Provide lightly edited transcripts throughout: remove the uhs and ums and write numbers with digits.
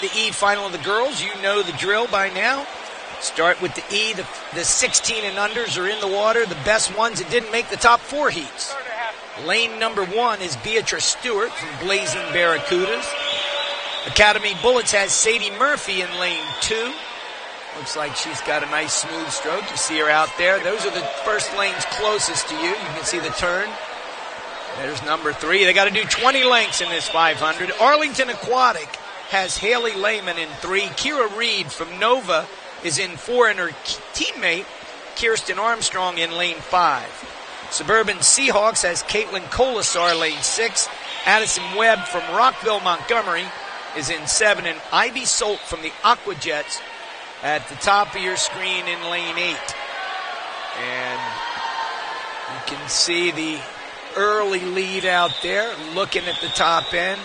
The E final of the girls, you know the drill by now. Start with the E. The 16 and unders are in the water. The best ones that didn't make the top 4 heats. Lane number 1 is Beatrice Stewart from Blazing Barracudas. Academy Bullets has Sadie Murphy in lane 2. Looks like she's got a nice smooth stroke. You see her out there. Those are the first lanes closest to you. You can see the turn. There's number 3. They got to do 20 lengths in this 500. Arlington Aquatic has Haley Lehman in 3. Kira Reed from Nova is in 4, and her teammate Kirsten Armstrong in lane 5. Suburban Seahawks has Caitlin Colasar lane 6. Addison Webb from Rockville, Montgomery is in 7, and Ivy Solt from the Aqua Jets at the top of your screen in lane 8. And you can see the early lead out there looking at the top end.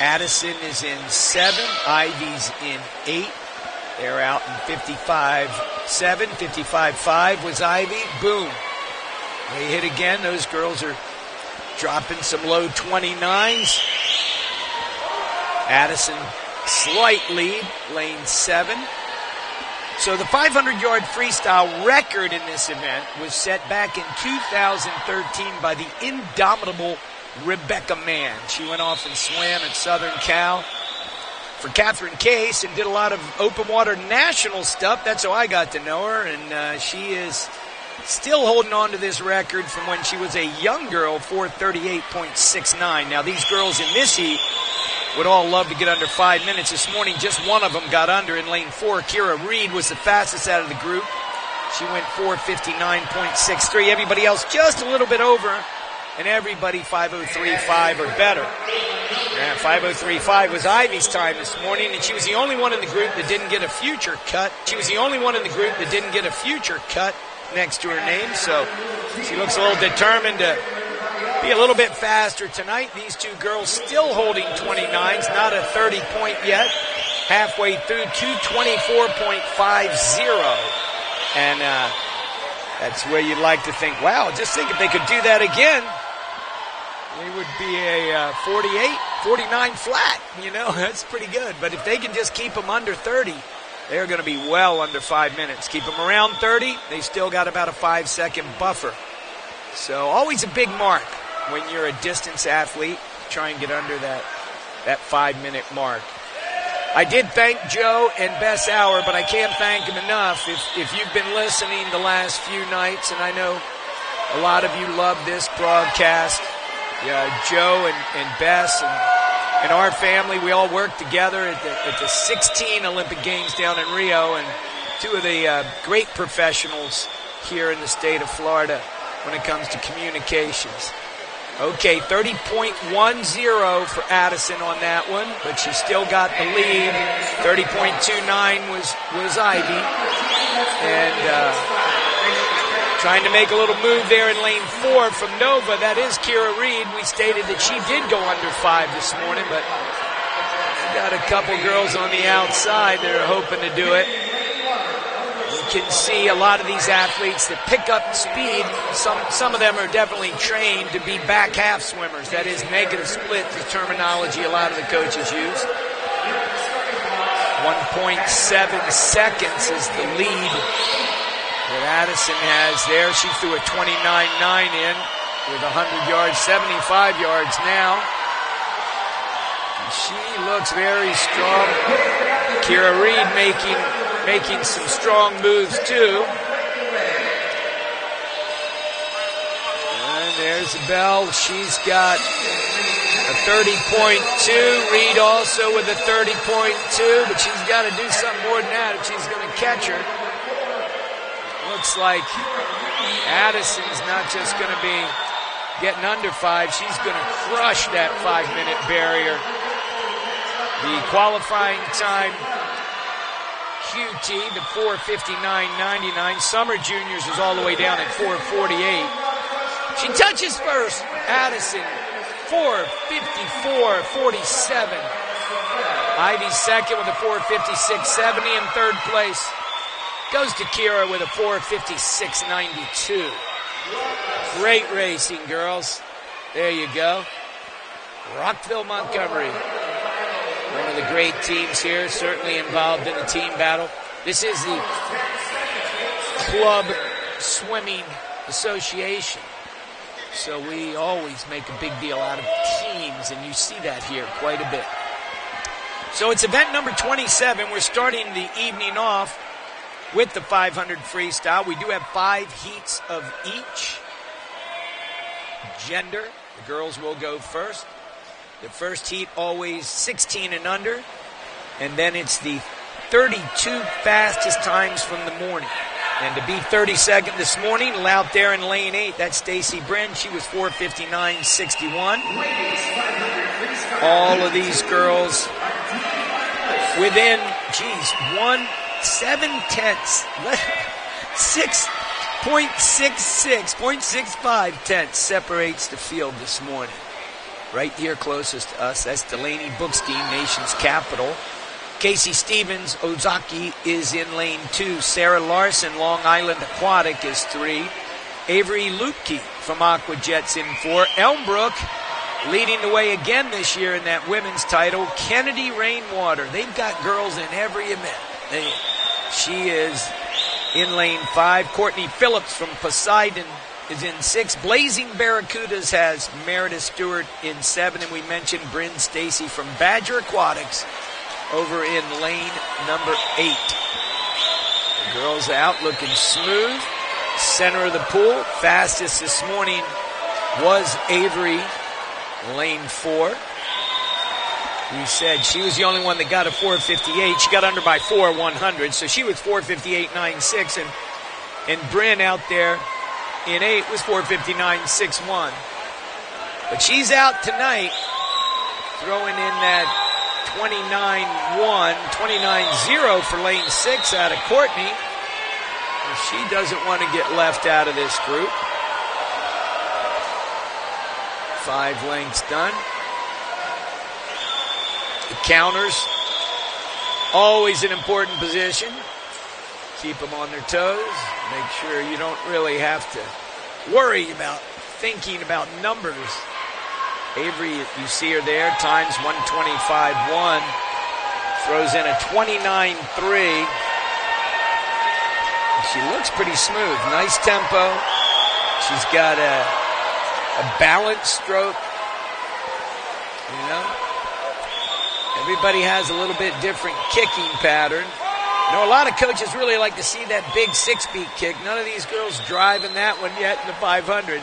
Addison is in 7. Ivy's in 8. They're out in 55-7. 55-5 was Ivy. Boom. They hit again. Those girls are dropping some low 29s. Addison, slight lead, lane 7. So the 500-yard freestyle record in this event was set back in 2013 by the indomitable Rebecca Mann. She went off and swam at Southern Cal for Catherine Case and did a lot of open water national stuff. That's how I got to know her, and she is still holding on to this record from when she was a young girl, 4:38.69. Now, these girls in this heat would all love to get under 5 minutes. This morning, just one of them got under in lane 4. Kira Reed was the fastest out of the group. She went 4:59.63. Everybody else just a little bit over, and everybody 5:03.5 or better. Yeah, 5:03.5 was Ivy's time this morning, and she was the only one in the group that didn't get a future cut. Next to her name, so she looks a little determined to be a little bit faster tonight. These two girls still holding 29s, not a 30 point yet. Halfway through, 224.50. And that's where you'd like to think, wow, just think if they could do that again, they would be a 48, 49 flat. You know, that's pretty good. But if they can just keep them under 30, they're going to be well under 5 minutes. Keep them around 30, they still got about a 5-second buffer. So always a big mark when you're a distance athlete. Try and get under that 5-minute mark. I did thank Joe and Bess Hour, but I can't thank him enough. If you've been listening the last few nights, and I know a lot of you love this broadcast, Joe and Bess and our family, we all worked together at the 16 Olympic Games down in Rio, and two of the great professionals here in the state of Florida when it comes to communications. Okay, 30.10 for Addison on that one, but she still got the lead. 30.29 was Ivy. And trying to make a little move there in lane 4 from Nova. That is Kira Reed. We stated that she did go under 5 this morning, but we got a couple girls on the outside that are hoping to do it. You can see a lot of these athletes that pick up speed. Some of them are definitely trained to be back half swimmers. That is negative split, the terminology a lot of the coaches use. 1.7 seconds is the lead that Addison has there. She threw a 29.9 in with 100 yards, 75 yards now. She looks very strong. Kira Reed making some strong moves too. And there's the bell. She's got a 30.2. Reed also with a 30.2, but she's got to do something more than that if she's going to catch her. Looks like Addison's not just going to be getting under 5. She's going to crush that 5-minute barrier. The qualifying time, QT, the 4:59.99. Summer Juniors is all the way down at 4:48. She touches first. Addison, 4:54.47. Ivy second with a 4:56.70 in third place. Goes to Kira with a 4:56.92. Great racing, girls. There you go. Rockville, Montgomery. One of the great teams here, certainly involved in the team battle. This is the Club Swimming Association. So we always make a big deal out of teams, and you see that here quite a bit. So it's event number 27. We're starting the evening off with the 500 freestyle. We do have 5 heats of each gender. The girls will go first. The first heat always 16 and under, and then it's the 32 fastest times from the morning. And to be 32nd this morning, out there in lane 8, that's Stacy Bryn. She was 4:59.61. All of these girls within, 6.65 tenths separates the field this morning. Right here closest to us, that's Delaney Bookstein, nation's capital. Casey Stevens, Ozaki, is in lane 2. Sarah Larson, Long Island Aquatic, is 3. Avery Lutke from Aqua Jets in 4. Elmbrook leading the way again this year in that women's title. Kennedy Rainwater. They've got girls in every event. She is in lane 5. Courtney Phillips from Poseidon is in 6. Blazing Barracudas has Meredith Stewart in 7. And we mentioned Bryn Stacy from Badger Aquatics over in lane number 8. The girls out looking smooth. Center of the pool. Fastest this morning was Avery, lane 4. We said she was the only one that got a 4:58. She got under by 4/100, so she was 4:58.96, and Bryn out there in 8 was 4:59.61. But she's out tonight, throwing in that 29.0 for lane 6 out of Courtney. And she doesn't want to get left out of this group. 5 lengths done. The counters, always an important position. Keep them on their toes. Make sure you don't really have to worry about thinking about numbers. Avery, you see her there, times 125.1. Throws in a 29.3. She looks pretty smooth. Nice tempo. She's got a balanced stroke. You know? Everybody has a little bit different kicking pattern. You know, a lot of coaches really like to see that big 6-beat kick. None of these girls driving that one yet in the 500.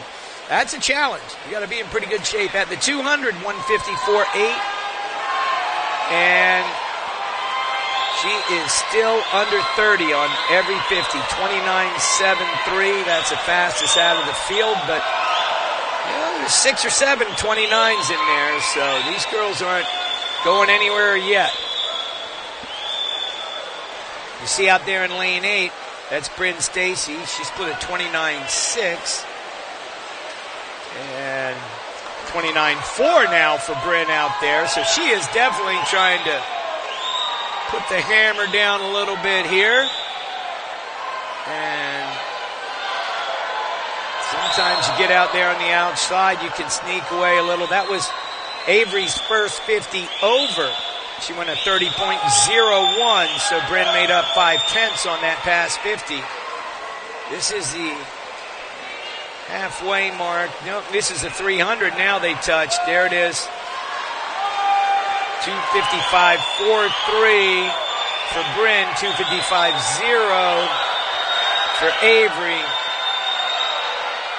That's a challenge. You got to be in pretty good shape. At the 200, 154.8. And she is still under 30 on every 50. 29.73. That's the fastest out of the field. But, you know, there's 6 or 7 29s in there. So these girls aren't going anywhere yet. You see out there in lane 8, that's Bryn Stacy. She's put a 29.6. And 29.4 now for Bryn out there. So she is definitely trying to put the hammer down a little bit here. And sometimes you get out there on the outside, you can sneak away a little. That was Avery's first 50 over. She went a 30.01, so Bryn made up 5/10 on that past 50. This is the halfway mark. No, this is the 300 now they touched. There it is. 255.43 for Bryn, 255.0 for Avery.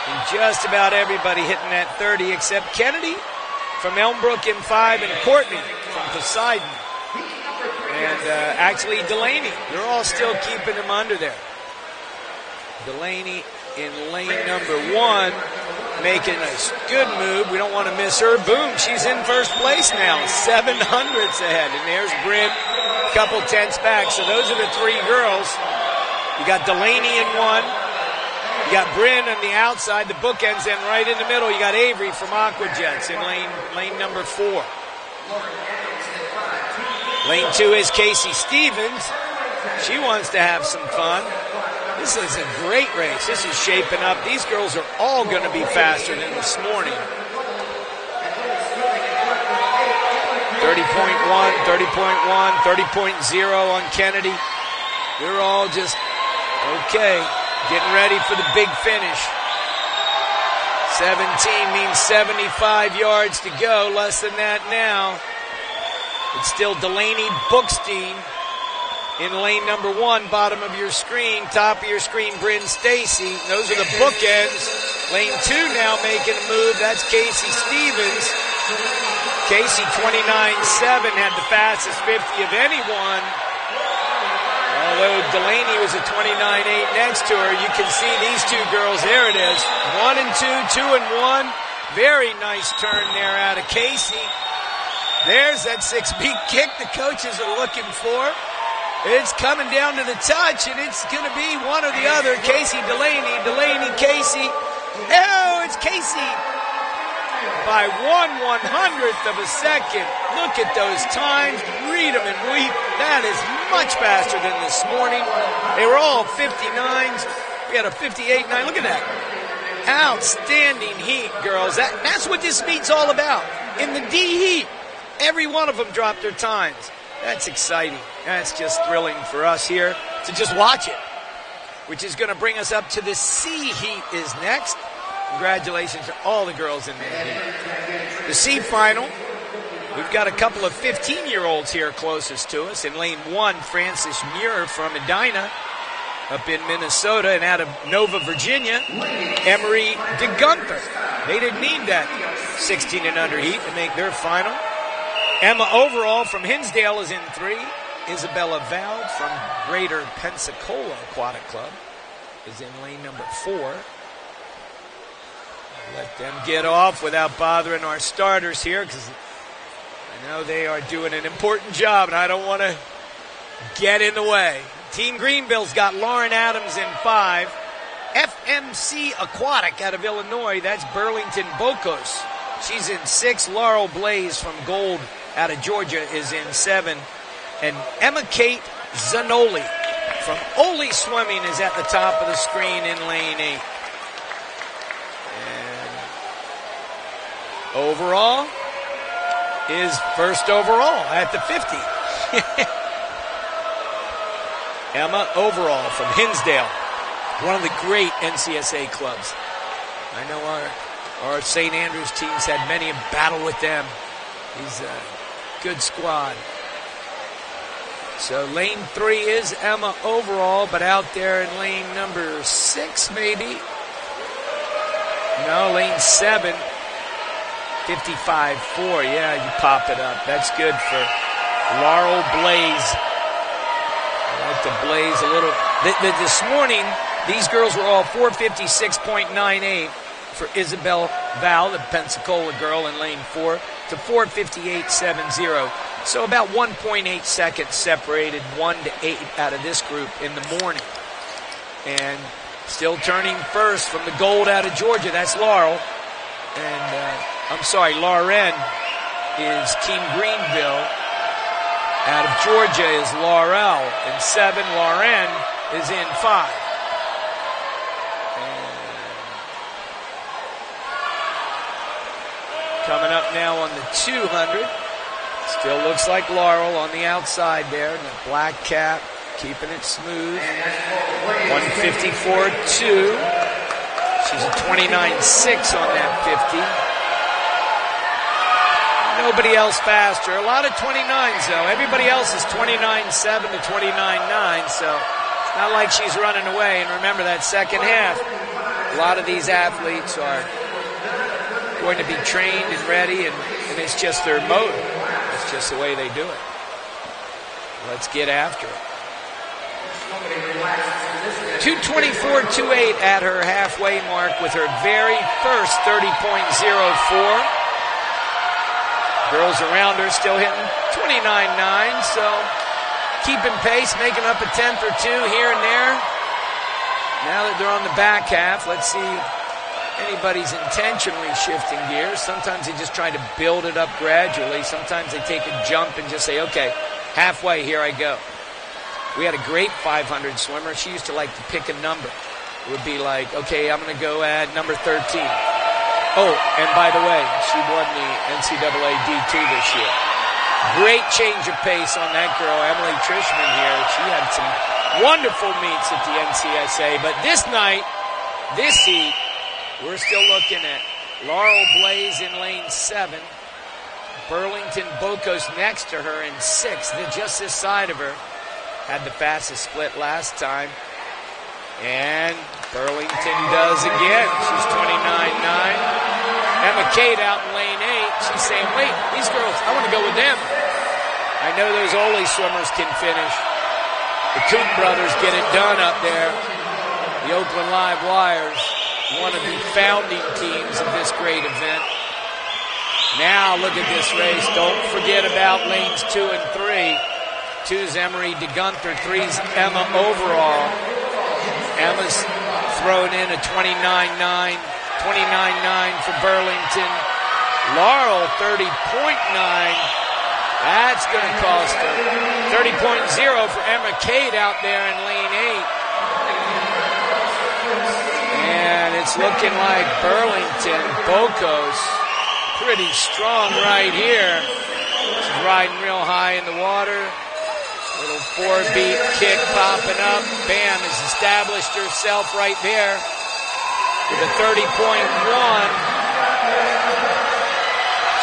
And just about everybody hitting that 30 except Kennedy from Elmbrook in 5 and Courtney from Poseidon. And actually Delaney. They're all still keeping them under there. Delaney in lane number 1, making a good move. We don't want to miss her. Boom, she's in first place now. 700ths ahead. And there's Bryn, a couple tenths back. So those are the 3 girls. You got Delaney in 1. You got Bryn on the outside, the bookends, and right in the middle you got Avery from Aqua Jets in lane number 4. Lane 2 is Casey Stevens. She wants to have some fun. This is a great race. This is shaping up. These girls are all going to be faster than this morning. 30.1, 30.1, 30.0 on Kennedy. They're all just, okay, getting ready for the big finish. 17 means 75 yards to go, less than that now. It's still Delaney Bookstein in lane number 1, bottom of your screen. Top of your screen, Bryn Stacy. Those are the bookends. Lane 2 now making a move. That's Casey Stevens. Casey 29.7 had the fastest 50 of anyone. Although Delaney was at 29.8 next to her, you can see these two girls. There it is. 1 and 2, 2 and 1. Very nice turn there out of Casey. There's that 6-beat kick the coaches are looking for. It's coming down to the touch, and it's going to be one or the other. Casey, Delaney, Delaney, Casey. Oh, it's Casey by 1/100th of a second. Look at those times. Read them and weep. That is much faster than this morning. They were all 59s. We had a 58.9. Look at that. Outstanding heat, girls. That's what this meet's all about. In the D heat, every one of them dropped their times. That's exciting. That's just thrilling for us here to just watch it, which is going to bring us up to the C heat is next. Congratulations to all the girls in there. The C final, we've got a couple of 15-year-olds here closest to us. In lane 1, Frances Muir from Edina up in Minnesota, and out of Nova, Virginia, Emery DeGunther. They didn't need that 16 and under heat to make their final. Emma Overall from Hinsdale is in 3. Isabella Val from Greater Pensacola Aquatic Club is in lane number 4. Let them get off without bothering our starters here, because I know they are doing an important job, and I don't want to get in the way. Team Greenville's got Lauren Adams in 5. FMC Aquatic out of Illinois, that's Burlington Bocos. She's in 6. Laurel Blaze from Gold out of Georgia is in 7. And Emma Kate Zanoli from Ole Swimming is at the top of the screen in lane 8. Overall is first overall at the 50. Emma Overall from Hinsdale, one of the great NCSA clubs. I know our St. Andrews teams had many a battle with them. He's a good squad. So lane 3 is Emma Overall, but out there in lane number 6 maybe. No, lane 7. 55.4, yeah, you pop it up. That's good for Laurel Blaze. I like to blaze a little. This morning, these girls were all 456.98 for Isabel Val, the Pensacola girl in lane 4, to 458.70. So about 1.8 seconds separated 1 to 8 out of this group in the morning. And still turning first from the Gold out of Georgia, that's Laurel. And Lauren is Team Greenville. Out of Georgia is Laurel in 7. Lauren is in 5. And coming up now on the 200. Still looks like Laurel on the outside there in the black cap, keeping it smooth. 154.2. She's a 29.6 on that 50. Nobody else faster. A lot of 29s, though. Everybody else is 29.7 to 29.9, so it's not like she's running away. And remember, that second half, a lot of these athletes are going to be trained and ready, and it's just their mode. It's just the way they do it. Let's get after it. 2:24.28 at her halfway mark with her very first 30.04. Girls around her still hitting 29.9, so keeping pace, making up a tenth or two here and there. Now that they're on the back half, let's see if anybody's intentionally shifting gears. Sometimes they just try to build it up gradually. Sometimes they take a jump and just say, okay, halfway, here I go. We had a great 500 swimmer. She used to like to pick a number. It would be like, okay, I'm going to go at number 13. Oh, and by the way, she won the NCAA D2 this year. Great change of pace on that girl, Emily Trishman here. She had some wonderful meets at the NCSA, but this night, this heat, we're still looking at Laurel Blaze in lane 7. Burlington Bocos next to her in 6th, just this side of her. Had the fastest split last time. And Burlington does again. She's 29.9. Emma Cade out in lane 8. She's saying, wait, these girls, I want to go with them. I know those Ole swimmers can finish. The Coop brothers get it done up there. The Oakland Live Wires, one of the founding teams of this great event. Now look at this race. Don't forget about lanes 2 and 3. 2's Emery DeGunther, 3's Emma Overall. Emma's thrown in a 29.9 for Burlington. Laurel, 30.9. That's going to cost her. 30.0 for Emma Cade out there in lane 8. And it's looking like Burlington, Bocos, pretty strong right here. She's riding real high in the water. Little 4-beat kick popping up. Bam, has established herself right there with a 30.1.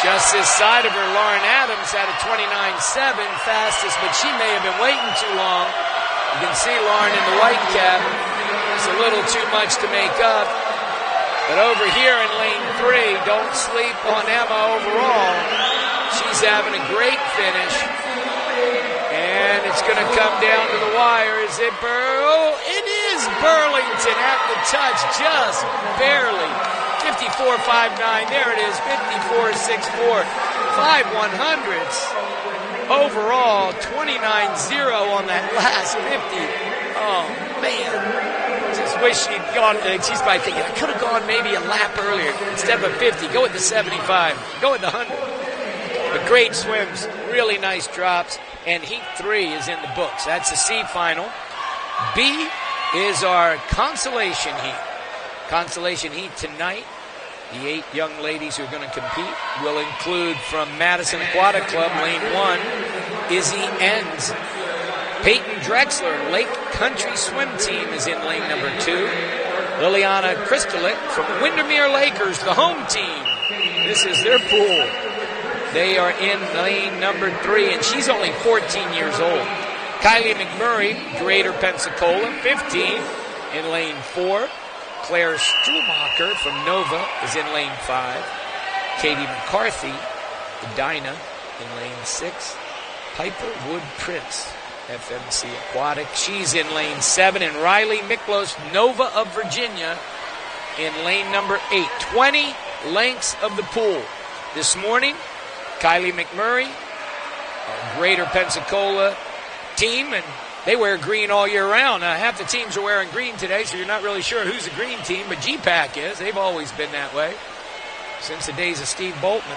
Just this side of her, Lauren Adams had a 29.7 fastest, but she may have been waiting too long. You can see Lauren in the white cap. It's a little too much to make up. But over here in lane 3, don't sleep on Emma Overall. She's having a great finish. And it's going to come down to the wire. Is it it is Burlington at the touch, just barely. 54.59, there it is, 54.64. 5/100ths. Overall, 29.0 on that last 50. Oh, man. Just wish she'd gone. She's probably thinking, I could have gone maybe a lap earlier. Instead of a 50, go with the 75. Go with the 100. But great swims, really nice drops. And Heat 3 is in the books. That's the C final. B is our consolation heat. Consolation heat tonight. The 8 young ladies who are going to compete will include from Madison Aquatic Club, lane 1, Izzy Enns. Peyton Drexler, Lake Country Swim Team, is in lane number 2. Liliana Kristalik from Windermere Lakers, the home team. This is their pool. They are in lane number 3, and she's only 14 years old. Kylie McMurray, Greater Pensacola, 15, in lane 4. Claire Strumacher from Nova is in lane 5. Katie McCarthy, Edina, in lane 6. Piper Wood Prince, FMC Aquatic, she's in lane 7. And Riley Miklos, Nova of Virginia, in lane number 8. 20 lengths of the pool. This morning, Kylie McMurray, our Greater Pensacola team, and they wear green all year round. Half the teams are wearing green today, so you're not really sure who's a green team, but GPAC is. They've always been that way since the days of Steve Boltman.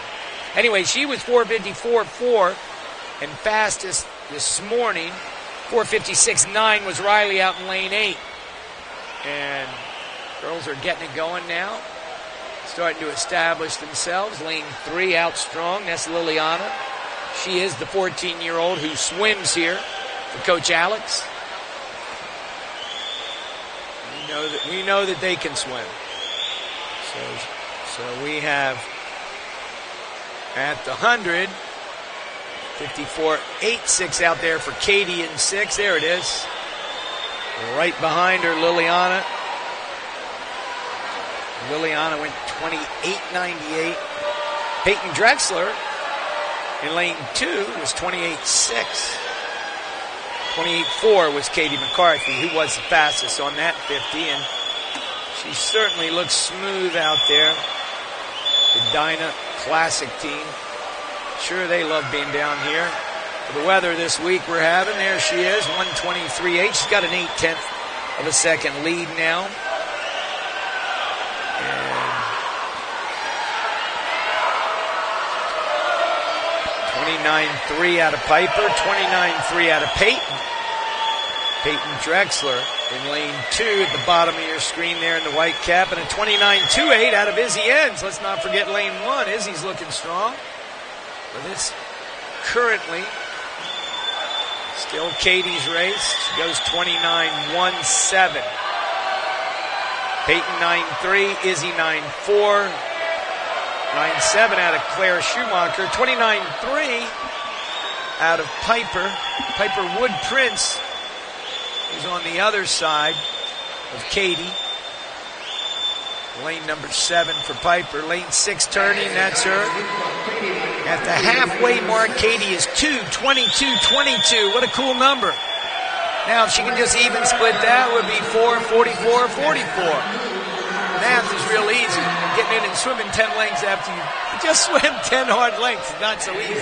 Anyway, she was 4:54.4 and fastest this morning. 4:56.9 was Riley out in lane 8. And girls are getting it going now. Starting to establish themselves. Lane 3 out strong. That's Liliana. She is the 14-year-old who swims here for Coach Alex. We know that they can swim. So we have at the 100, 54.86 out there for Katie in 6. There it is. Right behind her, Liliana. Liliana went 28.98. Peyton Drexler in lane 2 was 28.6. 28.4 was Katie McCarthy, who was the fastest on that 50, and she certainly looks smooth out there. The Dinah Classic team. Sure, they love being down here. For the weather this week we're having, there she is, 1:23.8. She's got an 0.8 of a second lead now. 29.3 out of Piper, 29.3 out of Peyton. Peyton Drexler in lane 2 at the bottom of your screen there in the white cap, and a 29.28 out of Izzy Enns. Let's not forget lane 1. Izzy's looking strong. But this currently. Still Katie's race. She goes 29.17. Peyton 9.3, Izzy 9.4, 9.7 out of Claire Schumacher, 29.3 out of Piper. Piper Wood Prince is on the other side of Katie. Lane number 7 for Piper. Lane 6 turning, that's her. At the halfway mark, Katie is 2:22.22. What a cool number. Now, if she can just even split that, it would be 4:44.44. Math is real easy. Getting in and swimming 10 lengths after you just swim 10 hard lengths is not so easy.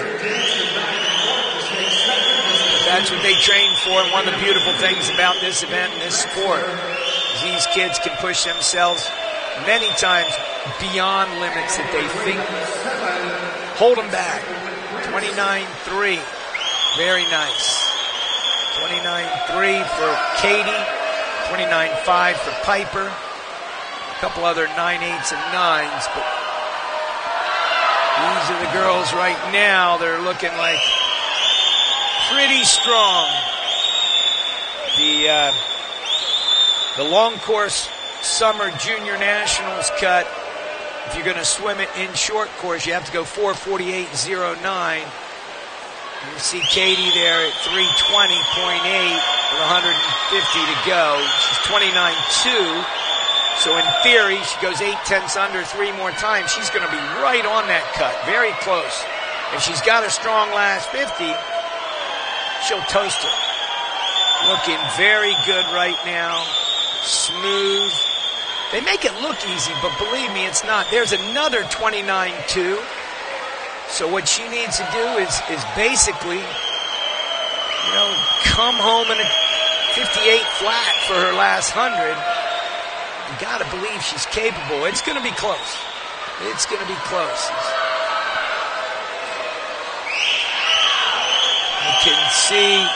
But that's what they train for, and one of the beautiful things about this event and this sport is these kids can push themselves many times beyond limits that they think hold them back. 29.3. Very nice. 29.3 for Katie. 29.5 for Piper. A couple other 9.8s and 9s, but these are the girls right now. They're looking like pretty strong. The long course Summer Junior Nationals cut, if you're going to swim it in short course, you have to go 4:48.09. You see Katie there at 3:20.8 with 150 to go. She's 29.2. So in theory, she goes 8/10 under 3 more times. She's going to be right on that cut, very close. If she's got a strong last 50, she'll toast it. Looking very good right now. Smooth. They make it look easy, but believe me, it's not. There's another 29.2. So what she needs to do is basically, come home in a 58 flat for her last 100. You got to believe she's capable. It's going to be close. It's going to be close. You can see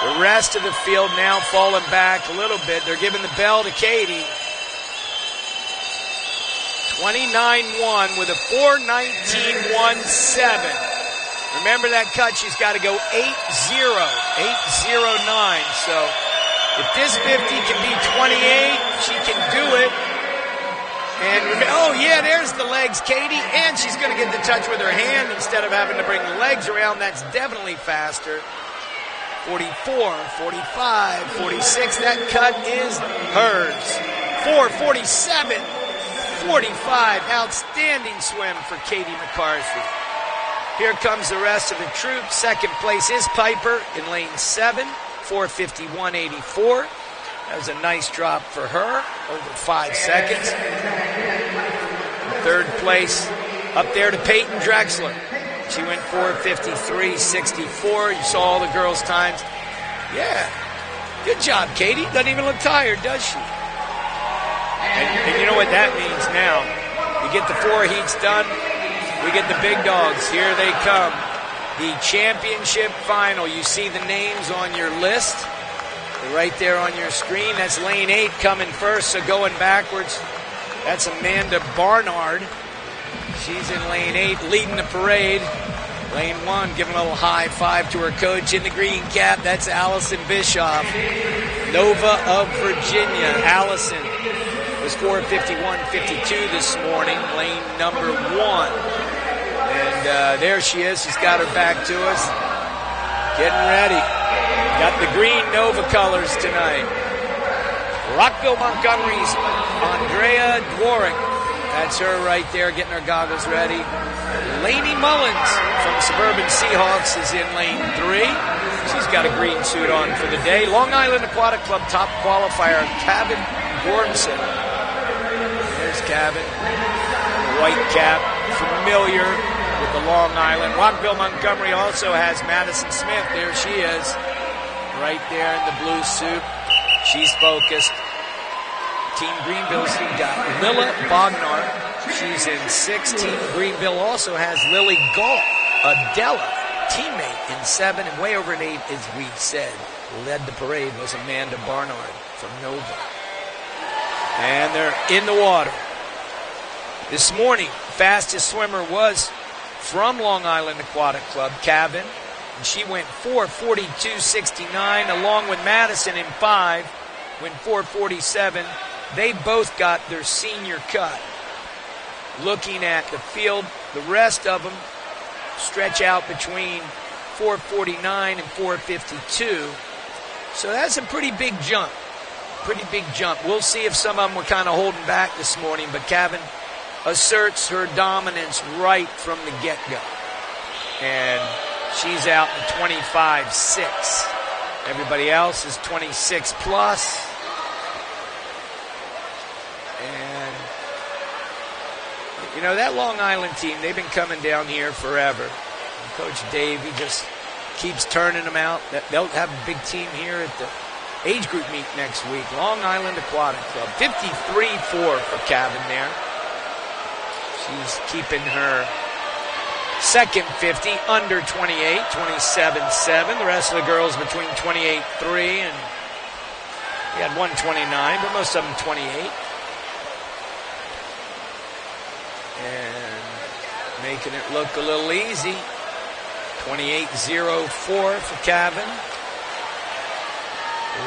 the rest of the field now falling back a little bit. They're giving the bell to Katie. 29.1 with a 4:19.17. Remember that cut, she's got to go 8:09. So if this 50 can be 28, she can do it. And there's the legs, Katie, and she's going to get the touch with her hand instead of having to bring the legs around. That's definitely faster. 44, 45, 46, that cut is hers. 4:47.45, outstanding swim for Katie McCarthy. Here comes the rest of the troop. Second place is Piper in lane 7, 4:51.84. That was a nice drop for her, over 5 seconds. Third place up there to Peyton Drexler. She went 4:53.64. You saw all the girls' times. Yeah, good job, Katie. Doesn't even look tired, does she? And you know what that means now. You get the 4 heats done, we get the big dogs. Here they come. The championship final. You see the names on your list. They're right there on your screen. That's lane 8 coming first, so going backwards. That's Amanda Barnard. She's in lane 8, leading the parade. Lane 1, giving a little high five to her coach in the green cap. That's Allison Bischoff, Nova of Virginia. Allison was 4:51.52 this morning, lane number 1. And there she is. She's got her back to us. Getting ready. Got the green Nova colors tonight. Rockville Montgomery's Andrea Dworak. That's her right there, getting her goggles ready. Lainey Mullins from Suburban Seahawks is in lane 3. She's got a green suit on for the day. Long Island Aquatic Club top qualifier, Kevin Gormson. There's Kevin. White cap, familiar with the Long Island. Rockville Montgomery also has Madison Smith. There she is, right there in the blue suit. She's focused. Team Greenville's got Lilla Bognar. She's in 6. Team Greenville also has Lily Gall, Adela, teammate in 7, and way over in 8, as we said, led the parade was Amanda Barnard from Nova. And they're in the water. This morning, fastest swimmer was from Long Island Aquatic Club, Cavan. And she went 4:42.69, along with Madison in 5, went 4:47. They both got their senior cut. Looking at the field, the rest of them stretch out between 4:49 and 4:52. So that's a pretty big jump. Pretty big jump. We'll see if some of them were kind of holding back this morning, but Cavan asserts her dominance right from the get-go. And she's out in 25.6. Everybody else is 26 plus. And, you know, that Long Island team, they've been coming down here forever. And Coach Dave, he just keeps turning them out. They'll have a big team here at the age group meet next week. Long Island Aquatic Club. 53-4 for Cavan there. She's keeping her second 50 under 28, 27-7. The rest of the girls between 28-3 and we had 129, but most of them 28. And making it look a little easy. 28-0-4 for Cavan.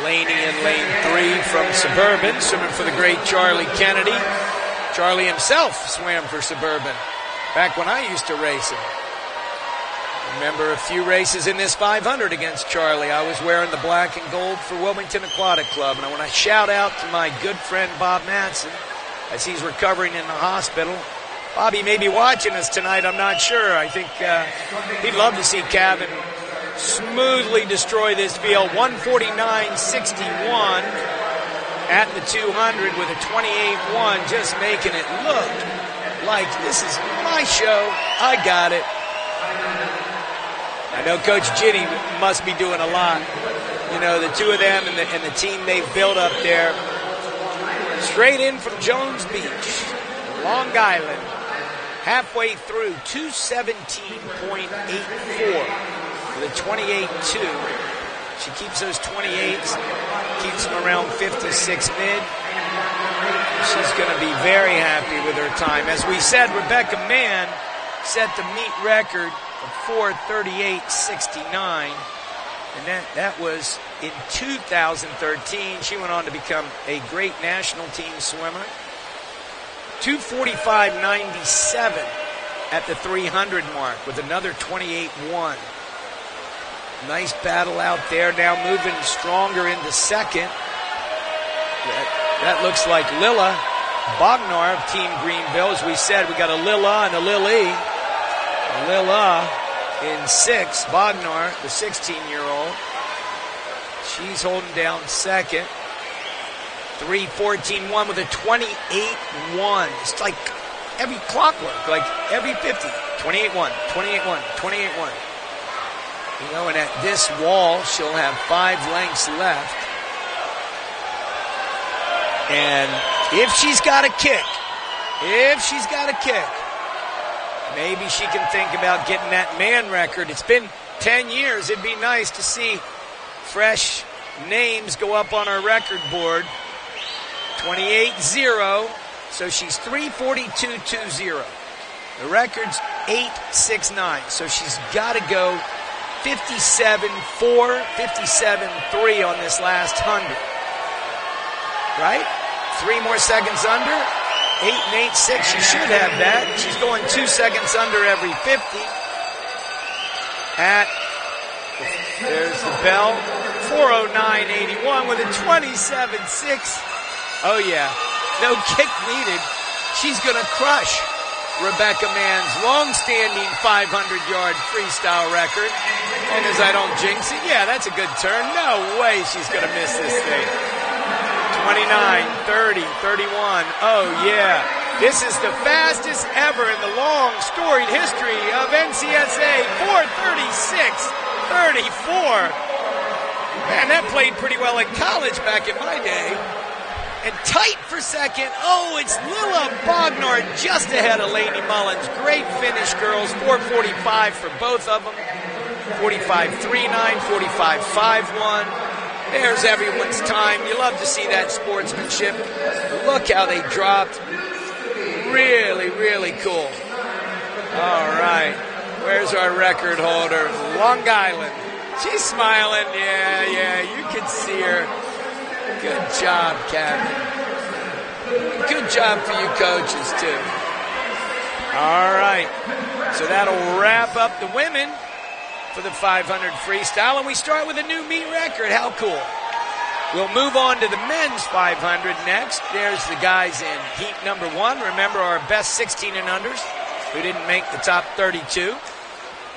Laney in lane 3 from Suburban, swimming for the great Charlie Kennedy. Charlie himself swam for Suburban back when I used to race him. Remember a few races in this 500 against Charlie. I was wearing the black and gold for Wilmington Aquatic Club. And I want to shout out to my good friend Bob Matson as he's recovering in the hospital. Bobby may be watching us tonight, I'm not sure. I think he'd love to see Cavan smoothly destroy this field. 149.61 at the 200 with a 28.1, just making it look like this is my show. I got it. I know Coach Ginny must be doing a lot. You know, the two of them and the team they've built up there. Straight in from Jones Beach, Long Island. Halfway through, 217.84 with a 28.2. She keeps those 28s, keeps them around 56 mid. She's going to be very happy with her time. As we said, Rebecca Mann set the meet record of 4:38.69, and that was in 2013. She went on to become a great national team swimmer. 2:45.97 at the 300 mark with another 28.1. Nice battle out there. Now moving stronger into second. That looks like Lilla Bognar of Team Greenville. As we said, we got a Lilla and a Lily. Lilla in 6. Bognar, the 16-year-old. She's holding down second. 3:14.1 with a 28.1. It's like every clockwork, like every 50. 28.1, 28.1, 28.1. You know, and at this wall, she'll have 5 lengths left. And if she's got a kick, maybe she can think about getting that man record. It's been 10 years. It'd be nice to see fresh names go up on our record board. 28.0, so she's 3:42.20. The record's 8.69, so she's got to go 57.4, 57.3 on this last 100. Right? 3 more seconds under. 8 and 8.6, she should have that. She's going 2 seconds under every 50. There's the bell. 4:09.81 with a 27.6. Oh, yeah. No kick needed. She's going to crush Rebecca Mann's long-standing 500-yard freestyle record. And as I don't jinx it, yeah, that's a good turn. No way she's going to miss this thing. 29, 30, 31. Oh, yeah. This is the fastest ever in the long, storied history of NCSA. 4:36.34. Man, that played pretty well in college back in my day. And tight for second. Oh, it's Lilla Bognar just ahead of Laney Mullins. Great finish, girls. 4:45 for both of them. 45.39, 45.51. There's everyone's time. You love to see that sportsmanship. Look how they dropped. Really, really cool. All right. Where's our record holder? Long Island. She's smiling. Yeah, you can see her. Good job, Captain. Good job for you coaches, too. All right. So that'll wrap up the women for the 500 freestyle, and we start with a new meet record. How cool. We'll move on to the men's 500 next. There's the guys in heat number 1. Remember our best 16 and unders who didn't make the top 32.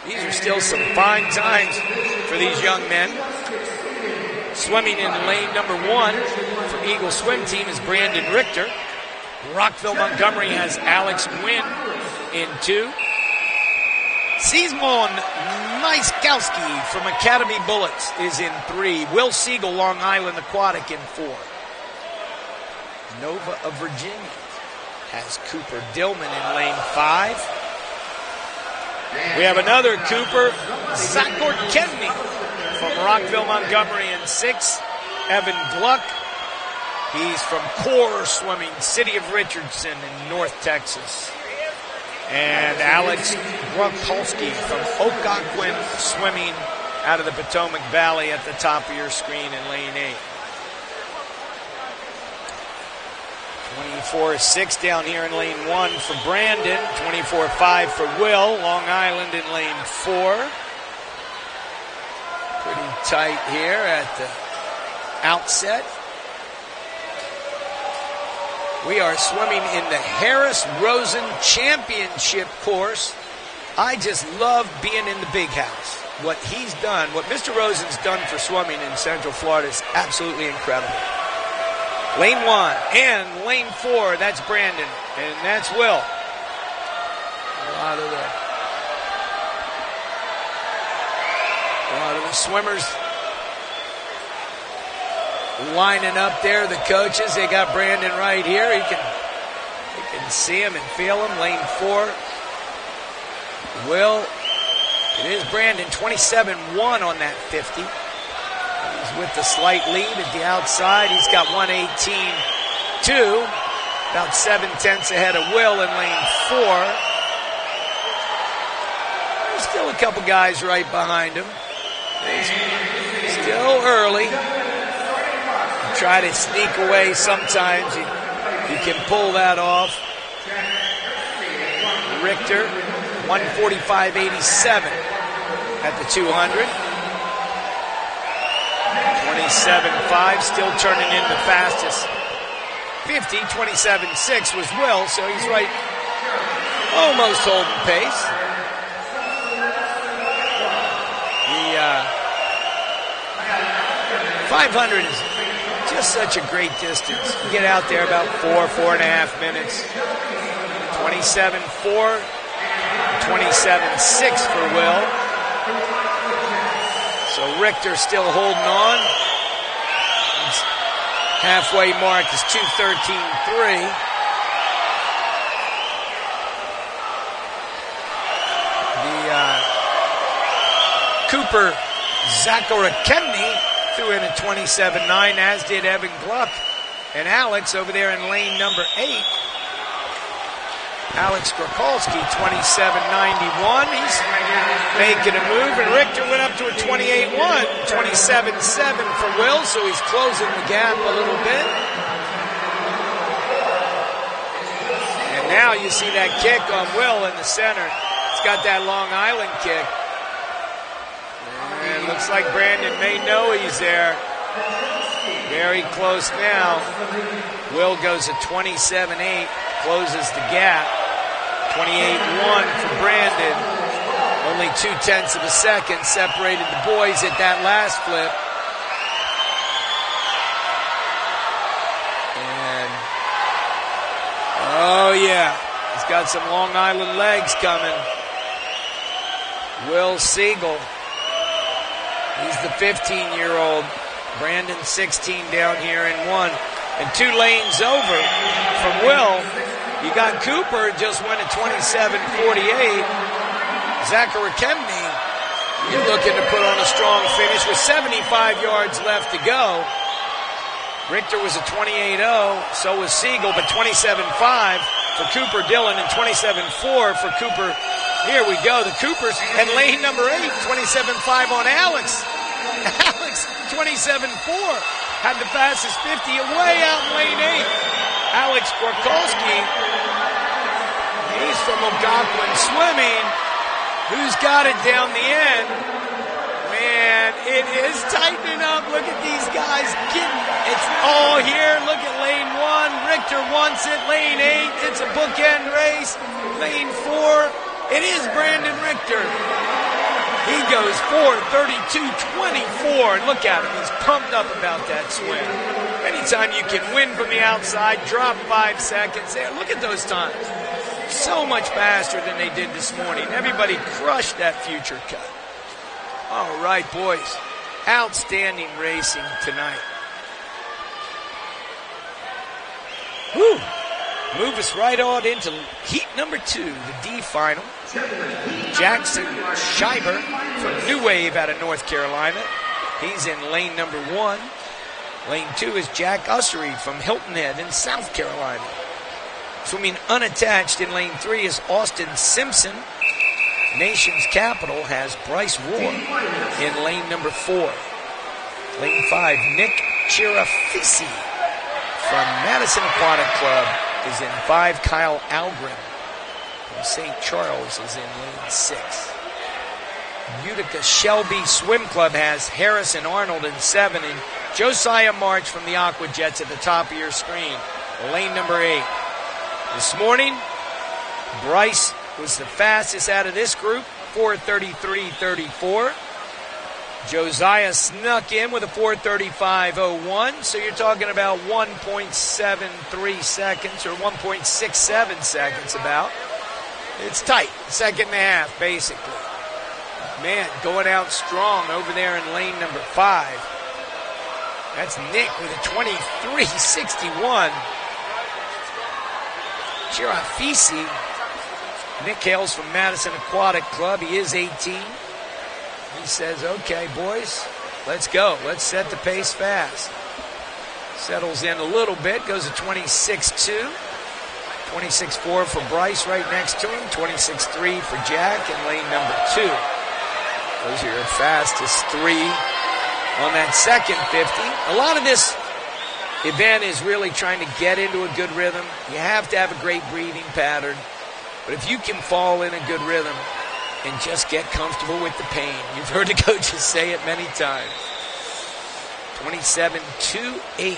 These are still some fine times for these young men. Swimming in lane number 1 from Eagle Swim Team is Brandon Richter. Rockville Montgomery has Alex Nguyen in 2. Simon Maiskowski from Academy Bullets is in 3. Will Siegel, Long Island Aquatic, in 4. Nova of Virginia has Cooper Dillman in lane 5. We have another Cooper, Zachor Kenny from Rockville Montgomery in 6. Evan Gluck, he's from Core Swimming, City of Richardson in North Texas. And Alex Gronkowski from Occoquan Swimming out of the Potomac Valley at the top of your screen in lane 8. 24-6 down here in lane 1 for Brandon. 24-5 for Will. Long Island in lane 4. Pretty tight here at the outset. We are swimming in the Harris Rosen Championship course. I just love being in the big house. What he's done, what Mr. Rosen's done for swimming in Central Florida is absolutely incredible. Lane 1 and lane 4, that's Brandon, and that's Will. A lot of the swimmers lining up there, the coaches. They got Brandon right here. You can see him and feel him. Lane 4. Will, it is Brandon, 27-1 on that 50. He's with the slight lead at the outside. He's got 1:18.2, about 7/10 ahead of Will in lane 4. There's still a couple guys right behind him. Still early. Try to sneak away sometimes. You can pull that off. Richter, 1:45.87 at the 200. 27.5, still turning in the fastest. 50, 27.6 was Will, so he's right, almost holding pace. The 500 is just such a great distance. You get out there about 4.5 minutes. 27.4, 27.6 for Will. So Richter still holding on. His halfway mark is 2:13.3. The Cooper Zacharakemny threw in a 27.9, as did Evan Gluck. And Alex over there in lane number 8. Alex Grokolski, 27.91. He's making a move, and Richter went up to a 28.1. 27.7 for Will, so he's closing the gap a little bit. And now you see that kick on Will in the center. It's got that Long Island kick. And it looks like Brandon may know he's there. Very close now. Will goes at 27.8, closes the gap. 28.1 for Brandon. Only 0.2 of a second separated the boys at that last flip. And, oh yeah, he's got some Long Island legs coming. Will Siegel. He's the 15-year-old. Brandon 16 down here in 1. And 2 lanes over from Will. You got Cooper, just went at 27.48. Zacharakemny, you're looking to put on a strong finish with 75 yards left to go. Richter was a 28.0, so was Siegel, but 27.5 for Cooper Dillon and 27.4 for Cooper Here we go, the Coopers, and lane number 8, 27.5 on Alex. Alex, 27.4, had the fastest 50 away out in lane 8. Alex Gorkolski, he's from Algonquin Swimming. Who's got it down the end? Man, it is tightening up. Look at these guys getting, it's all here. Look at lane 1, Richter wants it. Lane 8, it's a bookend race. Lane 4, it is Brandon Richter. He goes 4:32.24. Look at him. He's pumped up about that swim. Anytime you can win from the outside, drop 5 seconds there. Look at those times. So much faster than they did this morning. Everybody crushed that future cut. All right, boys. Outstanding racing tonight. Whew. Move us right on into heat number 2, the D final. Jackson Schreiber from New Wave out of North Carolina. He's in lane number 1. Lane 2 is Jack Ussery from Hilton Head in South Carolina. Swimming unattached in lane 3 is Austin Simpson. Nation's Capital has Bryce Rohr in lane number 4. Lane 5, Nick Chirafisi from Madison Aquatic Club is in 5. Kyle Algren from St. Charles is in lane 6. Utica Shelby Swim Club has Harrison Arnold in 7, and Josiah March from the Aqua Jets at the top of your screen, lane number 8. This morning, Bryce was the fastest out of this group, 4:33.34. Josiah snuck in with a 4:35.01, so you're talking about 1.73 seconds or 1.67 seconds about. It's tight, second and a half, basically. Man, going out strong over there in lane number 5. That's Nick with a 23.61. Chirafisi. Nick hails from Madison Aquatic Club. He is 18. He says, okay, boys, let's go. Let's set the pace fast. Settles in a little bit, goes to 26.2. 26.4 for Bryce right next to him. 26.3 for Jack in lane number 2. Those are your fastest 3 on that second 50. A lot of this event is really trying to get into a good rhythm. You have to have a great breathing pattern. But if you can fall in a good rhythm and just get comfortable with the pain, you've heard the coaches say it many times. 27.28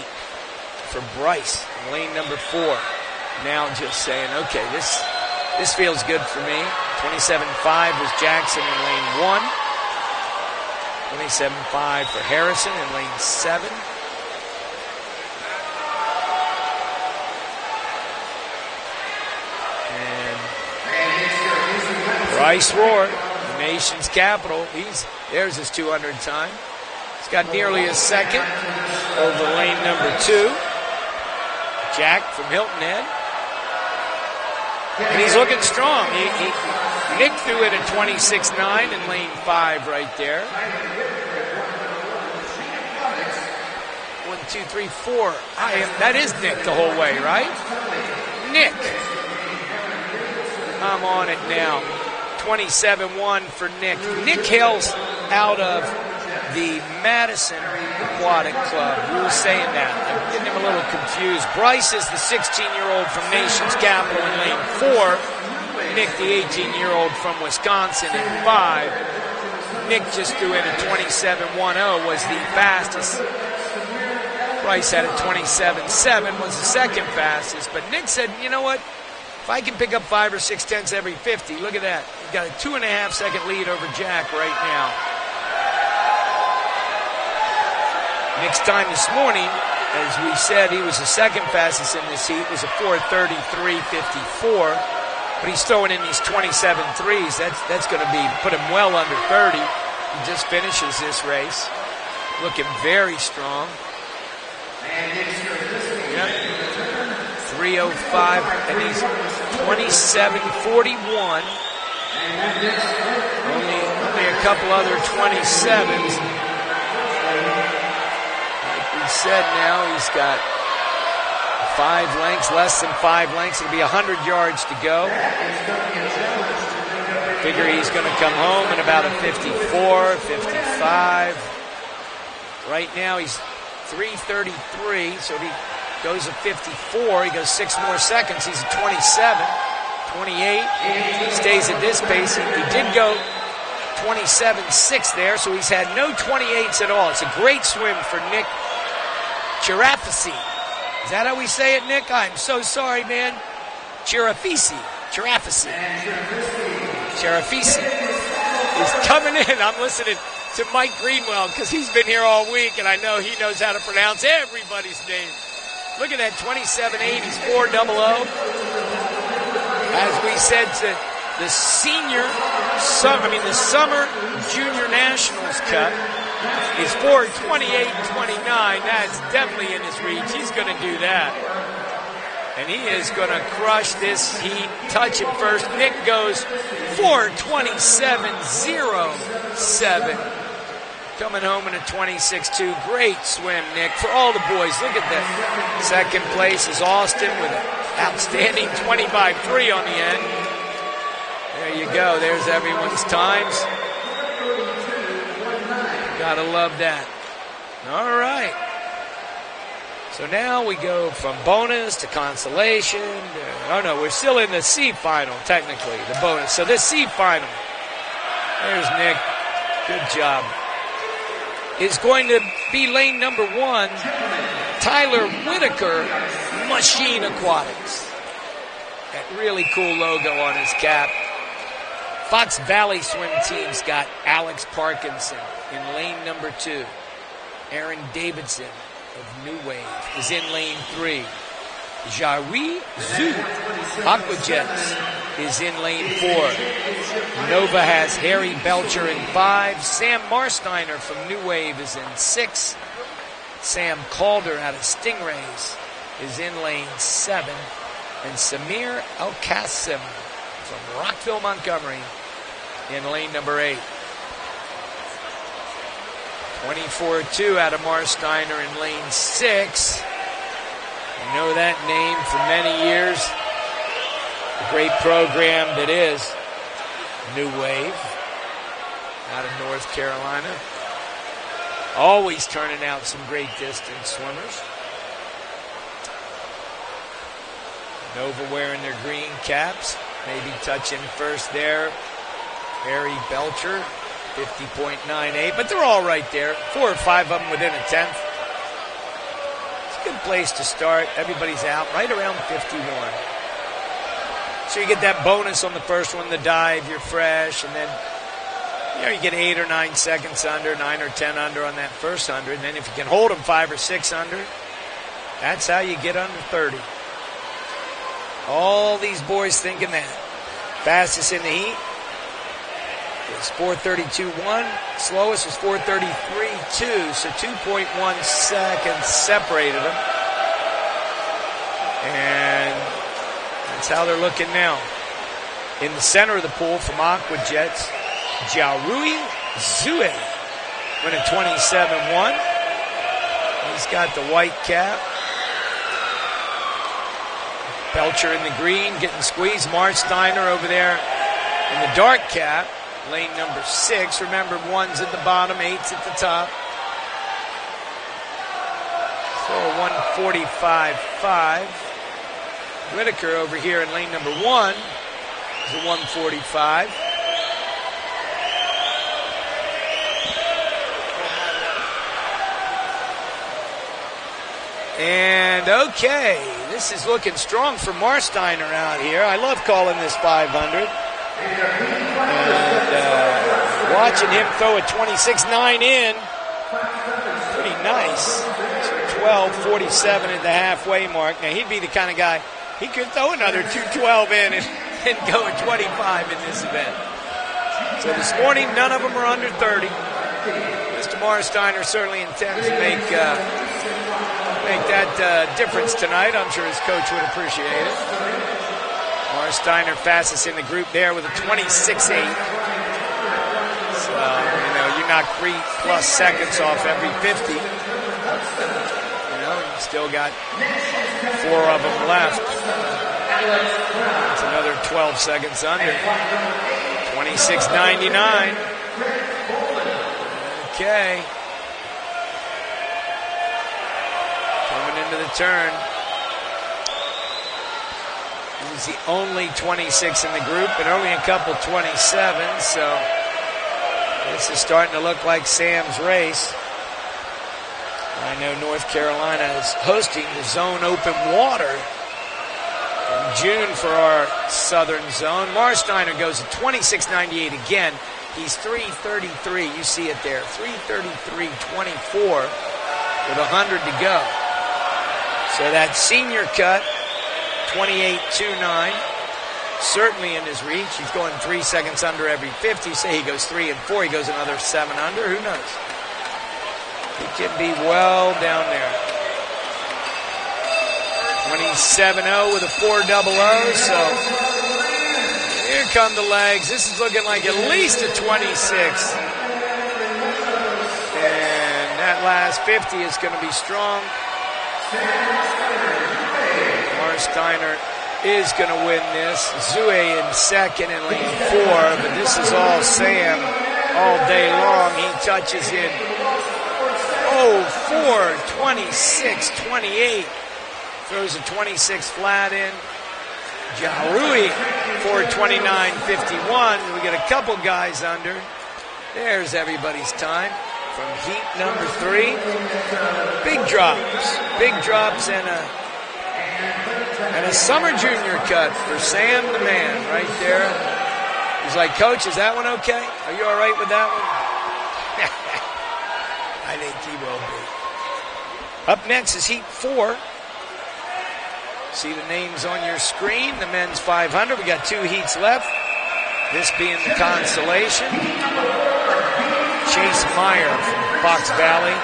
for Bryce in lane number 4. Now just saying, okay, this feels good for me. 27.5 was Jackson in lane 1. 27.5 for Harrison in lane 7. Bryce Rohr, the nation's capital. There's his 200 time. He's got nearly a second over lane number 2. Jack from Hilton Head. And he's looking strong. Nick threw it at 26.9 in lane 5 right there. 1, 2, 3, 4. That is Nick the whole way, right? Nick. I'm on it now. 27.1 for Nick. Nick hails out of the Madison Aquatic Club. We were saying that. I'm getting him a little confused. Bryce is the 16-year-old from Nation's Capital in lane 4. Nick, the 18-year-old from Wisconsin in 5. Nick just threw in a 27.10, was the fastest. Bryce had a 27.7, was the second fastest. But Nick said, you know what? If I can pick up 5 or 6 tenths every 50, look at that. He's got a 2.5 second lead over Jack right now. Nick's time this morning, as we said, he was the second fastest in this heat, was a 4:33.54. But he's throwing in these 27.3s. That's going to put him well under 30. He just finishes this race. Looking very strong. Yep. 3:05, and he's 27.41. Only a couple other 27s. Like we said, now he's got 5 lengths, less than 5 lengths. It'll be 100 yards to go. Figure he's going to come home in about a 54, 55. Right now he's 3:33, so he goes a 54. He goes 6 more seconds. He's a 27, 28. Stays at this pace. He did go 27.6 there, so he's had no 28s at all. It's a great swim for Nick Chirafisi. Is that how we say it, Nick? I'm so sorry, man. Chirafisi is coming in. I'm listening to Mike Greenwell because he's been here all week, and I know he knows how to pronounce everybody's name. Look at that, 27.8. He's 4.00. As we said, to the the Summer Junior Nationals Cup is 4:28.29. That's definitely in his reach. He's going to do that. And he is going to crush this heat. Touch him first. Nick goes 4:27.07. Coming home in a 26.2. Great swim, Nick, for all the boys. Look at that. Second place is Austin with an outstanding 25.3 on the end. There you go. There's everyone's times. Gotta love that. All right. So now we go from bonus to consolation. We're still in the C final, technically, the bonus. So this C final, there's Nick. Good job. Is going to be lane number 1, Tyler Whitaker, Machine Aquatics. That really cool logo on his cap. Fox Valley Swim Team's got Alex Parkinson in lane number 2. Aaron Davidson of New Wave is in lane 3. Jawi Zhu Aquajets is in lane 4. Nova has Harry Belcher in 5. Sam Marsteiner from New Wave is in 6. Sam Calder out of Stingrays is in lane 7. And Samir El-Qasim from Rockville, Montgomery in lane number 8. 24.2 out of Marsteiner in lane 6. You know that name for many years. The great program that is New Wave out of North Carolina. Always turning out some great distance swimmers. Nova wearing their green caps. Maybe touching first there. Harry Belcher, 50.98. But they're all right there. 4 or 5 of them within a 10th. It's a good place to start. Everybody's out right around 51. So you get that bonus on the first one, the dive, you're fresh, and then you get 8 or 9 seconds under, 9 or 10 under on that first 100. And then if you can hold them 5 or 6 under, that's how you get under 30. All these boys thinking that. Fastest in the heat is 4:32.1. Slowest is 4:33.2. So 2.1 seconds separated them. And that's how they're looking now. In the center of the pool from Aquajets, Jairui Zue winning 27.1. He's got the white cap. Belcher in the green, getting squeezed. Marsteiner over there in the dark cap, lane number 6. Remember, 1's at the bottom, 8's at the top. So 1:45.5. Whitaker over here in lane number 1 is a 1:45. And okay, this is looking strong for Marsteiner out here. I love calling this 500. And watching him throw a 26.9 in, pretty nice. 12:47 at the halfway mark. Now he'd be the kind of guy, he could throw another 2:12 in and go at 25 in this event. So this morning, none of them are under 30. Mr. Marsteiner certainly intends to make that difference tonight. I'm sure his coach would appreciate it. Marsteiner fastest in the group there with a 26.8. So, you knock 3+ seconds off every 50. You still got 4 of them left. It's another 12 seconds under. 26.99. Okay. Coming into the turn. He's the only 26 in the group, and only a couple 27, so this is starting to look like Sam's race. I know North Carolina is hosting the Zone Open Water in June for our Southern Zone. Marsteiner goes at 26.98 again. He's 3:33. You see it there. 3:33.24 with 100 to go. So that senior cut, 28.29, certainly in his reach. He's going 3 seconds under every 50. Say he goes 3 and 4. He goes another 7 under. Who knows? He can be well down there. 27.0 with a 4.00. So here come the legs. This is looking like at least a 26. And that last 50 is going to be strong. Marsteiner is going to win this. Zue in second in lane 4, but this is all Sam all day long. He touches in 4:26.28. Throws a 26 flat in. Jahrui 4:29.51. We got a couple guys under. There's everybody's time from heat number 3. Big drops. Big drops and a summer junior cut for Sam the man right there. He's like, Coach, is that one okay? Are you all right with that one? I think he will be. Up next is heat 4. See the names on your screen. The men's 500. We got 2 heats left. This being the consolation. Chase Meyer from Fox Valley.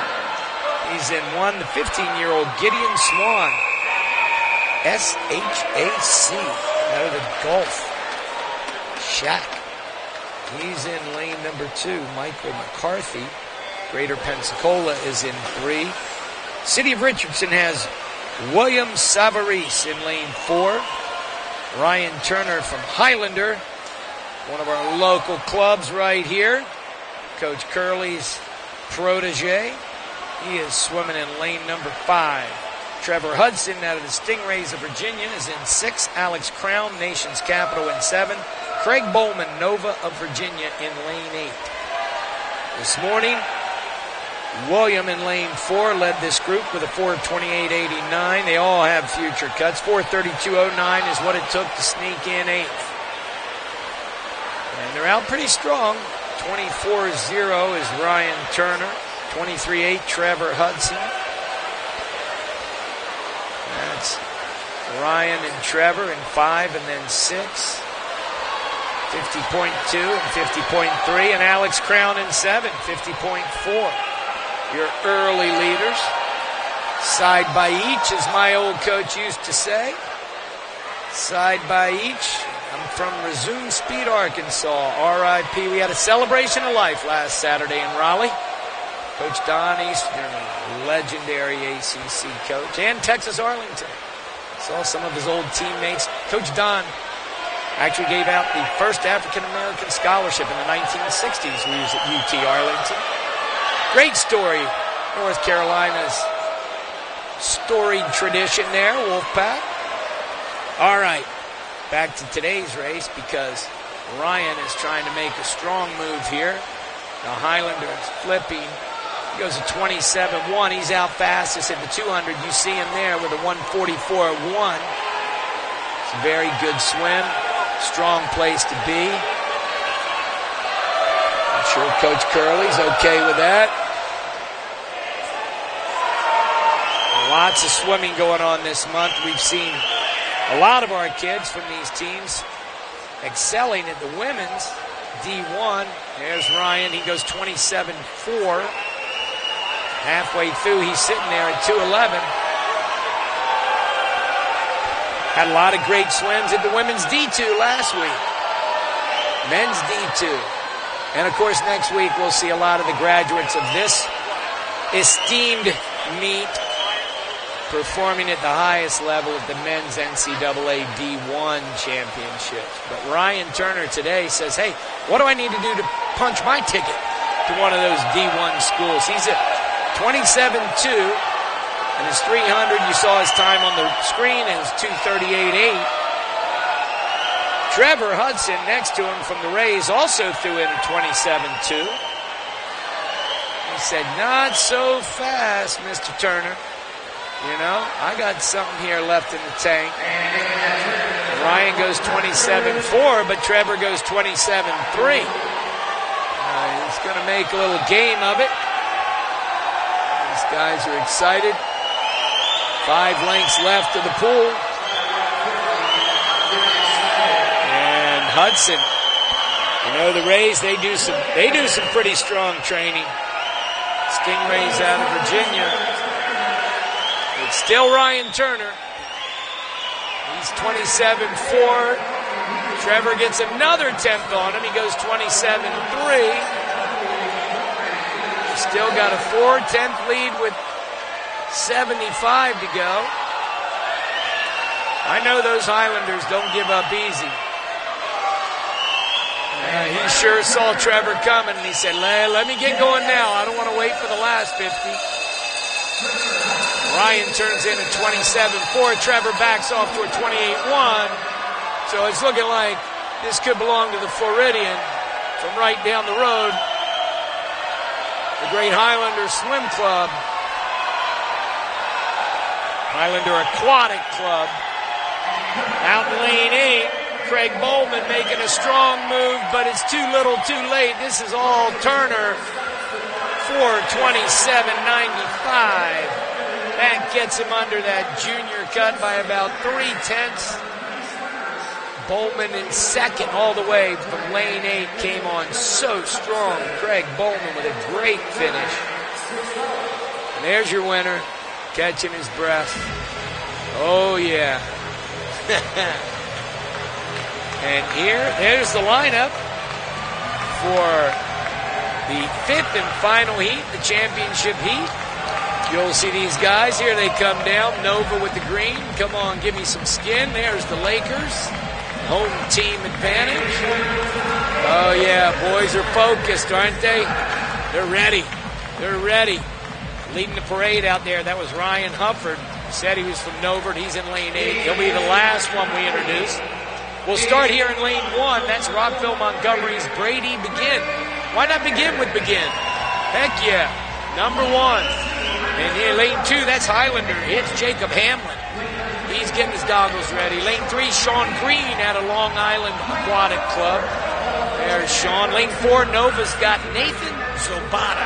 He's in 1. The 15-year-old Gideon Swan. SHAC. Out of the Gulf. Shack. He's in lane number 2. Michael McCarthy. Greater Pensacola is in 3. City of Richardson has William Savarese in lane 4. Ryan Turner from Highlander, one of our local clubs right here. Coach Curley's protege. He is swimming in lane number 5. Trevor Hudson out of the Stingrays of Virginia is in 6. Alex Crown, Nation's Capital, in 7. Craig Bowman, Nova of Virginia, in lane 8. This morning, William in lane 4 led this group with a 4:28.89. They all have future cuts. 4:32.09 is what it took to sneak in 8th. And they're out pretty strong. 24.0 is Ryan Turner. 23.8 Trevor Hudson. That's Ryan and Trevor in 5 and then 6. 50.2 and 50.3. And Alex Crown in 7, 50.4. Your early leaders. Side by each, as my old coach used to say. Side by each. I'm from Resume Speed, Arkansas. R.I.P. We had a celebration of life last Saturday in Raleigh. Coach Don Eastern, legendary ACC coach, and Texas Arlington. Saw some of his old teammates. Coach Don actually gave out the first African-American scholarship in the 1960s when he was at UT Arlington. Great story. North Carolina's storied tradition there, Wolfpack. All right, back to today's race because Ryan is trying to make a strong move here. The Highlander is flipping. He goes to 27.1. He's out fastest at the 200. You see him there with a 1:44.1. It's a very good swim. Strong place to be. I'm sure Coach Curley's okay with that. Lots of swimming going on this month. We've seen a lot of our kids from these teams excelling at the women's D1. There's Ryan. He goes 27.4. Halfway through, he's sitting there at 2:11. Had a lot of great swims at the women's D2 last week. Men's D2. And, of course, next week we'll see a lot of the graduates of this esteemed meet performing at the highest level of the men's NCAA D1 championships. But Ryan Turner today says, hey, what do I need to do to punch my ticket to one of those D1 schools? He's at 27-2, and his 300, you saw his time on the screen, is 2:38.8. Trevor Hudson next to him from the Rays also threw in a 27-2. He said, not so fast, Mr. Turner. You know, I got something here left in the tank. Ryan goes 27-4, but Trevor goes 27-3. He's going to make a little game of it. These guys are excited. 5 lengths left of the pool. And Hudson, you know, the Rays, they do some pretty strong training. Stingrays out of Virginia. It's still Ryan Turner. He's 27-4. Trevor gets another 10th on him. He goes 27-3. Still got a 4-10th lead with 75 to go. I know those Highlanders don't give up easy. He sure saw Trevor coming, and he said, let me get going now. I don't want to wait for the last 50. Ryan turns in at 27-4. Trevor backs off to a 28-1. So it's looking like this could belong to the Floridian from right down the road. The great Highlander Swim Club. Highlander Aquatic Club. Out in lane 8, Craig Bowman making a strong move, but it's too little too late. This is all Turner for 27.95. That gets him under that junior cut by about 3/10. Bowman in second all the way from lane 8 came on so strong. Craig Bowman with a great finish. And there's your winner, catching his breath. Oh, yeah. And there's the lineup for the 5th and final heat, the championship heat. You'll see these guys. Here they come down. Nova with the green. Come on, give me some skin. There's the Lakers. Home team advantage. Oh, yeah, boys are focused, aren't they? They're ready. They're ready. Leading the parade out there, that was Ryan Hufford. Said he was from Novert. He's in lane 8. He'll be the last one we introduce. We'll start here in lane 1. That's Rockville Montgomery's Brady Begin. Why not begin with Begin? Heck yeah. Number 1. And here, lane 2, that's Highlander. It's Jacob Hamlin. He's getting his goggles ready. Lane 3, Sean Green out of Long Island Aquatic Club. There's Sean. Lane 4, Nova's got Nathan Zobata.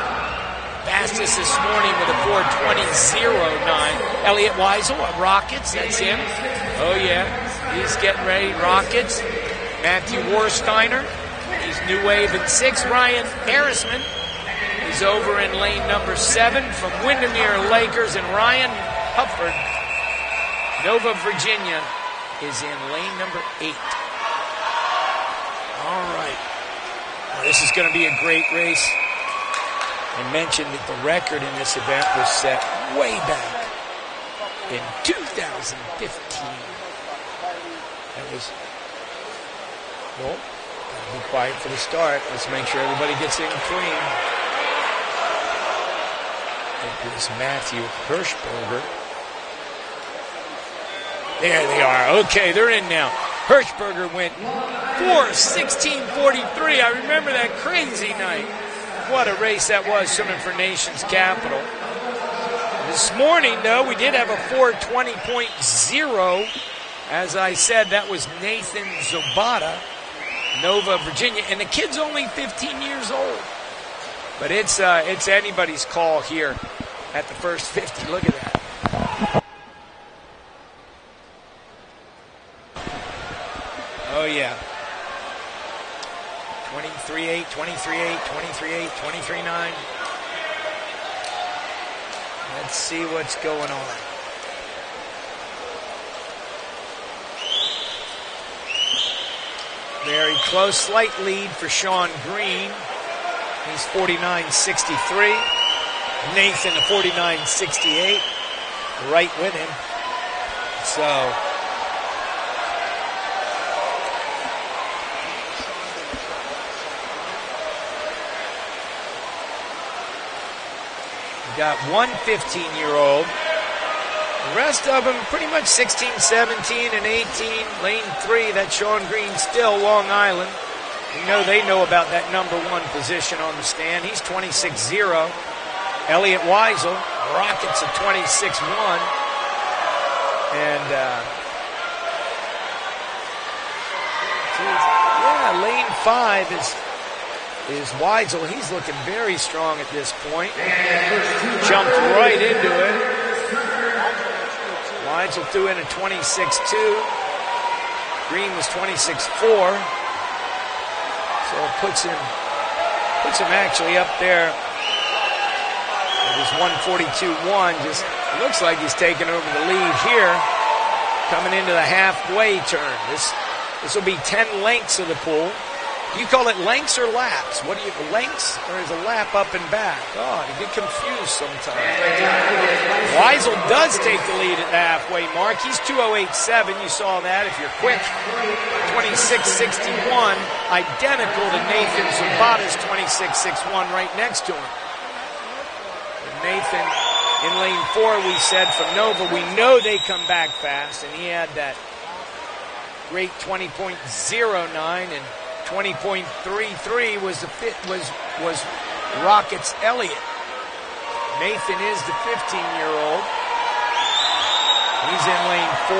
Fastest this morning with a 4:20.09. Elliot Weisel at Rockets, that's him. Oh, yeah. He's getting ready. Rockets. Matthew Warsteiner. He's New Wave at 6. Ryan Harrisman is over in lane number 7 from Windermere Lakers. And Ryan Hufford, Nova, Virginia, is in lane number 8. All right. Well, this is going to be a great race. I mentioned that the record in this event was set way back in 2015. That was, well, be quiet for the start. Let's make sure everybody gets in clean. It was Matthew Hirschberger. There they are. Okay, they're in now. Hirschberger went 4:16.43. I remember that crazy night. What a race that was, swimming for Nation's Capital. This morning, though, we did have a 4:20.0. As I said, that was Nathan Zobata, Nova, Virginia. And the kid's only 15 years old. But it's anybody's call here at the first 50. Look at that. Oh, yeah. 23.8, 23.8, 23.8, 23.9. Let's see what's going on. Very close, slight lead for Sean Green. He's 49.63. Nathan, a 49.68. right with him. So we got one 15-year-old. The rest of them pretty much 16, 17, and 18. Lane 3, that's Sean Green still, Long Island. We know they know about that number 1 position on the stand. He's 26-0. Elliot Weisel, Rockets at 26-1. And, lane 5 is Weisel. He's looking very strong at this point. Jumped right into it. Weisel threw in a 26-2. Green was 26-4. So it puts him actually up there. It was 142-1. Just looks like he's taking over the lead here. Coming into the halfway turn. This will be 10 lengths of the pool. Do you call it lengths or laps? What do you, lengths or is a lap up and back? Oh, you get confused sometimes. Weisel does take the lead at the halfway mark. He's 2:08.7. You saw that if you're quick. 26.61, identical to Nathan Zapata's 26.61 right next to him. And Nathan in lane 4, we said from Nova, we know they come back fast, and he had that great 20.09 and 20.33 was Rockets Elliott. Nathan is the 15-year-old. He's in lane 4.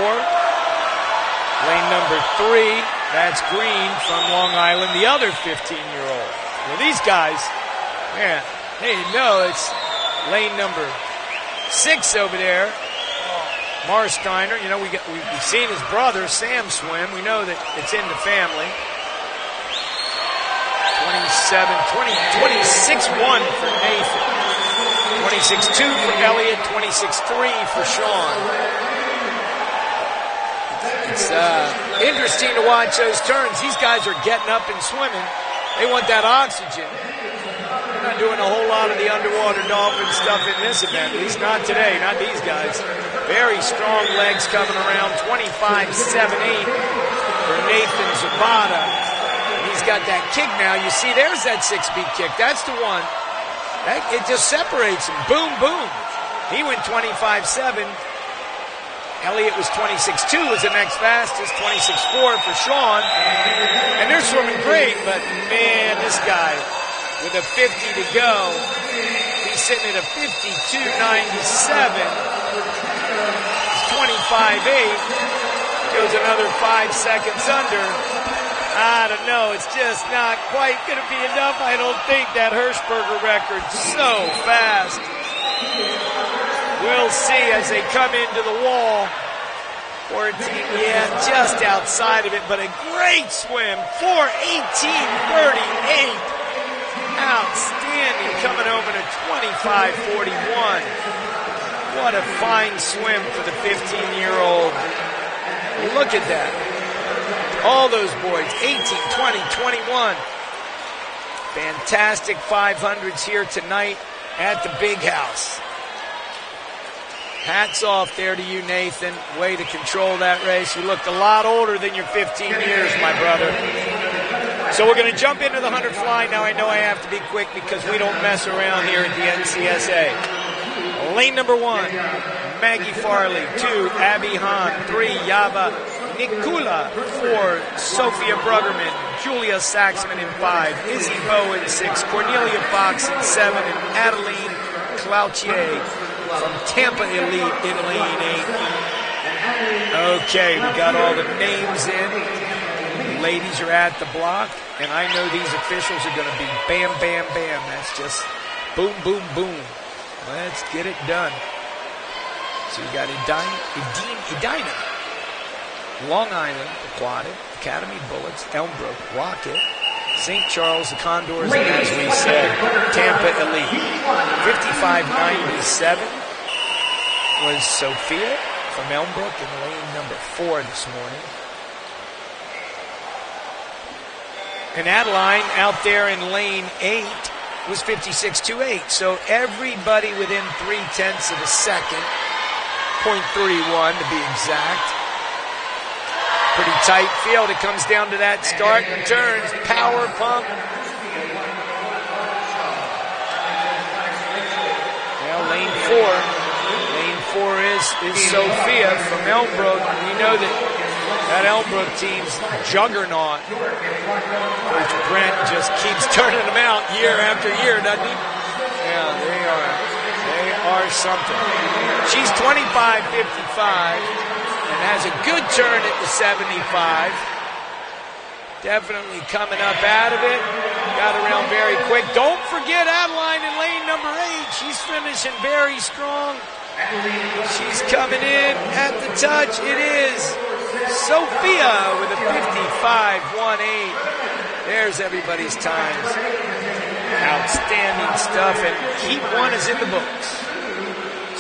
Lane number 3, that's Green from Long Island, the other 15-year-old. Well, these guys, man, hey, no, it's lane number 6 over there. Marsteiner, you know, we've seen his brother, Sam, swim. We know that it's in the family. 26-1 for Nathan. 26-2 for Elliott, 26-3 for Sean. It's interesting to watch those turns. These guys are getting up and swimming. They want that oxygen. They're not doing a whole lot of the underwater dolphin stuff in this event, at least not today, not these guys. Very strong legs coming around, 25.78 for Nathan Zapata. He's got that kick now. You see, there's that 6-beat kick. That's the one. It just separates him. Boom, boom. He went 25.7. Elliott was 26.2, was the next fastest. 26.4 for Sean. And they're swimming great, but man, this guy with a 50 to go, he's sitting at a 52.97. 25.8. Goes another 5 seconds under. I don't know. It's just not quite going to be enough. I don't think that Hirschberger record so fast. We'll see as they come into the wall. 14, yeah, just outside of it, but a great swim. 4:18.38. Outstanding, coming over to 25.41. What a fine swim for the 15-year-old. Look at that. All those boys, 18, 20, 21. Fantastic 500s here tonight at the Big House. Hats off there to you, Nathan. Way to control that race. You looked a lot older than your 15 years, my brother. So we're going to jump into the 100 fly. Now I know I have to be quick because we don't mess around here at the NCSA. Lane number 1, Maggie Farley. 2, Abby Hahn. 3, Yava Nikula. 4, Sophia Bruggerman. Julia Saxman in 5. Izzy Bowe in 6. Cornelia Fox in 7. And Adeline Cloutier from Tampa Elite in lane 8. Okay, we got all the names in. Ladies are at the block, and I know these officials are going to be bam, bam, bam. That's just boom, boom, boom. Let's get it done. So you got Edina, Long Island, Aquatic, Academy Bullets, Elmbrook, Rocket, St. Charles, the Condors, and as we said, Tampa Elite. 55.97 was Sophia from Elmbrook in lane number 4 this morning. And Adeline out there in lane 8 was 56.28. So everybody within 0.3 of a second. .31 to be exact. Pretty tight field. It comes down to that start and turns. Power pump. Well, lane 4. Lane 4 is Sophia from Elmbrook. We know that Elmbrook team's juggernaut. Coach Brent just keeps turning them out year after year, doesn't he? Yeah, they are something. She's 25.55. And has a good turn at the 75. Definitely coming up out of it. Got around very quick. Don't forget Adeline in lane number 8. She's finishing very strong. She's coming in at the touch. It is Sophia with a 55.18. There's everybody's times. Outstanding stuff. And heat 1 is in the books.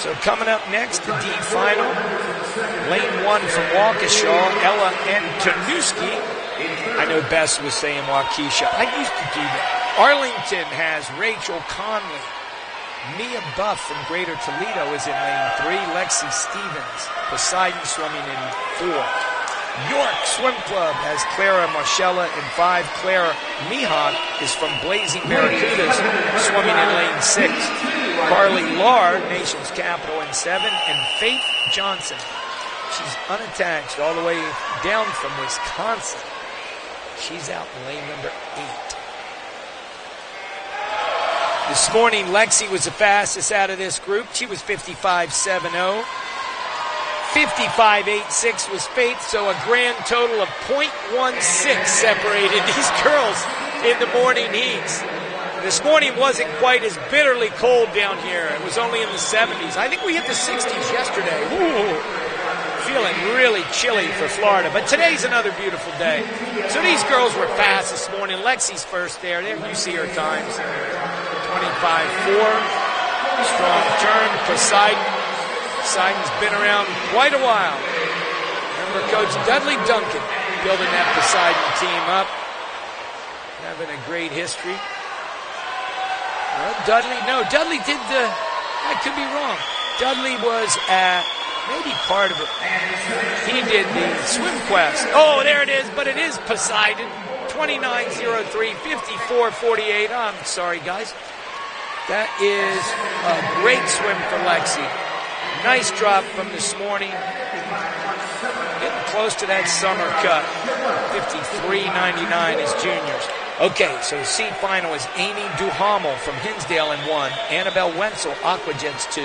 So coming up next, the D final. Lane 1 from Waukesha, Ella Antonuski. I know Bess was saying Waukesha. I used to do that. Arlington has Rachel Conley. Mia Buff from Greater Toledo is in lane 3. Lexi Stevens. Poseidon swimming in 4. York Swim Club has Clara Marcella in 5. Clara Mihawk is from Blazing Barracudas, swimming in lane 6. Carly Lard, Nation's Capital, in 7. And Faith Johnson. She's unattached all the way down from Wisconsin. She's out in lane number 8. This morning, Lexi was the fastest out of this group. She was 55.70. 55.86 was Faith, so a grand total of .16 separated these girls in the morning heats. This morning wasn't quite as bitterly cold down here. It was only in the 70s. I think we hit the 60s yesterday. Ooh, feeling really chilly for Florida, but today's another beautiful day. So these girls were fast this morning. Lexi's first there. There you see her times. 25.4. Strong turn. Poseidon's been around quite a while. Remember Coach Dudley Duncan building that Poseidon team up. Having a great history. Well, Dudley did I could be wrong. Dudley was at, maybe part of it. He did the Swim Quest. Oh, there it is, but it is Poseidon. 29.03, 54.48. I'm sorry, guys. That is a great swim for Lexi. Nice drop from this morning. Getting close to that summer cut. 53.99 is juniors. Okay, so C final is Amy Duhamel from Hinsdale in 1. Annabelle Wenzel, Aquajets 2.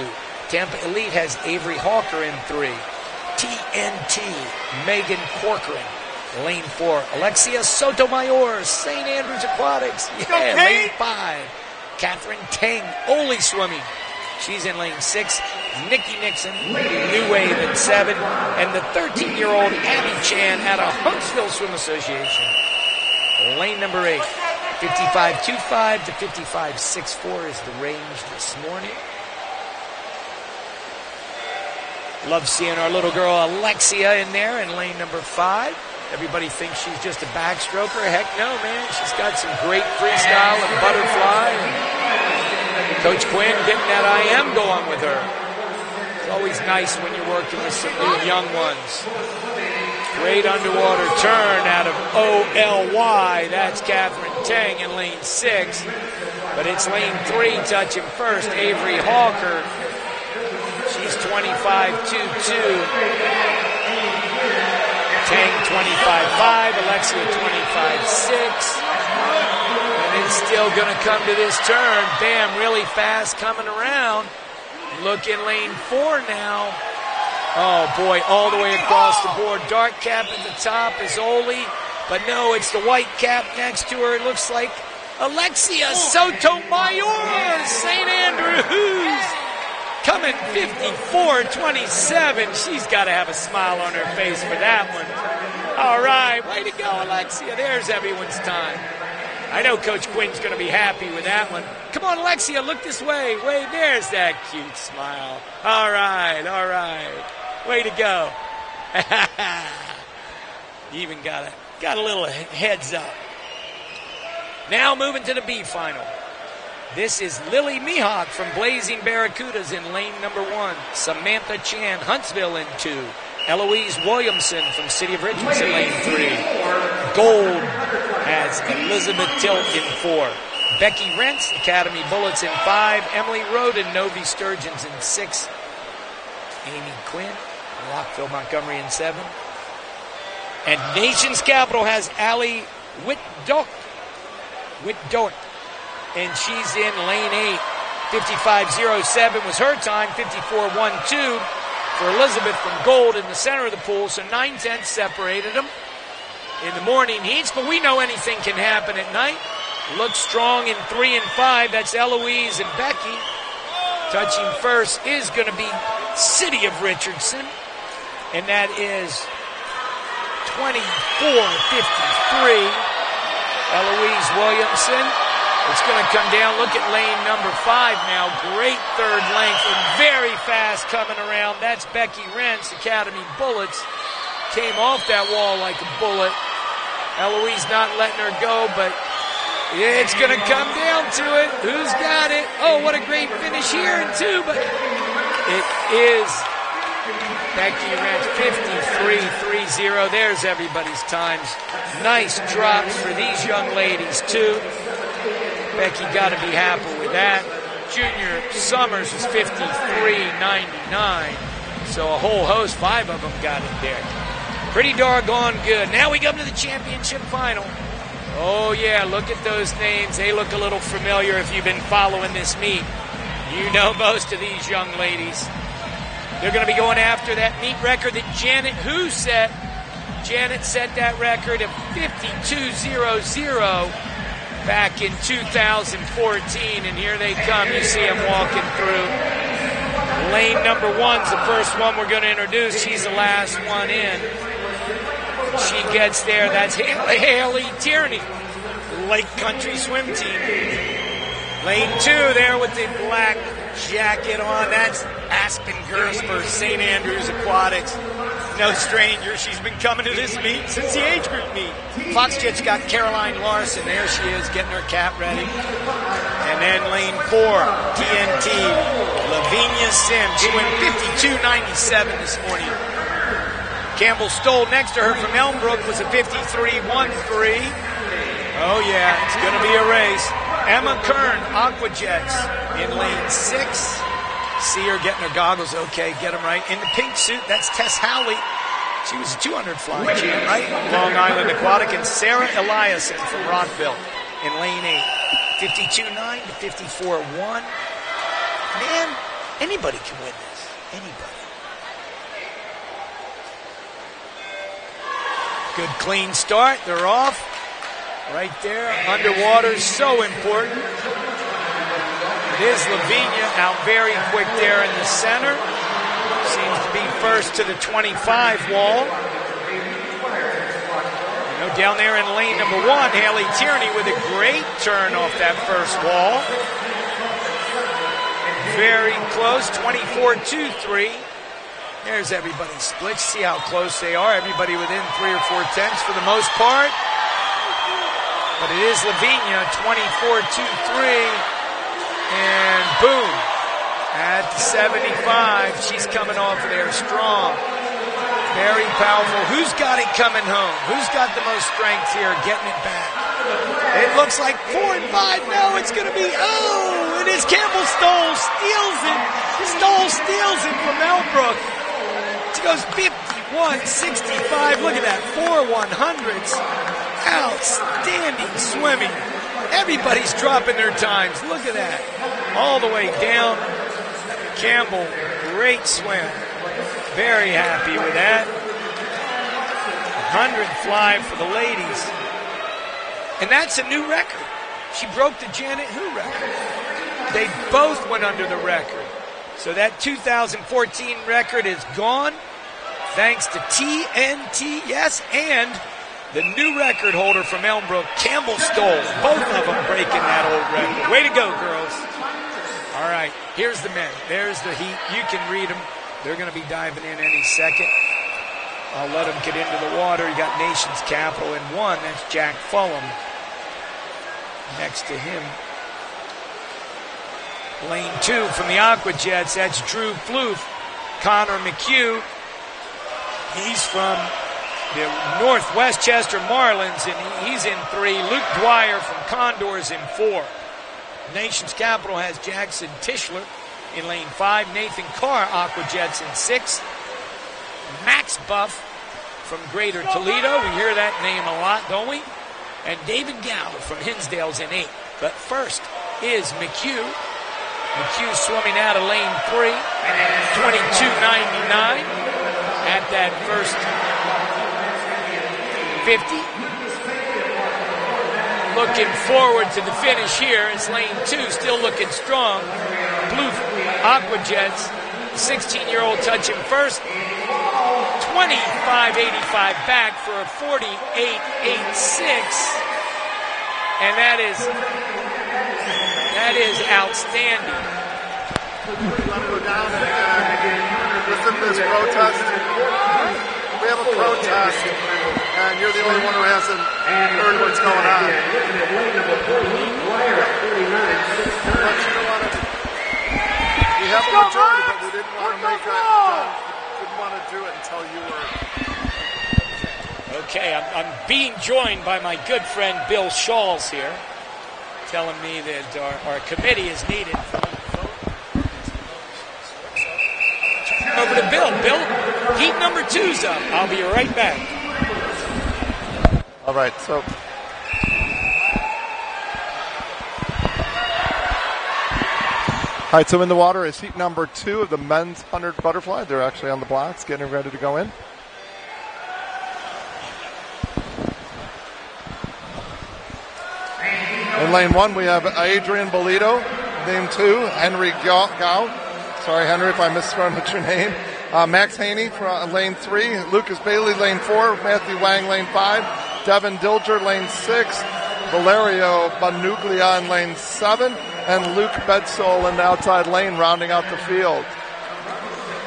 Tampa Elite has Avery Hawker in 3. TNT, Megan Corcoran. Lane 4, Alexia Sotomayor, St. Andrews Aquatics. Yeah, lane 5. Catherine Tang, Ole swimming. She's in lane 6. Nikki Nixon, New Wave in 7. And the 13-year-old Abby Chan out of Huntsville Swim Association. Lane number 8. 55.25 to 55.64 is the range this morning. Love seeing our little girl Alexia in there in lane number 5. Everybody thinks she's just a backstroker. Heck no, man. She's got some great freestyle and butterfly. And Coach Quinn getting that IM going with her. It's always nice when you're working with some new young ones. Great underwater turn out of OLY. That's Catherine Tang in lane 6. But it's lane 3 touching first. Avery Hawker. She's 25.22. Tang 25.5, Alexia 25.6. And it's still going to come to this turn. Bam, really fast coming around. Look in lane 4 now. Oh, boy, all the way across the board. Dark cap at the top is Ole. But no, it's the white cap next to her. It looks like Alexia Sotomayor, St. Andrews. Coming 54.27. She's got to have a smile on her face for that one. All right, way to go, Alexia. There's everyone's time. I know Coach Quinn's going to be happy with that one. Come on, Alexia, look this way. Wait, there's that cute smile. All right. Way to go. You even got a little heads up. Now moving to the B final. This is Lily Mihawk from Blazing Barracudas in lane number 1. Samantha Chan, Huntsville in 2. Eloise Williamson from City of Richmond in lane 3. Gold has Elizabeth Tilt in 4. Becky Rentz, Academy Bullets in 5. Emily Roden, Novi Sturgeons in 6. Amy Quinn, Rockville Montgomery in 7. And Nation's Capital has Allie Whitdort. And she's in lane 8. 55.07 was her time. 54.12 for Elizabeth from Gold in the center of the pool. So 9/10 separated them in the morning heats. But we know anything can happen at night. Looks strong in 3 and 5. That's Eloise and Becky. Touching first is going to be City of Richardson. And that is 24.53. Eloise Williamson. It's going to come down. Look at lane number 5 now. Great third length and very fast coming around. That's Becky Rentz, Academy Bullets. Came off that wall like a bullet. Eloise not letting her go, but it's going to come down to it. Who's got it? Oh, what a great finish here in 2, but it is Becky Rentz, 53.30. There's everybody's times. Nice drops for these young ladies, too. Becky got to be happy with that. Junior Summers was 53.99. So a whole host, 5 of them got it there. Pretty doggone good. Now we come to the championship final. Oh, yeah, look at those names. They look a little familiar if you've been following this meet. You know most of these young ladies. They're going to be going after that meet record that Janet Hu set. Janet set that record of 52.00 back in 2014, and here they come. You see them walking through. Lane number 1's the first one we're going to introduce. She's the last one in. She gets there. That's Haley Tierney, Lake Country Swim Team. Lane 2 there with the black jacket on. That's Aspen Gersper, St. Andrews Aquatics. No stranger. She's been coming to this meet since the age group meet. Foxjet's got Caroline Larson. There she is, getting her cap ready. And then lane 4, TNT, Lavinia Sims. She went 52.97 this morning. Campbell Stoll next to her from Elmbrook was a 53.13. Oh, yeah, it's going to be a race. Emma Kern, Aquajets, in lane 6. See her getting her goggles. Okay, get them right. In the pink suit, that's Tess Howley. She was a 200 flying champ, right? Long Island Aquatic. And Sarah Eliason from Rockville in lane 8. 52.9 to 54.1. Man, anybody can win this. Anybody. Good clean start. They're off. Right there. Underwater, so important. It is Lavinia out very quick there in the center. Seems to be first to the 25 wall. You know, down there in lane number 1, Haley Tierney with a great turn off that first wall. Very close, 24.23. There's everybody's split. See how close they are. Everybody within 3 or 4 tenths for the most part. But it is Lavinia, 24.23. And boom, at 75, she's coming off of there strong. Very powerful. Who's got it coming home? Who's got the most strength here getting it back? It looks like 4 and 5. No, it's going to be, oh, it is Campbell Stoll steals it. Stoll steals it from Elmbrook. She goes 51.65. Look at that, 4 100s. Outstanding swimming. Everybody's dropping their times. Look at that. All the way down. Campbell, great swim. Very happy with that. 100 fly for the ladies. And that's a new record. She broke the Janet Hu record. They both went under the record. So that 2014 record is gone. Thanks to TNT, yes, and the new record holder from Elmbrook, Campbell Stoll. Both of them breaking that old record. Way to go, girls. All right, here's the men. There's the heat. You can read them. They're going to be diving in any second. I'll let them get into the water. You got Nation's Capital in 1. That's Jack Fulham. Next to him Lane 2 from the Aqua Jets, that's Drew Floof. Connor McHugh, he's from the North Westchester Marlins, and he's in 3. Luke Dwyer from Condors in 4. Nation's Capital has Jackson Tischler in lane 5. Nathan Carr, Aqua Jets in 6. Max Buff from Greater Toledo. We hear that name a lot, don't we? And David Gower from Hinsdale's in 8. But first is McHugh. McHugh swimming out of lane 3. 22.99 at that first 50. Looking forward to the finish here is lane 2, still looking strong. Blue Aqua Jets, 16-year-old touching first. 25.85 back for a 48.86. And that is outstanding. Listen to this protest. We have a protest, and you're the only one who hasn't heard what's going on. We have a majority, but we didn't want to didn't want to do it until you were. Okay, I'm being joined by my good friend Bill Shawls here, telling me that our committee is needed. Over to Bill. Bill, heat number 2's up. I'll be right back. All right, so in the water is heat number 2 of the men's 100 butterfly. They're actually on the blocks, getting ready to go in. In lane 1, we have Adrian Bolito, lane 2, Henry Gao. Sorry, Henry, if I mispronounced your name. Max Haney for lane 3. Lucas Bailey, lane 4. Matthew Wang, lane 5. Devin Dilger, lane 6. Valerio Banuglia in lane 7. And Luke Bedsole in the outside lane, rounding out the field.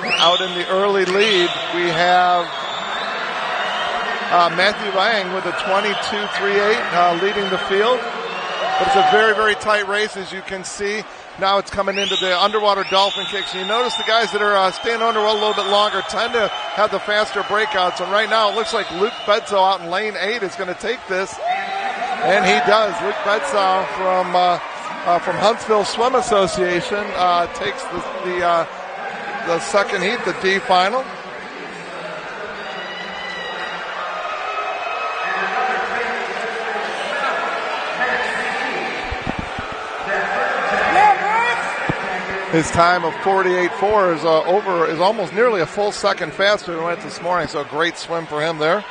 Out in the early lead, we have Matthew Wang with a 22.38 leading the field. But it's a very, very tight race, as you can see. Now it's coming into the underwater dolphin kicks. You notice the guys that are staying underwater a little bit longer tend to have the faster breakouts. And right now it looks like Luke Bedsole out in lane 8 is going to take this. And he does. Luke Bedsole from Huntsville Swim Association takes the second heat, the D final. His time of 48.4 is almost nearly a full second faster than went this morning, so a great swim for him there.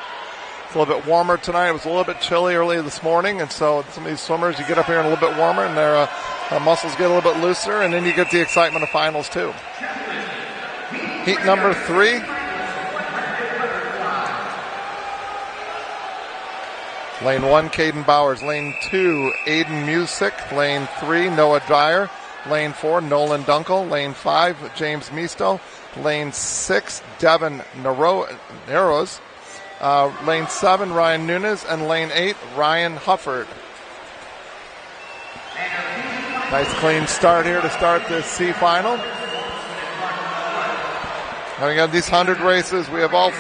It's a little bit warmer tonight. It was a little bit chilly early this morning, and so some of these swimmers, you get up here and a little bit warmer, and their muscles get a little bit looser, and then you get the excitement of finals too. Heat number 3. Lane 1, Caden Bowers. Lane 2, Aiden Music. Lane 3, Noah Dyer. Lane 4, Nolan Dunkel. Lane 5, James Misto. Lane 6, Devin Narrows. Lane 7, Ryan Nunes. And lane 8, Ryan Hufford. Nice clean start here to start this C final. And we got these 100 races. We have all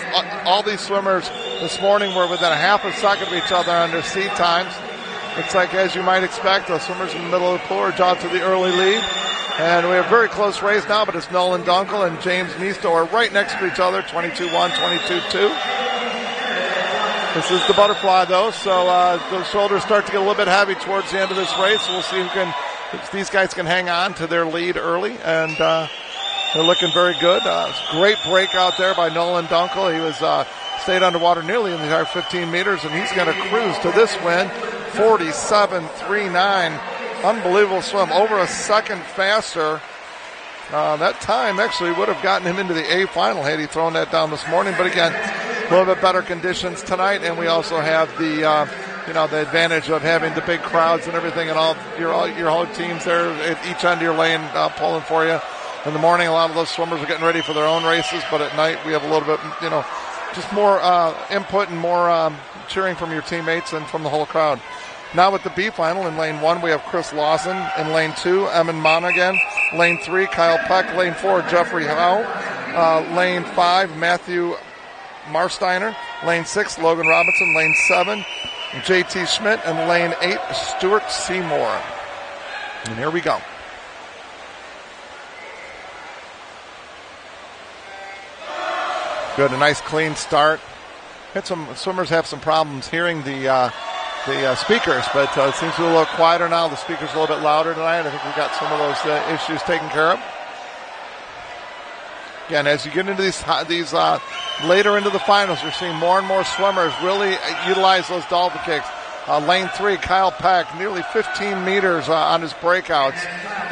these swimmers this morning were within a half a second of each other on their C times. Looks like, as you might expect, the swimmers in the middle of the pool are out to the early lead. And we have a very close race now, but it's Nolan Dunkel and James Misto are right next to each other, 22-1, 22-2. This is the butterfly, though, so the shoulders start to get a little bit heavy towards the end of this race. We'll see if these guys can hang on to their lead early, and they're looking very good. Great breakout there by Nolan Dunkel. He was stayed underwater nearly in the entire 15 meters, and he's going to cruise to this win, 47.39. Unbelievable swim, over a second faster. That time actually would have gotten him into the A final had he thrown that down this morning. But again, a little bit better conditions tonight, and we also have the the advantage of having the big crowds and everything, and all your whole teams there at each end of your lane pulling for you. In the morning, a lot of those swimmers are getting ready for their own races, but at night we have a little bit, just more input and more cheering from your teammates and from the whole crowd. Now with the B final, in lane 1 we have Chris Lawson. In lane 2, Emin Monaghan. Lane 3, Kyle Peck. Lane 4, Jeffrey Howe. Lane 5, Matthew Marsteiner. Lane 6, Logan Robinson. Lane 7, JT Schmidt. And lane 8, Stuart Seymour. And here we go. Good, a nice clean start. Swimmers have some problems hearing the speakers, but it seems to be a little quieter now. The speaker's a little bit louder tonight. I think we got some of those issues taken care of. Again, as you get into these later into the finals, you're seeing more and more swimmers really utilize those dolphin kicks. Lane 3, Kyle Peck, nearly 15 meters on his breakouts.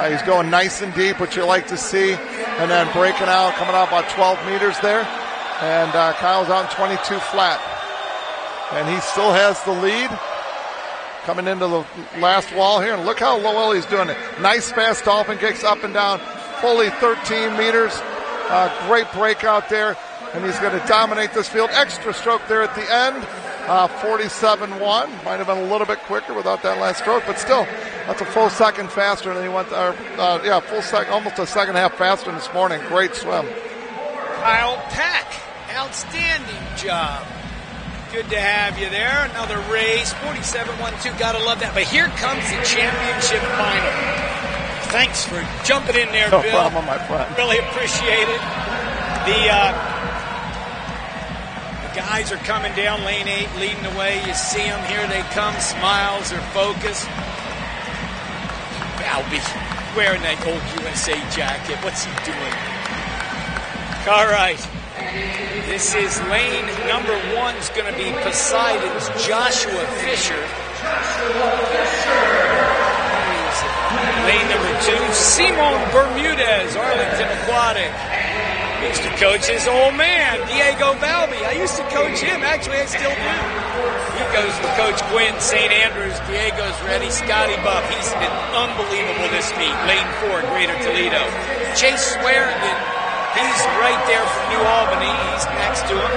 He's going nice and deep, which you like to see, and then breaking out, coming out about 12 meters there. And Kyle's out in 22 flat. And he still has the lead coming into the last wall here. And look how well he's doing it. Nice fast dolphin kicks up and down, fully 13 meters. Great breakout there. And he's going to dominate this field. Extra stroke there at the end. 47.1. Might have been a little bit quicker without that last stroke, but still, that's a full second faster than he went. Full second, almost a second half faster this morning. Great swim. Kyle Peck, outstanding job. Good to have you there. Another race, 47.12. Gotta love that. But here comes the championship final. Thanks for jumping in there, no Bill. No problem, my friend. Really appreciate it. The guys are coming down, lane 8, leading the way. You see them. Here they come. Smiles, they're focused. Balby wearing that old USA jacket. What's he doing? All right. This is lane number 1 is going to be Poseidon's Joshua Fisher. Lane number 2, Simon Bermudez, Arlington Aquatic. Used to coach his old man, Diego Balbi. I used to coach him. Actually, I still do. He goes to Coach Quinn, St. Andrews. Diego's ready. Scotty Buff. He's been unbelievable this meet. Lane 4, Greater Toledo. Chase Swearingen. He's right there from New Albany. He's next to him.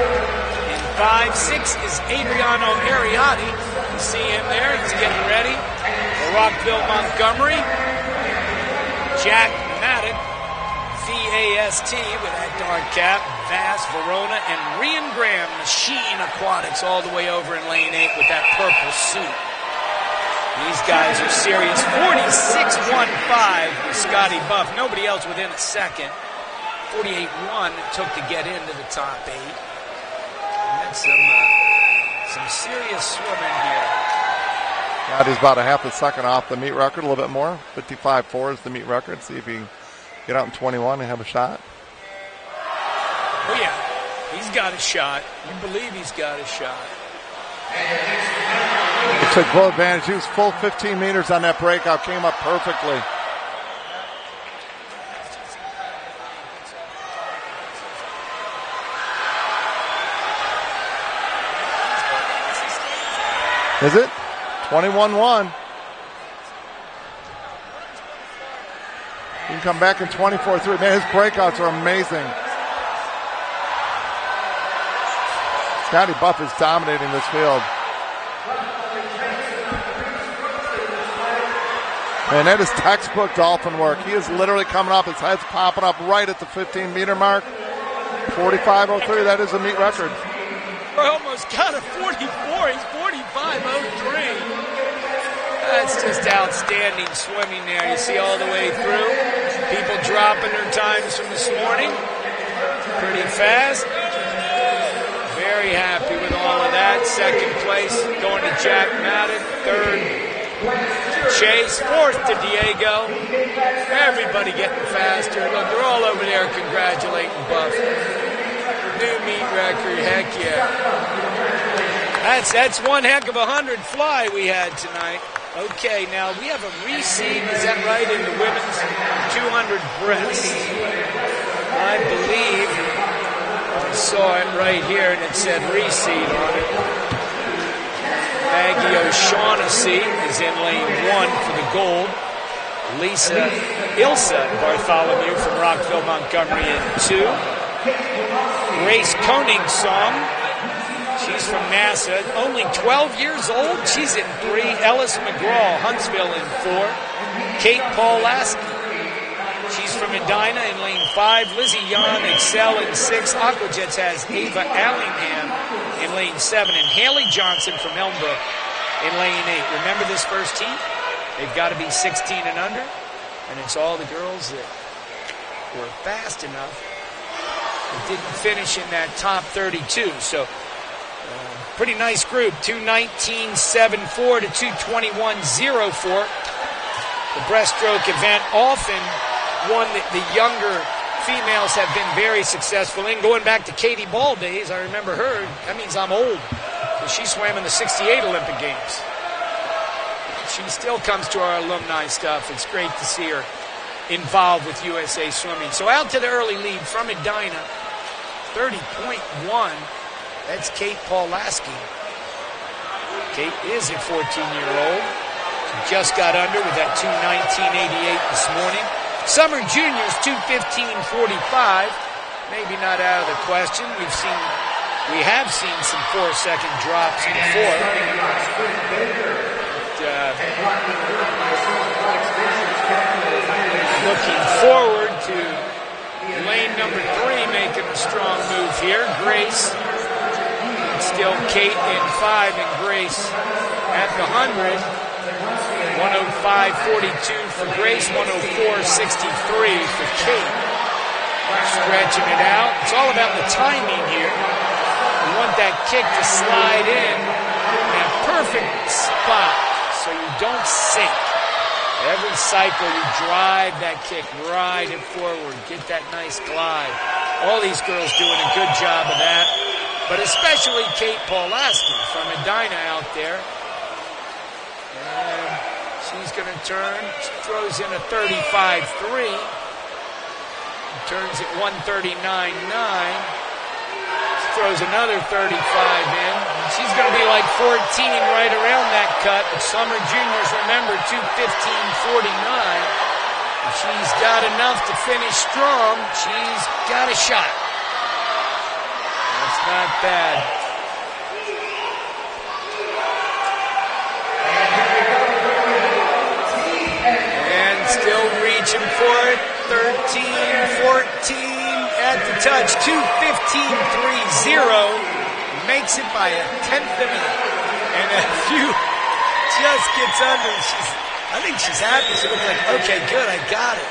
In 5-6 is Adriano Ariotti. You see him there. He's getting ready. For Rockville, Montgomery. Jack Maddox, VAST with that dark cap. Vass, Verona, and Rian Graham, Machine Aquatics, all the way over in lane 8 with that purple suit. These guys are serious. 46.15 with Scotty Buff. Nobody else within a second. 48.1 it took to get into the top 8. And that's some serious swimming here. God, he's about a half a second off the meet record, a little bit more. 55.4 is the meet record. See if he can get out in 21 and have a shot. Oh, yeah. He's got a shot. You believe he's got a shot. He took full advantage. He was full 15 meters on that breakout. Came up perfectly. Is it? 21.1. He can come back in 24.3. Man, his breakouts are amazing. Scotty Buff is dominating this field. And that is textbook dolphin work. He is literally coming up. His head's popping up right at the 15-meter mark. 45.03. That is a meet record. Almost got a 44. He's 45.03. That's just outstanding swimming there. You see all the way through. People dropping their times from this morning. Pretty fast. Very happy with all of that. Second place going to Jack Maddox. Third to Chase. Fourth to Diego. Everybody getting faster. Look, they're all over there congratulating Buff. New meet record, heck yeah. That's one heck of a 100 fly we had tonight. Okay, now we have a reseed, is that right, in the women's 200 breast. I believe I saw it right here and it said reseed on it. Maggie O'Shaughnessy is in lane 1 for the gold. Ilsa Bartholomew from Rockville, Montgomery in 2. Grace Koningsong, She's from NASA, only 12 years old. She's in 3. Ellis McGraw, Huntsville in 4. Kate Paul-Lasky. She's from Edina in lane 5. Lizzie Yon, Excel in 6. Aquajets has Ava Allingham in lane 7. And Haley Johnson from Elmbrook in lane 8. Remember this first team? They've got to be 16 and under. And it's all the girls that were fast enough that didn't finish in that top 32. So pretty nice group. 2:19.74 to 2:21.04. The breaststroke event often one that the younger females have been very successful in. Going back to Katie Ball days, I remember her. That means I'm old. She swam in the 68 Olympic Games. She still comes to our alumni stuff. It's great to see her involved with USA Swimming. So out to the early lead from Edina, 30.1. That's Kate Paul-Lasky. Kate is a 14-year-old. She just got under with that 2:19.88 this morning. Summer Juniors, 2:15.45. Maybe not out of the question. We have seen some 4-second drops before. Looking forward to lane number 3 making a strong move here. Grace. Still Kate in 5 and Grace at the 100. 105.42 for Grace, 104.63 for Kate. Stretching it out. It's all about the timing here. You want that kick to slide in that perfect spot so you don't sink. Every cycle you drive that kick right and forward. Get that nice glide. All these girls doing a good job of that. But especially Kate Paul-Lasky from Edina out there. And she's going to turn. She throws in a 35.3. Turns at 139.9. She throws another 35 in. She's going to be like 14 right around that cut. The Summer Juniors, remember, 2:15.49. If she's got enough to finish strong, she's got a shot. That's not bad. And still reaching for it. 13-14 at the touch. 2:15.30. Makes it by a tenth of a minute. And a few just gets under. I think she's happy. She looks like, okay, good, I got it.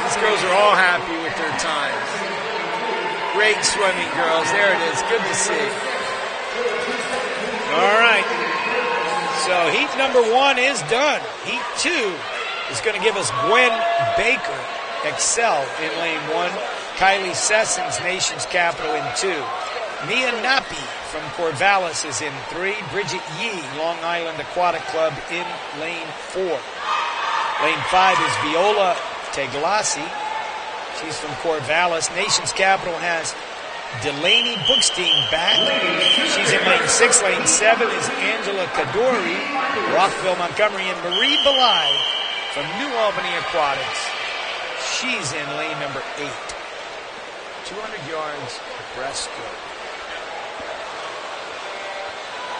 These girls are all happy with their times. Great swimming, girls. There it is. Good to see. All right. So heat number 1 is done. Heat 2 is going to give us Gwen Baker, Excel, in lane 1. Kylie Sessons, Nation's Capital, in 2. Mia Napi from Corvallis is in 3. Bridget Yee, Long Island Aquatic Club, in lane 4. Lane 5 is Viola Teglasi. She's from Corvallis. Nation's Capital has Delaney Bookstein back. She's in lane 6. Lane 7 is Angela Kadori, Rockville, Montgomery, and Marie Belay from New Albany Aquatics. She's in lane number 8. 200 yards breaststroke.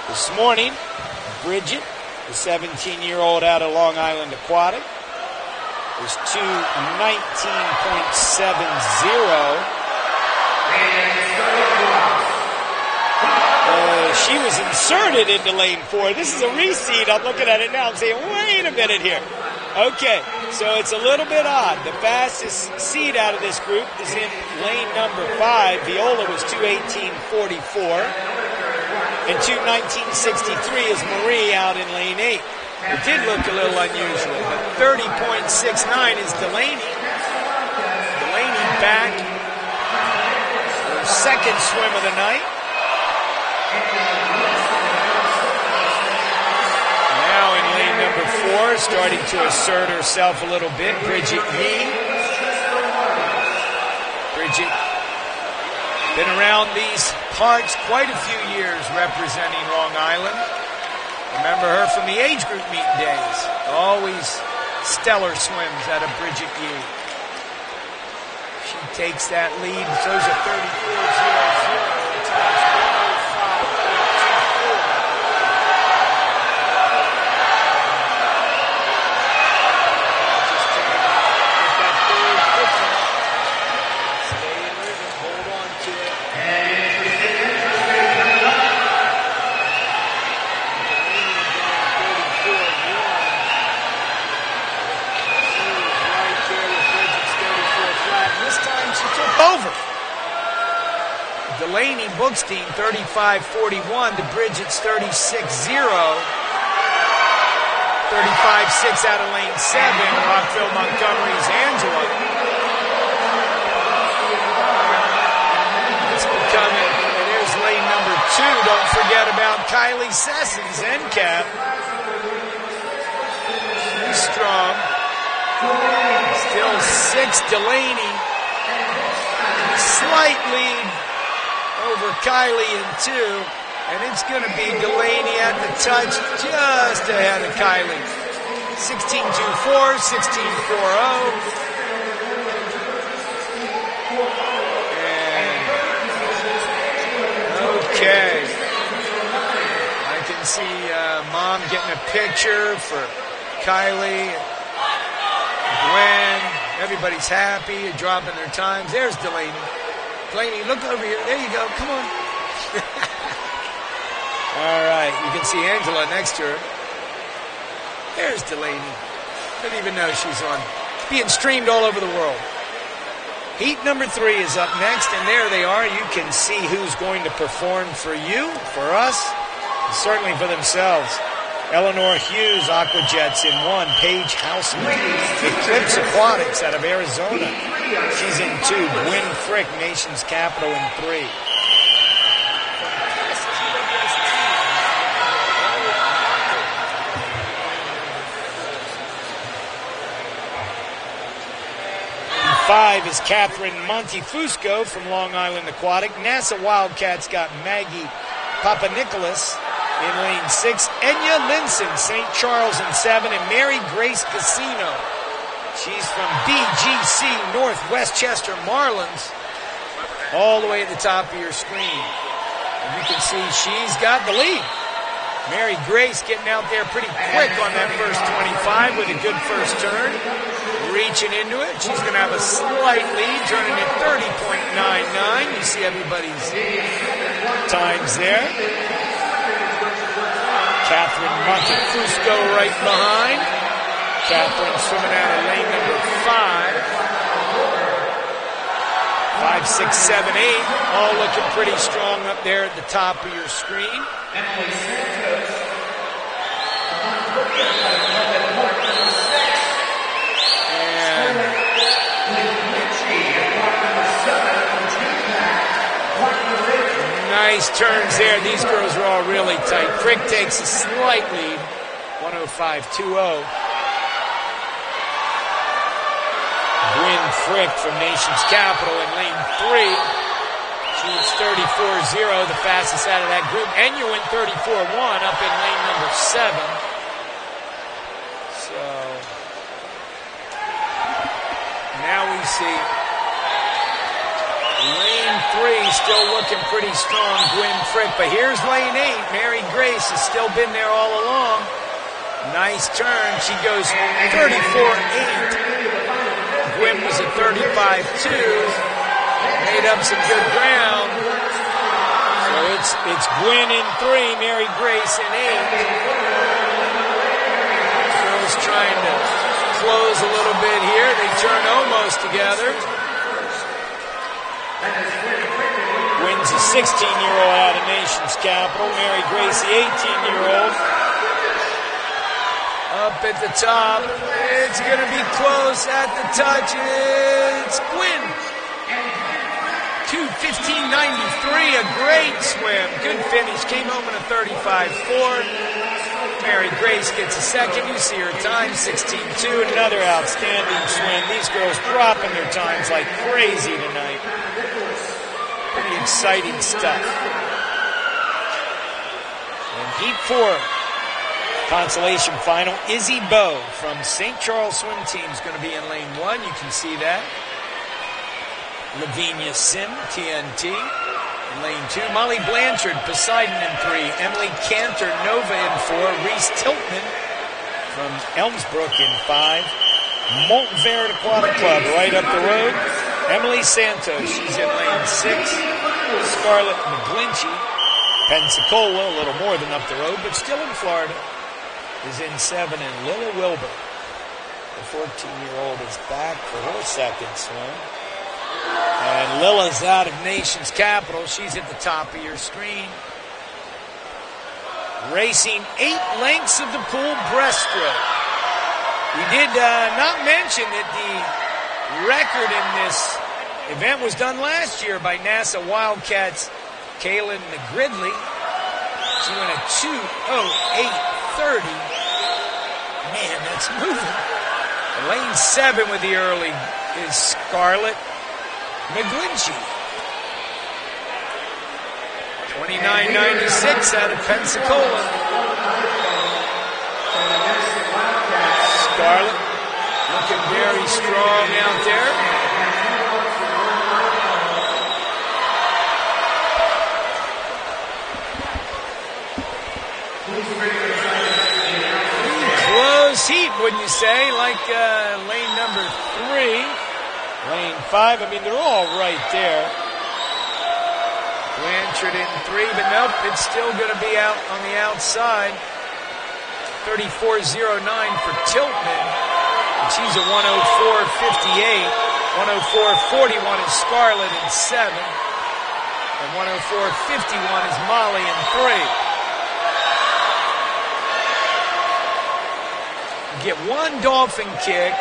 This morning, Bridget, the 17-year-old out of Long Island Aquatic, is 2:19.70. She was inserted into lane 4. This is a reseed. I'm looking at it now. I'm saying, wait a minute here. Okay, so it's a little bit odd. The fastest seed out of this group is in lane number 5. Viola was 2:18.44. And 2:19.63 is Marie out in lane 8. It did look a little unusual, but 30.69 is Delaney. Delaney back. Her second swim of the night. Now in lane number 4, starting to assert herself a little bit, Bridget Yee. Bridget, been around these parts quite a few years representing Long Island. Remember her from the age group meet days. Always stellar swims out of Bridget Yee. She takes that lead, throws a 34.00. Delaney Bookstein, 35-41 to Bridget's 36-0. 35-6 out of lane 7. Rockville Montgomery's Angela. It's becoming, there's lane number 2. Don't forget about Kylie Sessons, end cap. She's strong. Still 6, Delaney. Slight lead over Kylie in 2. And it's going to be Delaney at the touch just ahead of Kylie. 16-2-4, 16-4-0. Okay. I can see Mom getting a picture for Kylie and Gwen. Everybody's happy, dropping their times. There's Delaney. Delaney, look over here. There you go. Come on. All right. You can see Angela next to her. There's Delaney. Didn't even know she's on. Being streamed all over the world. Heat number 3 is up next, and there they are. You can see who's going to perform for you, for us, and certainly for themselves. Eleanor Hughes, Aquajets in 1. Paige Houseman, Eclipse Aquatics out of Arizona. She's in 2. Gwen Frick, Nation's Capital in 3. In 5 is Catherine Montefusco from Long Island Aquatic. NASA Wildcats got Maggie Papanicholas in lane 6, Enya Linson, St. Charles in 7, and Mary Grace Casino. She's from BGC North Westchester Marlins, all the way at the top of your screen. And you can see she's got the lead. Mary Grace getting out there pretty quick on that first 25 with a good first turn. Reaching into it. She's going to have a slight lead, turning at 30.99. You see everybody's times there. Catherine Montefusco right behind. Catherine swimming out of lane number 5. 5, 6, 7, 8. All looking pretty strong up there at the top of your screen. Nice turns there. These girls are all really tight. Frick takes a slight lead, 105-20. Gwen Frick from Nation's Capital in lane 3. She's 34-0, the fastest out of that group. Enya went 34-1 up in lane number 7. So now we see lane 3 still looking pretty strong, Gwen Frick. But here's lane 8. Mary Grace has still been there all along. Nice turn. She goes 34-8. Gwen was at 35-2. Made up some good ground. So it's Gwen in 3, Mary Grace in 8. Girls trying to close a little bit here. They turn almost together. Gwen's a 16-year-old out of Nation's Capital. Mary Grace, the 18-year-old. Up at the top. It's going to be close at the touch. It's Gwen. 2:15.93. A great swim. Good finish. Came home in a 35-4. Mary Grace gets a second. You see her time, 16-2. Another outstanding swim. These girls dropping their times like crazy tonight. Pretty exciting stuff. And Heat 4, consolation final. Izzy Bowe from St. Charles Swim Team is going to be in lane 1. You can see that. Lavinia Sim, TNT, in lane 2. Molly Blanchard, Poseidon in 3. Emily Cantor, Nova in 4. Reese Tiltman from Elmsbrook in 5. Montverde Aquatic Club right up the road. Emily Santos, she's in lane 6. Scarlett McGlinchey, Pensacola, a little more than up the road, but still in Florida, is in 7. And Lila Wilbur, the 14-year-old, is back for her second swim. And Lilla's out of Nation's Capital. She's at the top of your screen. Racing 8 lengths of the pool breaststroke. We did not mention that the record in this event was done last year by NASA Wildcats' Kaylin Gridley. She went a 2:08:30. Man, that's moving. Lane 7 with the early is Scarlett McGlinchey. 29.96 out of Pensacola. Scarlett looking very strong out there. Close heat, wouldn't you say? Like lane number 3, lane 5. I mean, they're all right there. Blanchard in 3, but nope, it's still going to be out on the outside. 34.09 for Tiltman. And she's a 104.58. 104.41 is Scarlett in 7. And 104.51 is Molly in 3. Get one dolphin kick.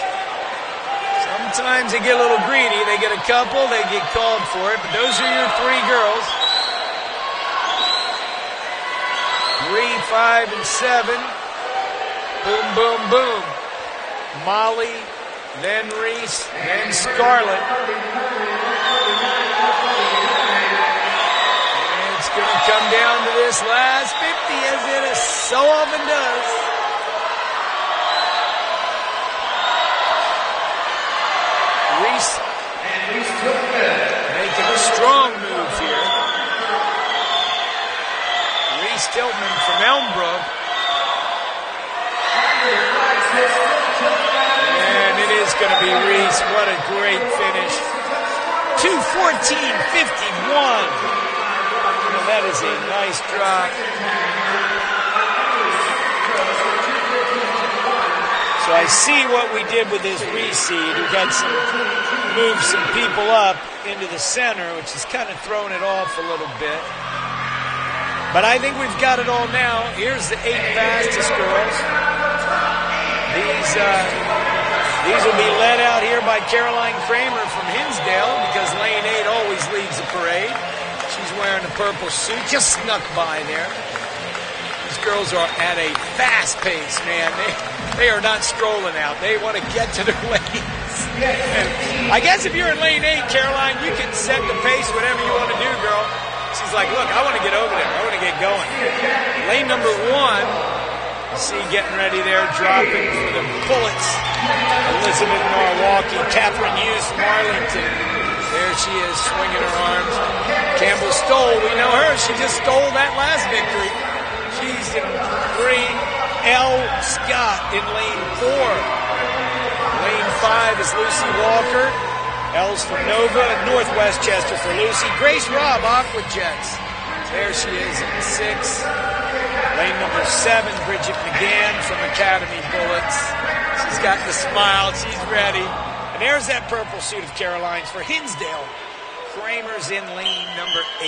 Sometimes they get a little greedy. They get a couple, they get called for it. But those are your 3 girls. 3, 5, and 7. Boom, boom, boom. Molly, then Reese, then Scarlett. And it's going to come down to this last 50, as it so often does. Reese making a strong move here. Reese Tiltman from Elmbrook. And it is going to be Reese. What a great finish. 2:14.51. Well, that is a nice drop. So I see what we did with this reseed. We got moved some people up into the center, which is kind of throwing it off a little bit. But I think we've got it all now. Here's the 8 fastest girls. These will be led out here by Caroline Kramer from Hinsdale, because lane 8 always leads the parade. She's wearing a purple suit, just snuck by there. These girls are at a fast pace, man. They are not strolling out. They want to get to their lanes. And I guess if you're in lane 8, Caroline, you can set the pace, whatever you want to do, girl. She's like, look, I want to get over there. I want to get going. Lane number 1, you see getting ready there, dropping for the Bullets. Elizabeth Norwalkie, Catherine Hughes from Arlington. There she is, swinging her arms. Campbell Stoll, we know her. She just stole that last victory. She's in 3. L. Scott in lane 4. Lane 5 is Lucy Walker. L's from Nova and Northwestchester for Lucy. Grace Robb, Aqua Jets. There she is in 6. Lane number 7, Bridget McGann from Academy Bullets. She's got the smile. She's ready. And there's that purple suit of Caroline's for Hinsdale. Kramer's in lane number 8.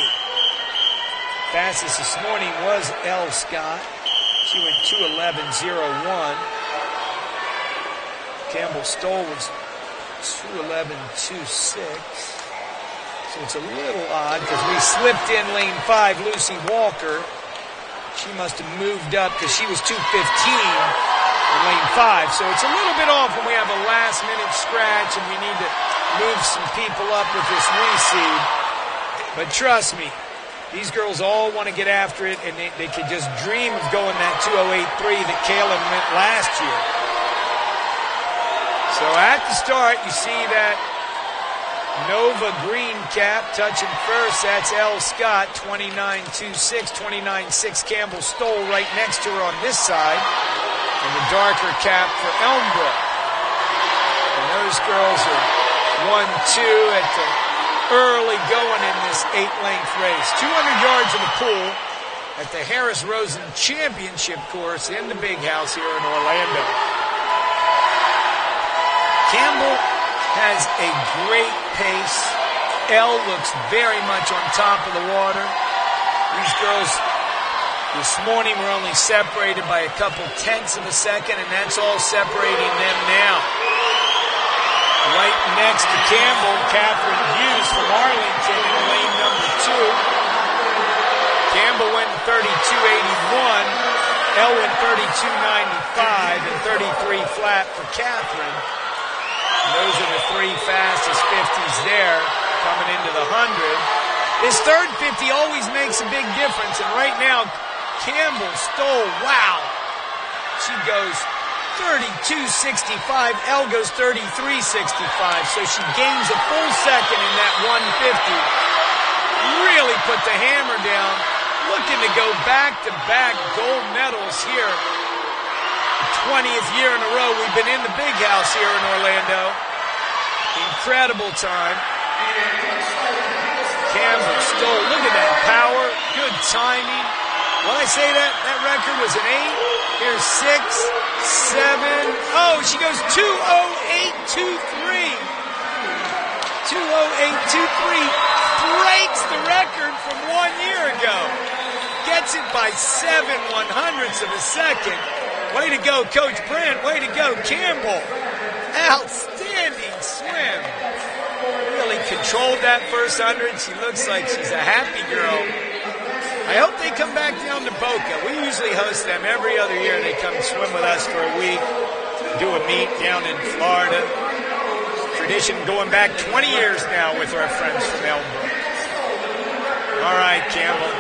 Fastest this morning was L. Scott. She went 2:11.01. Campbell Stoll was 2:11.26. So it's a little odd because we slipped in lane 5, Lucy Walker. She must have moved up because she was 2:15 in lane 5. So it's a little bit off when we have a last-minute scratch and we need to move some people up with this reseed. But trust me, these girls all want to get after it, and they could just dream of going that 2:08.3 that Kaylin went last year. So at the start, you see that Nova green cap touching first. That's L. Scott, 29.26, 29.6 Campbell Stoll right next to her on this side. And the darker cap for Elmbrook. And those girls are 1-2 at the early going in this 8-length race. 200 yards in the pool at the Harris Rosen Championship course in the Big House here in Orlando. Campbell has a great pace. Elle looks very much on top of the water. These girls this morning were only separated by a couple tenths of a second, and that's all separating them now. Right next to Campbell, Catherine Hughes from Arlington in lane number 2. Campbell went 32.81. Elle went 32.95 and 33 flat for Catherine. And those are the three fastest 50s there coming into the 100. This third 50 always makes a big difference, and right now Campbell stole. Wow. She goes 32.65. Elle goes 33.65. So she gains a full second in that 150. Really put the hammer down. Looking to go back-to-back gold medals here. 20th year in a row we've been in the big house here in Orlando. Incredible time. Campbell stole. Look at that power. Good timing. When I say that record was an 8. Here's 6, 7. Oh, she goes 2:08.23. 2:08.23 breaks the record from 1 year ago. Gets it by 7/100ths of a second. Way to go, Coach Brent. Way to go, Campbell. Outstanding swim. Really controlled that first 100. She looks like she's a happy girl. I hope they come back down to Boca. We usually host them every other year. They come swim with us for a week, do a meet down in Florida. Tradition going back 20 years now with our friends from Elmwood. All right, Campbell.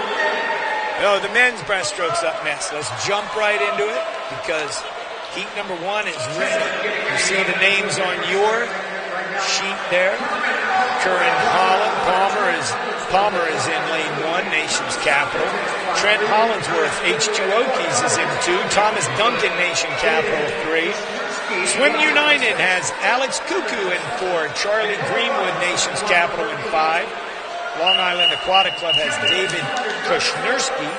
Oh, the men's breaststroke's up next. Let's jump right into it because heat number 1 is written. You see the names on your sheet there. Curran Holland. Palmer is in lane 1, Nation's capital. Trent Hollinsworth, H2 Okies, is in 2. Thomas Duncan, Nation capital 3. Swim United has Alex Cuckoo in 4. Charlie Greenwood, Nation's capital, in 5. Long Island Aquatic Club has David Kushnerski.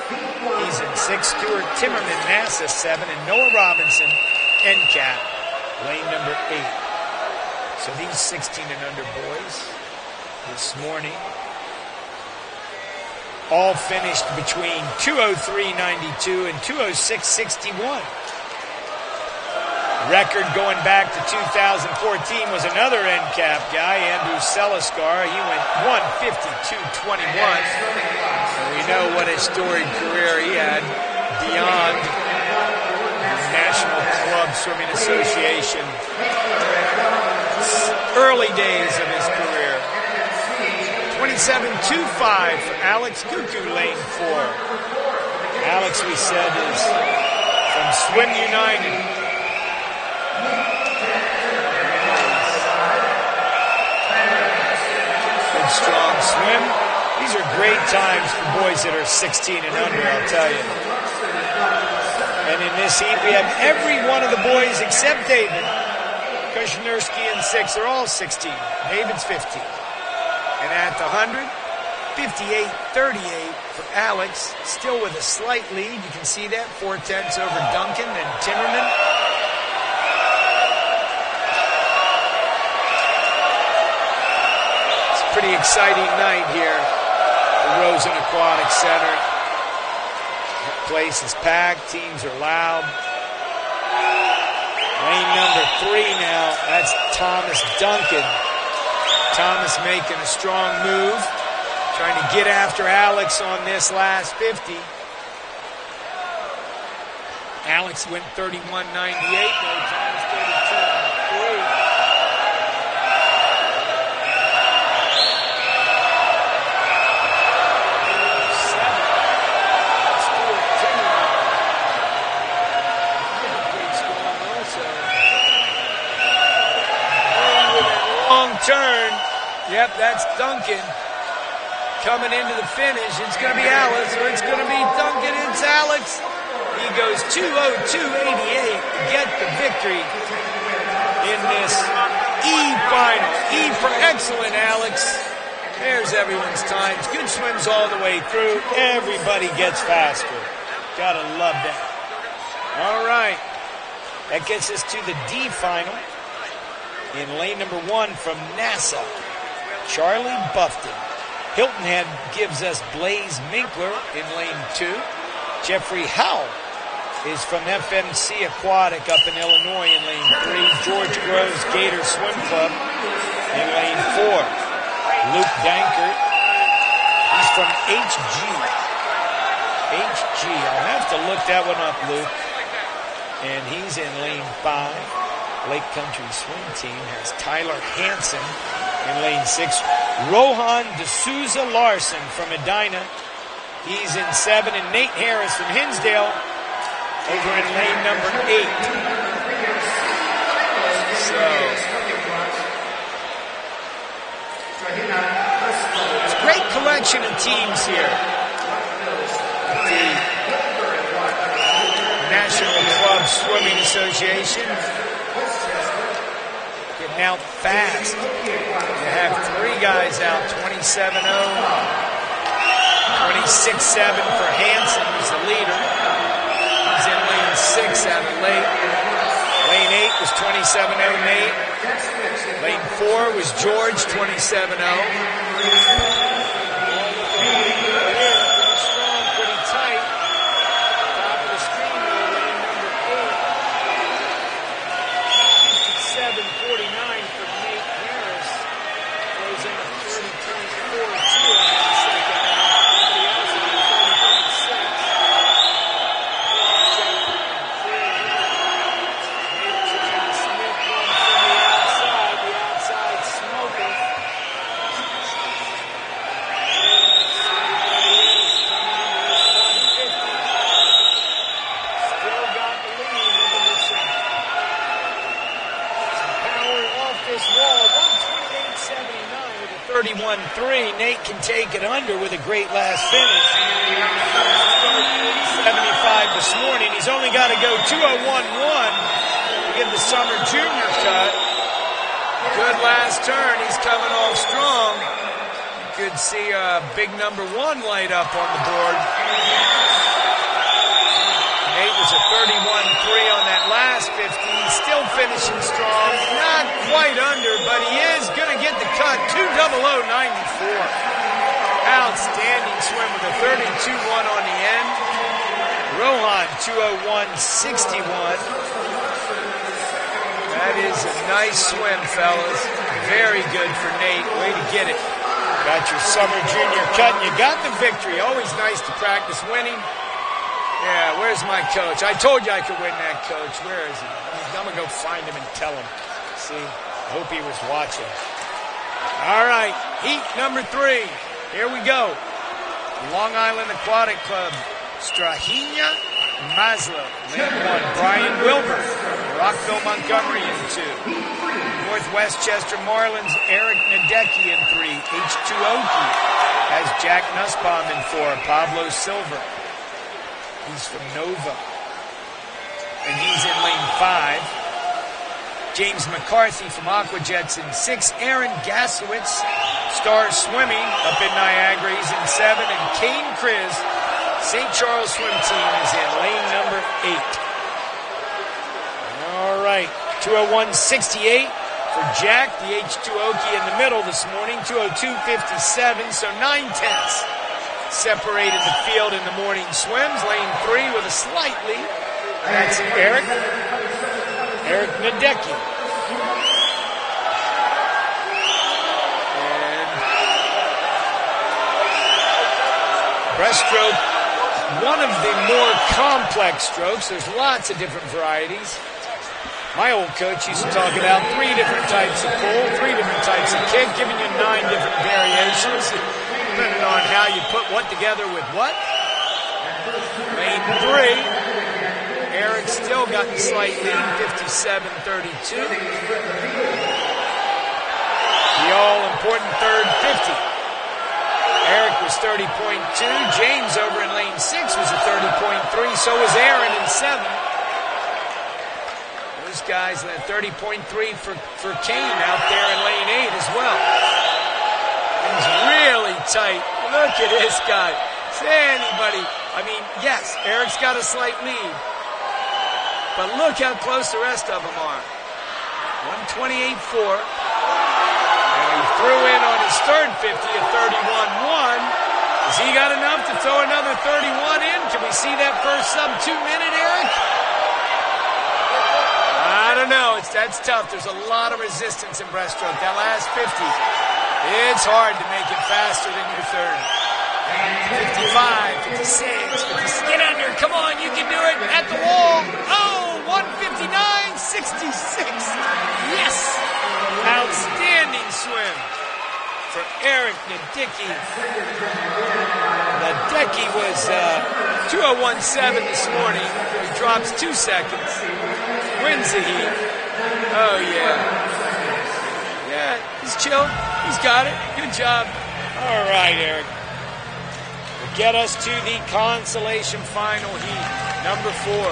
He's in 6. Stuart Timmerman, NASA, 7. And Noah Robinson, NCAP, lane number 8. So these 16 and under boys this morning all finished between 2:03.92 and 2:06.61. Record going back to 2014 was another NCAP guy, Andrew Seliskar. He went 1:52.21. And we know what a storied career he had beyond the National Club Swimming Association. Early days of his career. 27.25 for Alex Cuckoo, lane 4. Alex, we said, is from Swim United. Good, strong swim. These are great times for boys that are 16 and under, I'll tell you. And in this heat, we have every one of the boys except David. Kushnerski in 6, they're all 16. David's 15. And at the 100, 58.38 for Alex, still with a slight lead. You can see that, 4/10 over Duncan and Timmerman. It's a pretty exciting night here at the Rosen Aquatic Center. The place is packed, teams are loud. Lane number 3 now, that's Thomas Duncan. Thomas making a strong move, trying to get after Alex on this last 50. Alex went 31.98, no, Thomas 32.3. Turn. Yep, that's Duncan coming into the finish. It's going to be Alex, or it's going to be Duncan. It's Alex. He goes 2:02.88 to get the victory in this E final. E for excellent, Alex. There's everyone's times. Good swims all the way through. Everybody gets faster. Gotta love that. All right. That gets us to the D final. In lane number 1 from NASA, Charlie Buffton. Hilton Head gives us Blaze Minkler in lane 2. Jeffrey Howell is from FMC Aquatic up in Illinois in lane 3. George Groves Gator Swim Club in lane 4. Luke Dankert, he's from HG. I'll have to look that one up, Luke. And he's in lane 5. Lake Country Swim Team has Tyler Hansen in lane 6. Rohan D'Souza Larson from Edina. He's in 7. And Nate Harris from Hinsdale over in lane number 8. So, it's a great collection of teams here. The National Club Swimming Association. Getting out fast. You have 3 guys out, 27-0. 26-7 for Hansen, who's the leader. He's in lane 6 out of late. Lane 8 was 27-0 Nate. Lane 4 was George, 27-0. Strong, pretty tight. Top of the screen, lane number 8. 57-49 for Nate Harris. Goes in at 30.42 on the second. Everybody else is at 30.6. This wall, 128.79 with a 31.3. Nate can take it under with a great last finish. 75 this morning. He's only got to go 2:01.1 to get the summer junior cut. Good last turn. He's coming off strong. You could see a big number 1 light up on the board. Nate was a 31.3 on that last 50. He's still finishing strong. Not quite under, but he is going to get the cut. 2:00.94. Outstanding swim with a 32.1 on the end. Rohan, 2:01.61. That is a nice swim, fellas. Very good for Nate. Way to get it. Got your summer junior cut, and you got the victory. Always nice to practice winning. Yeah, where's my coach? I told you I could win that, coach. Where is he? I'm going to go find him and tell him. See, I hope he was watching. All right, heat number 3. Here we go. Long Island Aquatic Club, Strahinja Maslow. Lane 1, Brian Wilbur. Rockville Montgomery in 2. Northwest Chester Marlins, Eric Nadecki in 3. H2Oki has Jack Nussbaum in 4. Pablo Silva. He's from Nova. And he's in lane 5. James McCarthy from Aquajets in 6. Aaron Gasowitz, Star Swimming up in Niagara. He's in 7. And Kane Kriz, St. Charles Swim Team, is in lane number 8. All right. 2:01.68 for Jack. The H2Oki in the middle this morning. 2:02.57, so 9/10. Separated the field in the morning swims. Lane 3 with a slight lead. That's Eric Nadecki. And breaststroke, one of the more complex strokes. There's lots of different varieties. My old coach used to talk about 3 different types of pull, 3 different types of kick, giving you 9 different variations, depending on how you put what together with what. Lane 3, Eric still got the slight lead, 57-32. The all-important third 50. Eric was 30.2. James over in lane 6 was a 30.3. So was Aaron in 7. Those guys, 30.3 for Kane out there in lane 8 as well. He's really tight. Look at this guy. Say anybody. I mean, yes, Eric's got a slight lead. But look how close the rest of them are. 128.4. He threw in on his third 50 a 31-1. Has he got enough to throw another 31 in? Can we see that first sub-2 minute, Eric? I don't know. That's tough. There's a lot of resistance in breaststroke. That last 50, it's hard to make it faster than your third. 55, 56, get under. Come on, you can do it. At the wall. Oh, 159.66. Yes. Outstanding swim for Eric Nadecki. Nadecki was 2:01.7 this morning. He drops 2 seconds. Wins the heat. Oh, yeah. Yeah, he's chill. He's got it. Good job. All right, Eric. Get us to the consolation final heat. Number 4,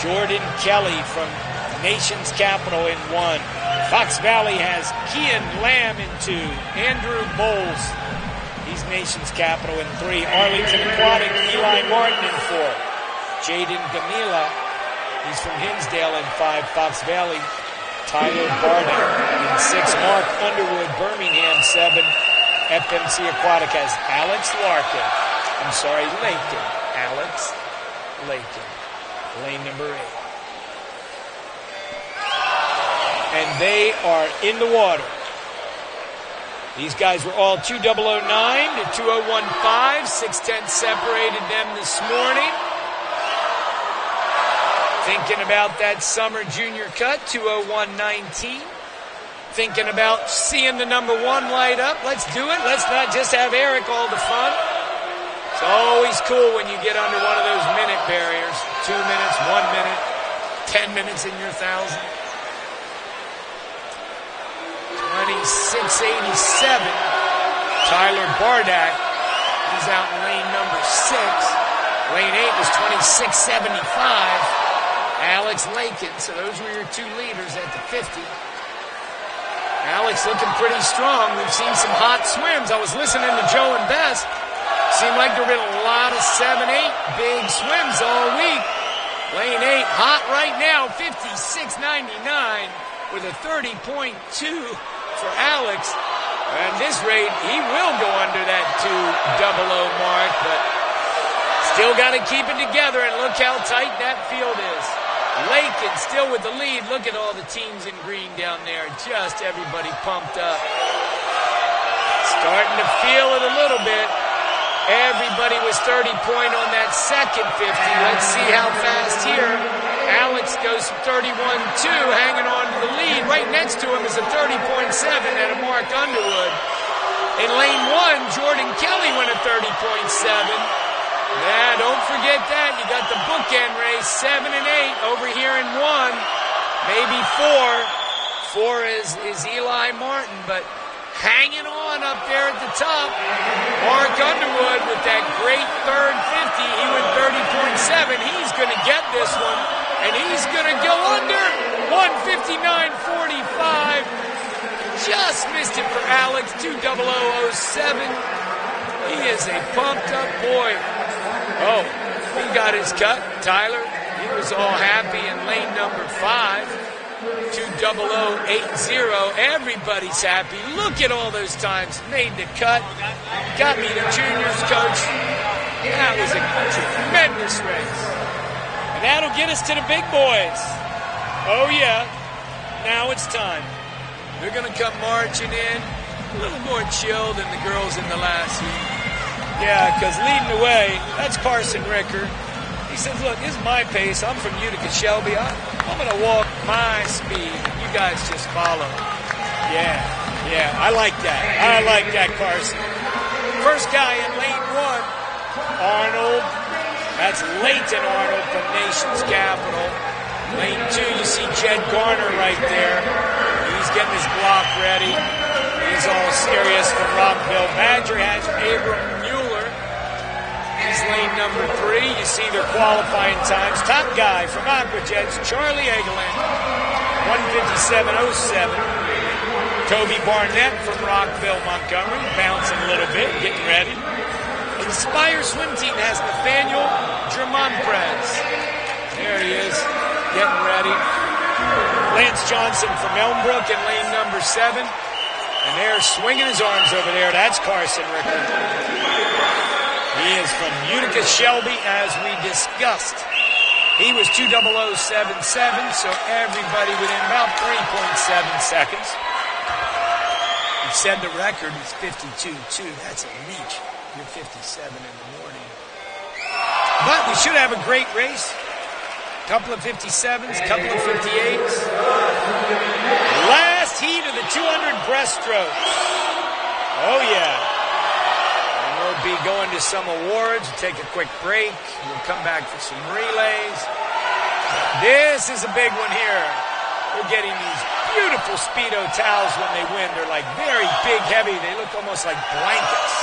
Jordan Kelly from Nation's Capital in 1. Fox Valley has Kian Lamb in 2. Andrew Bowles, he's Nation's Capital in 3. Arlington Aquatic, Eli Martin in 4. Jaden Gamila, he's from Hinsdale in 5. Fox Valley, Tyler Barnett in 6. Mark Underwood, Birmingham 7. FMC Aquatic has Alex Larkin. Lakin. Alex Lakin. Lane number 8. And they are in the water. These guys were all 2:00:09 to 2:01.5. 6:10 separated them this morning. Thinking about that summer junior cut, 2:01.19. Thinking about seeing the number 1 light up. Let's do it. Let's not just have Eric all the fun. It's always cool when you get under one of those minute barriers. 2 minutes, 1 minute, 10 minutes in your 1,000. 26.87. Tyler Bardak, he's out in lane number 6. Lane 8 was 26.75. Alex Lakin, so those were your 2 leaders at the 50. Alex looking pretty strong. We've seen some hot swims. I was listening to Joe and Bess. Seemed like there have been a lot of 7-8 big swims all week. Lane 8 hot right now, 56.99 with a 30.2 for Alex. At this rate, he will go under that 2:00 mark, but still got to keep it together, and look how tight that field is. Lakin still with the lead. Look at all the teams in green down there. Just everybody pumped up. Starting to feel it a little bit. Everybody was 30-point on that second 50. Let's see how fast here. Alex goes from 31.2, hanging on to the lead. Right next to him is a 30.7 and a Mark Underwood. In lane 1, Jordan Kelly went a 30.7. Yeah, don't forget that. You got the bookend race, 7 and 8 over here in 1. Maybe 4. 4 is Eli Martin, but hanging on up there at the top. Mark Underwood with that great third 50. He went 30.7. He's going to get this one, and he's going to go under 159.45. Just missed it for Alex, 2:00:07. He is a pumped-up boy. Oh, he got his cut. Tyler, he was all happy in lane number 5. 2:00:80. Everybody's happy. Look at all those times. Made the cut. Got me the juniors, coach. That was a tremendous race. And that'll get us to the big boys. Oh, yeah. Now it's time. They're going to come marching in. A little more chill than the girls in the last heat. Yeah, because leading the way, that's Carson Ricker. He says, look, this is my pace. I'm from Utica Shelby. I'm going to walk my speed. You guys just follow. Yeah, I like that. I like that, Carson. First guy in lane 1, Arnold. That's Leighton Arnold from Nation's Capital. Lane 2, you see Jed Garner right there. He's getting his block ready. He's all serious from Rockville. Badger has Abram Mueller. He's lane number 3. You see their qualifying times. Top guy from Aquajets, Charlie Egeland, 157.07. Toby Barnett from Rockville, Montgomery, bouncing a little bit, getting ready. Inspire Swim Team has Nathaniel Germonprez. There he is, getting ready. Lance Johnson from Elmbrook in lane number 7. And they're swinging his arms over there. That's Carson Ricker. He is from Utica Shelby, as we discussed. He was 2:00.77, so everybody within about 3.7 seconds. He said the record is 52.2. That's a reach. You're 57 in the morning. But we should have a great race. Couple of 57s, couple of 58s. Last heat of the 200 breaststrokes. Oh, yeah. And we'll be going to some awards. We'll take a quick break. We'll come back for some relays. This is a big one here. We're getting these beautiful Speedo towels when they win. They're like very big, heavy. They look almost like blankets.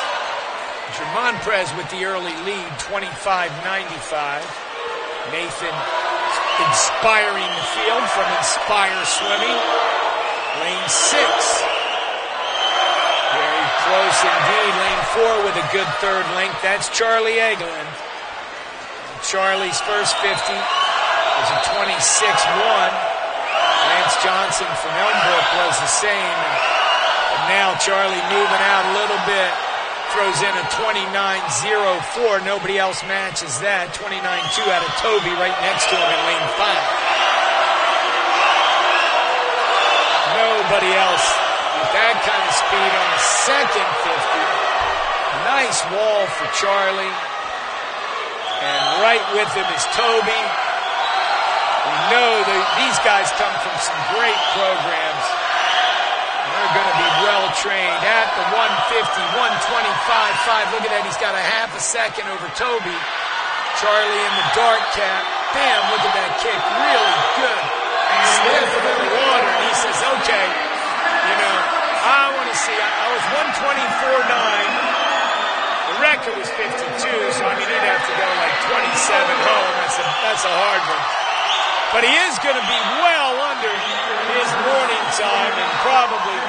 German Prez with the early lead, 25.95. Nathan inspiring the field from Inspire Swimming. Lane 6. Very close indeed. Lane 4 with a good third length. That's Charlie Egelin. Charlie's first 50 was a 26.1. Lance Johnson from Elmbrook was the same. And now Charlie moving out a little bit. Throws in a 29.04. Nobody else matches that. 29.2 out of Toby right next to him in lane 5. Nobody else with that kind of speed on the second 50. Nice wall for Charlie. And right with him is Toby. We know these guys come from some great programs. They're going to be well trained at the 150, 125.5. Look at that. He's got a half a second over Toby. Charlie in the dart cap. Bam, look at that kick. Really good. Sniff him in the water. And he says, okay, you know, I want to see. I was 124.9. The record was 52, so I mean, he'd have to go like 27 home. That's a hard one. But he is going to be well under his morning time and probably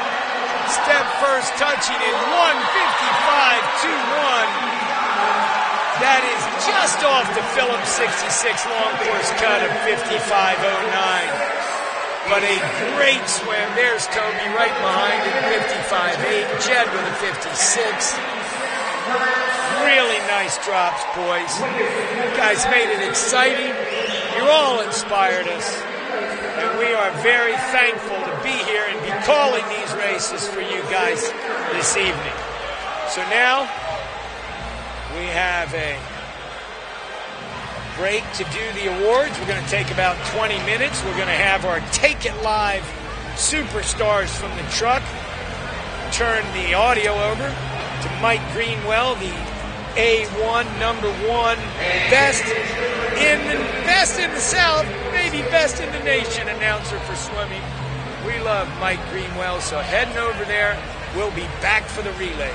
step first touching in 155.21. That is just off the Phillips 66 long course cut of 55.09. But a great swim. There's Toby right behind him, 55.8. Jed with a 56. Really nice drops, boys. You guys made it exciting. You all inspired us. And we are very thankful to be here and be calling these races for you guys this evening. So now we have a break to do the awards. We're going to take about 20 minutes. We're going to have our Take It Live superstars from the truck turn the audio over to Mike Greenwell, the A1, number 1, best in the South, maybe best in the nation announcer for swimming. We love Mike Greenwell, so heading over there. We'll be back for the relays.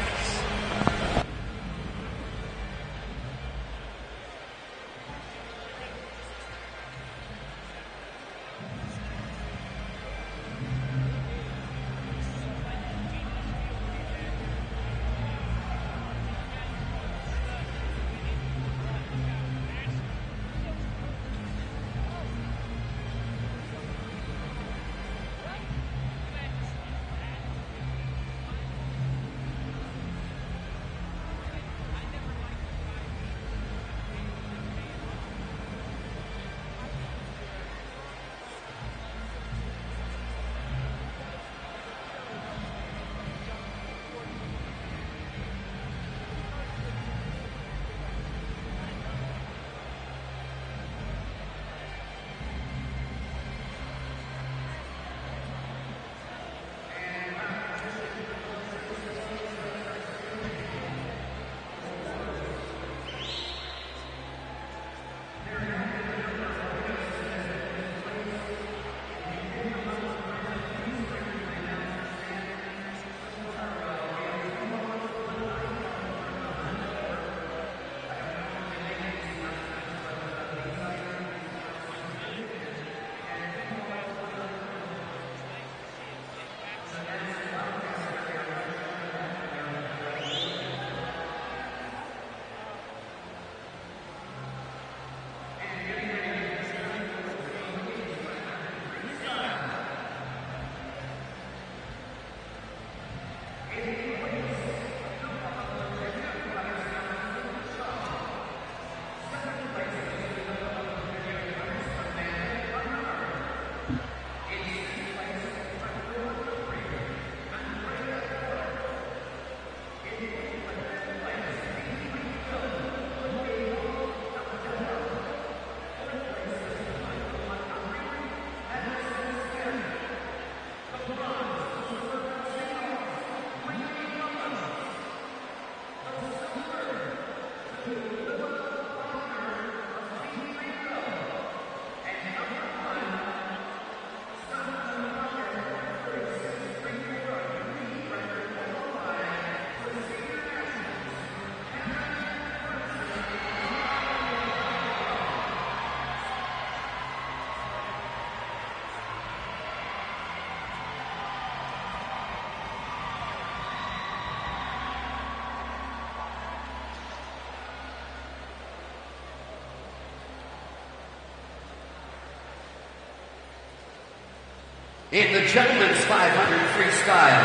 In the gentlemen's 500 freestyle,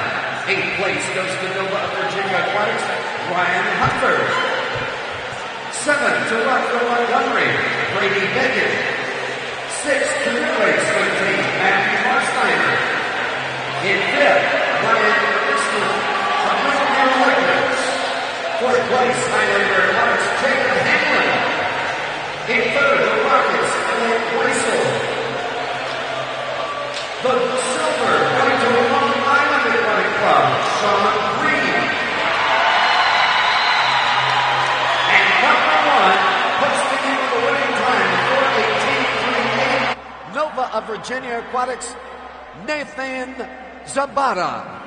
8th place goes to Nova of Virginia Aquatics, Ryan Hunter. 7th to Rockville Montgomery, Brady Bacon. 6th to Midway swim team, Matthew Marsteiner. In 5th, Ryan Christmas from Michigan Olympics. 4th place, Highlander Aquatics, Jacob Hamlin. In 3rd, the Rockets, Elliot Weissel. The silver going to Long Island Aquatic Club, Sean Green. And number 1, posting in with a winning time, 4:18.38. Nova of Virginia Aquatics, Nathan Zabata.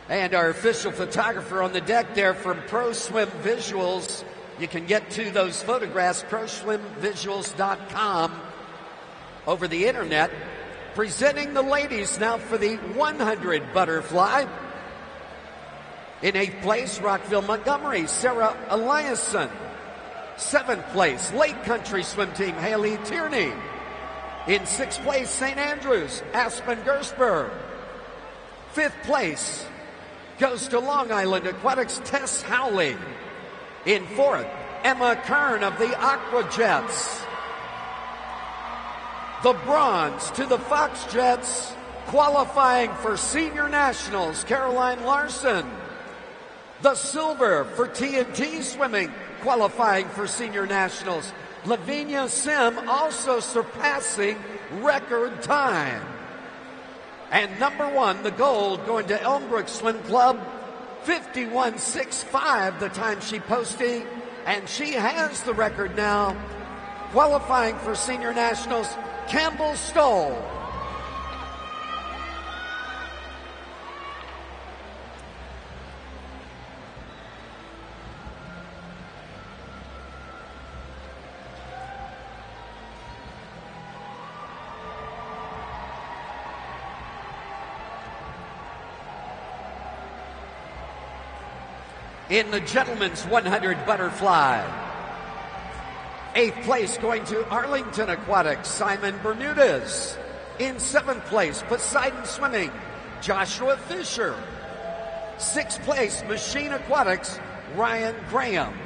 And our official photographer on the deck there from Pro Swim Visuals. You can get to those photographs, proswimvisuals.com, over the internet. Presenting the ladies now for the 100 butterfly. In 8th place, Rockville Montgomery, Sarah Eliasson. 7th place, Lake Country Swim Team, Haley Tierney. In 6th place, St. Andrews, Aspen Gersberg. 5th place goes to Long Island Aquatics, Tess Howley. In 4th, Emma Kern of the Aqua Jets. The bronze to the Fox Jets, qualifying for Senior Nationals, Caroline Larson. The silver for TNT Swimming, qualifying for Senior Nationals, Lavinia Sim, also surpassing record time. And number 1, the gold, going to Elmbrook Swim Club, 51.65 the time she posted, and she has the record now, qualifying for Senior Nationals, Campbell Stoll. In the gentlemen's 100 butterfly, 8th place going to Arlington Aquatics, Simon Bermudez. In 7th place, Poseidon Swimming, Joshua Fisher. 6th place, Machine Aquatics, Ryan Graham.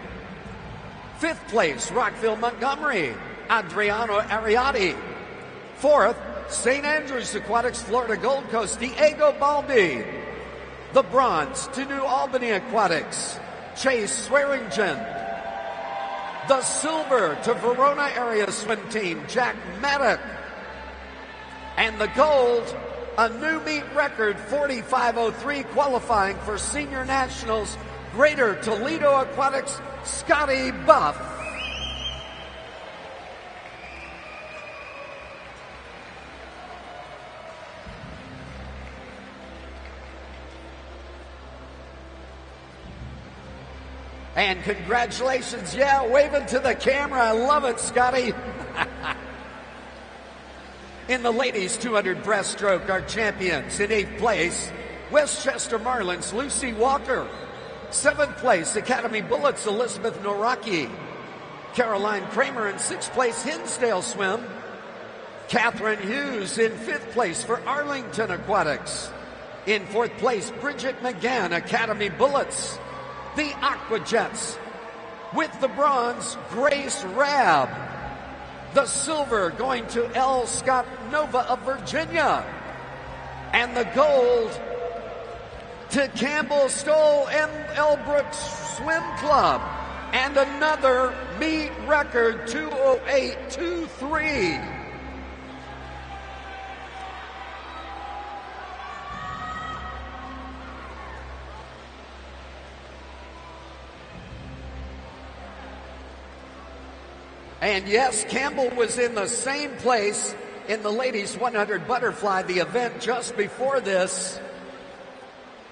5th place, Rockville Montgomery, Adriano Ariati. 4th, St. Andrews Aquatics, Florida Gold Coast, Diego Balbi. The bronze to New Albany Aquatics, Chase Swearingen. The silver to Verona Area Swim Team, Jack Maddock. And the gold, a new meet record, 45.03, qualifying for Senior Nationals, Greater Toledo Aquatics, Scotty Buff. And congratulations, yeah, waving to the camera. I love it, Scotty. In the ladies' 200 breaststroke, our champions. In 8th place, Westchester Marlins, Lucy Walker. 7th place, Academy Bullets, Elizabeth Noraki. Caroline Kramer in 6th place, Hinsdale Swim. Catherine Hughes in 5th place for Arlington Aquatics. In 4th place, Bridget McGann, Academy Bullets. The Aqua Jets. With the bronze, Grace Rabb. The silver going to L. Scott Nova of Virginia. And the gold to Campbell Stoll and Elbrook Swim Club. and another meet record 2:08.23. And yes, Campbell was in the same place in the ladies 100 butterfly, the event just before this.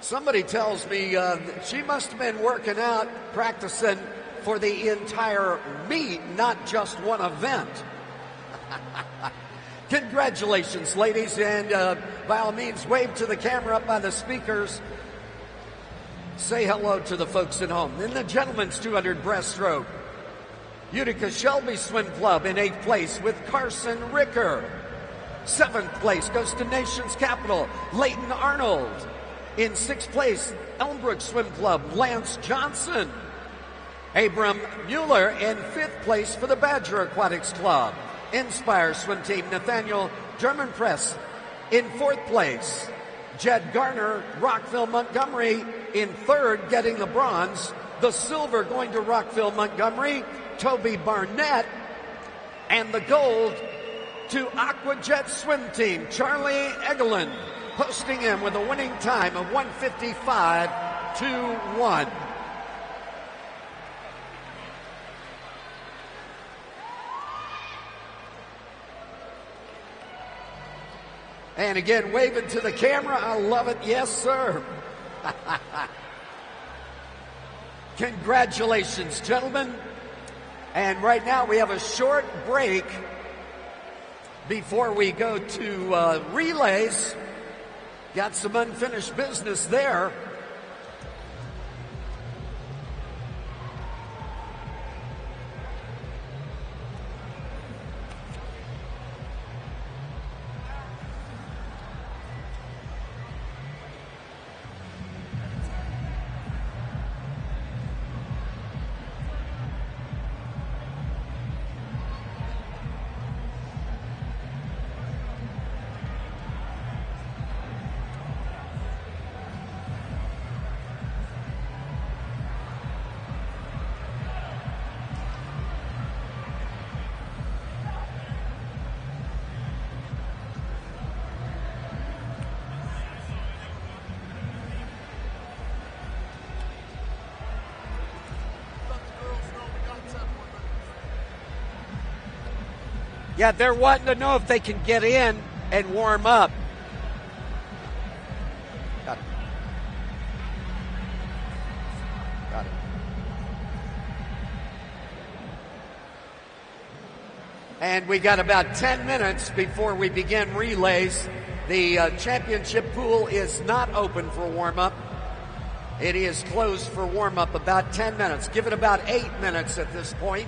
Somebody tells me she must have been working out, practicing for the entire meet, not just one event. Congratulations, ladies, and by all means, wave to the camera up by the speakers. Say hello to the folks at home. In the gentlemen's 200 breaststroke, Utica Shelby Swim Club in 8th place with Carson Ricker. 7th place goes to Nation's Capital, Leighton Arnold. In 6th place, Elmbrook Swim Club, Lance Johnson. Abram Mueller in 5th place for the Badger Aquatics Club. Inspire Swim Team, Nathaniel German Press in 4th place. Jed Garner, Rockville Montgomery in 3rd, getting the bronze. The silver going to Rockville Montgomery, Toby Barnett, and the gold to Aquajet Swim Team, Charlie Egelin, posting him with a winning time of 1:55.21. And again, waving to the camera. I love it. Yes, sir. Congratulations, gentlemen. And right now we have a short break before we go to relays. Got some unfinished business there. Yeah, they're wanting to know if they can get in and warm up. Got it. Got it. And we got about 10 minutes before we begin relays. The championship pool is not open for warm-up. It is closed for warm-up about 10 minutes. Give it about 8 minutes at this point.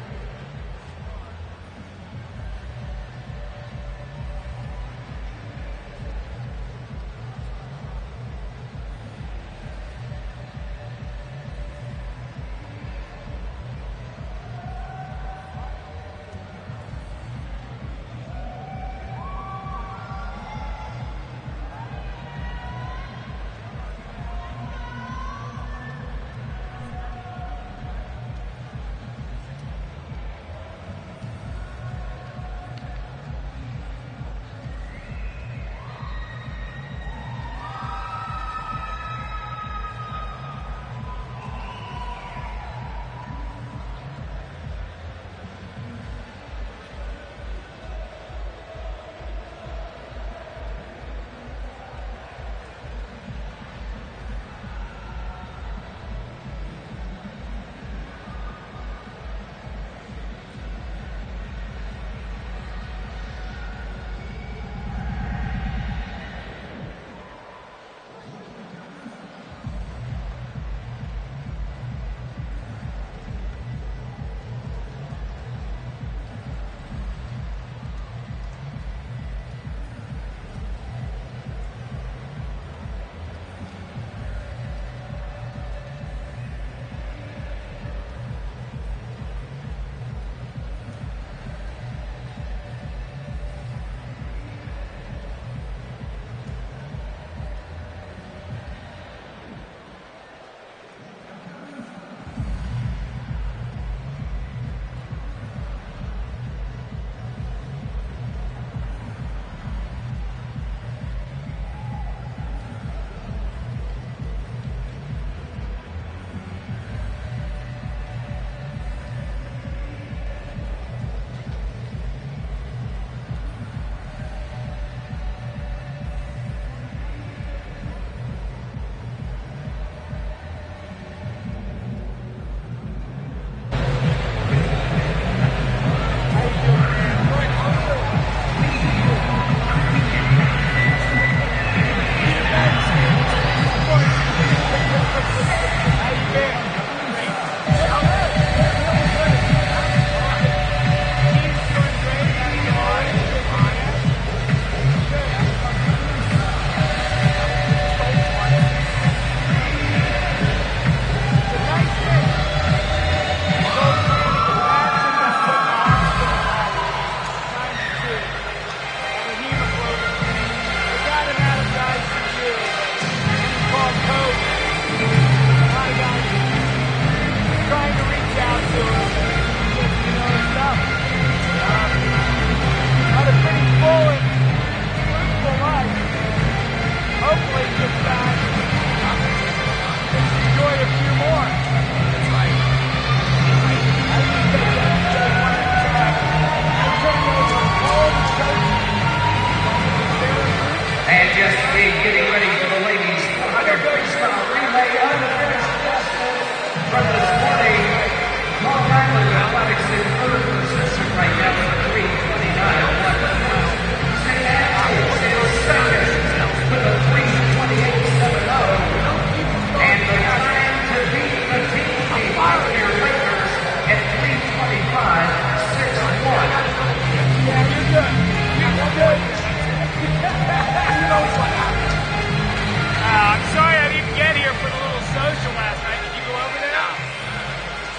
I'm sorry I didn't get here for the little social last night. Did you go over there? No.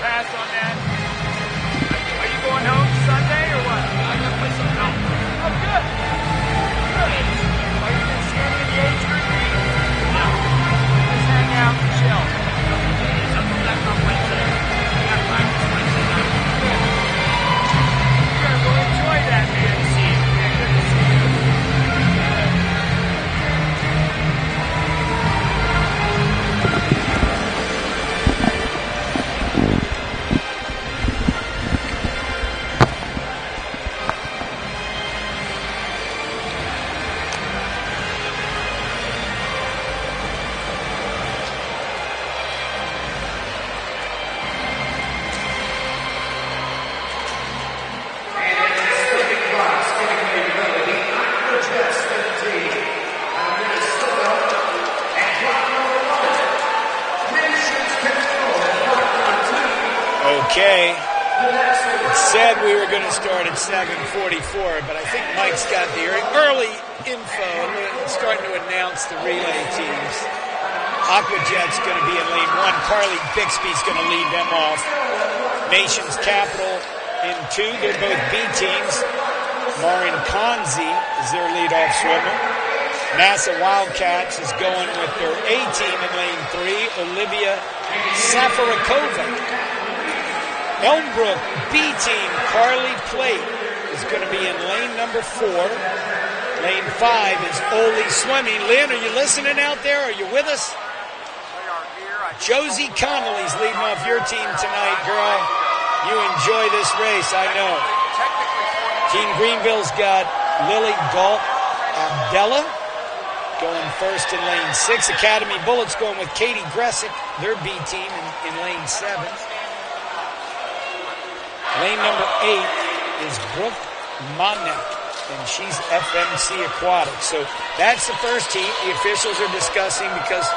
Pass on that. Are you going home Sunday or what? I'm going to play some golf. Oh, good. Good. Are you going to see any of the age group meeting? No. Just hang out and chill. I'm back on Wednesday. I got practice Wednesday night. Good. Good. We'll enjoy that, man. Good to see you. Yeah, good to see you. Okay. It said we were going to start at 7:44, but I think Mike's got the early info. Starting to announce the relay teams. Aquajet's going to be in lane 1. Carly Bixby's going to lead them off. Nation's Capital in 2. They're both B teams. Marin Kanzi is their leadoff swimmer. NASA Wildcats is going with their A team in lane 3. Olivia Safarikova. Elmbrook B team, Carly Plate, is going to be in lane number 4. Lane 5 is Oli Swimming. Lynn, are you listening out there? Are you with us? Josie Connolly's leading off your team tonight, girl. You enjoy this race, I know. Team Greenville's got Lily Galt Abdella going first in lane 6. Academy Bullets going with Katie Gressick, their B team in lane 7. Lane number 8 is Brooke Monek, and she's FMC Aquatics. So that's the first heat. The officials are discussing because